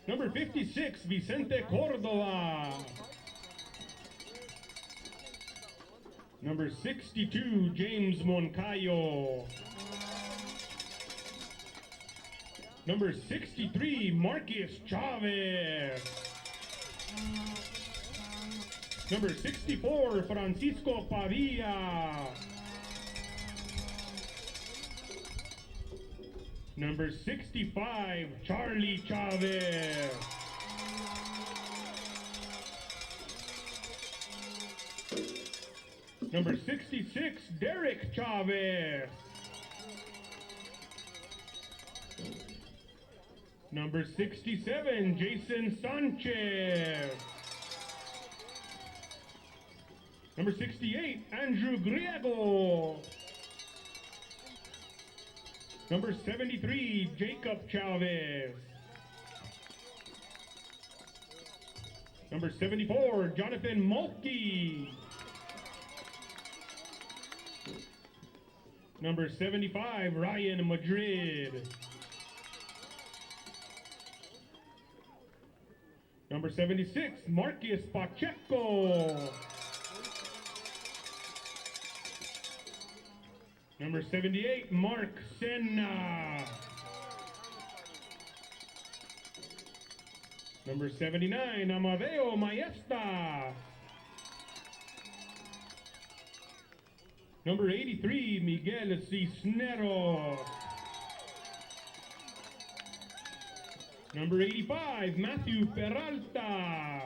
Number 56, Vicente Cordova. Number 62, James Moncayo. Number 63, Marcus Chavez. Number 64, Francisco Padilla. Number 65, Charlie Chavez. Number 66, Derek Chavez. Number 67, Jason Sanchez. Number 68, Andrew Griego. Number 73, Jacob Chavez. Number 74, Jonathan Mulkey. Number 75, Ryan Madrid. Number 76, Marcus Pacheco. Number 78, Mark Senna. Number 79, Amadeo Maesta. Number 83, Miguel Cisneros. Number 85, Matthew Peralta.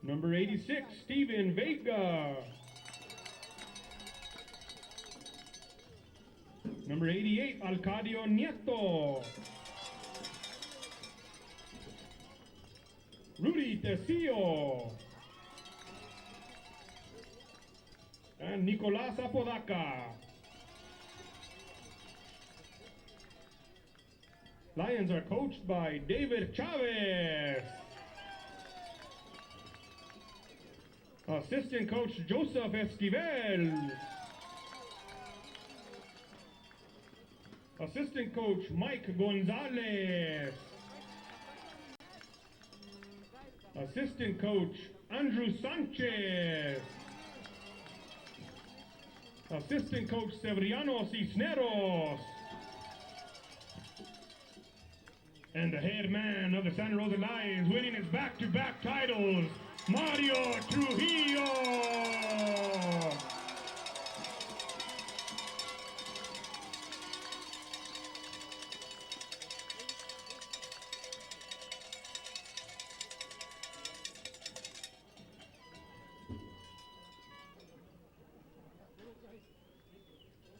Number 86, Steven Vega. Number 88, Alcadio Nieto. Rudy Tecillo. And Nicolas Apodaca. Lions are coached by David Chavez. Assistant coach Joseph Esquivel. Assistant coach Mike Gonzalez. Assistant coach Andrew Sanchez. Assistant coach Severiano Cisneros. And the head man of the Santa Rosa Lions, winning his back-to-back titles, Mario Trujillo.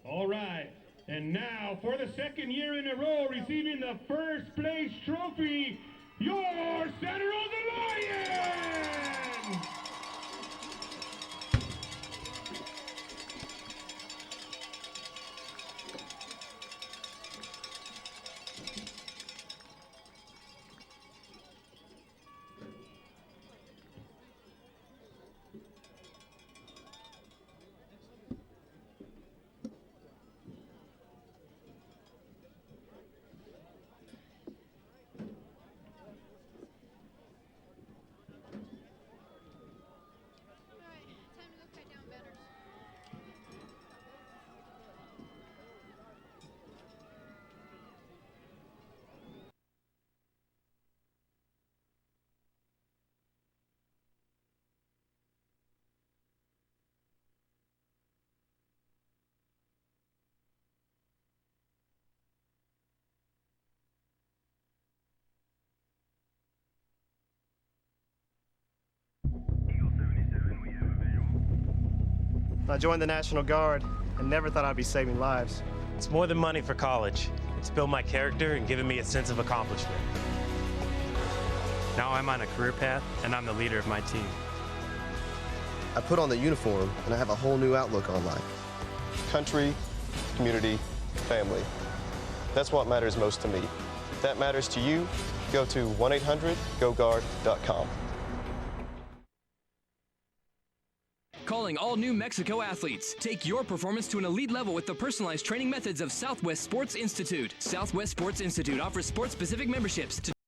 All right, and now for the second year in a row, receiving the first place trophy, your Santa Rosa Lions! I joined the National Guard and never thought I'd be saving lives. It's more than money for college. It's built my character and given me a sense of accomplishment. Now I'm on a career path, and I'm the leader of my team. I put on the uniform, and I have a whole new outlook on life. Country, community, family. That's what matters most to me. If that matters to you, go to 1-800-GO-GUARD.com. Calling all New Mexico athletes. Take your performance to an elite level with the personalized training methods of Southwest Sports Institute. Southwest Sports Institute offers sports-specific memberships to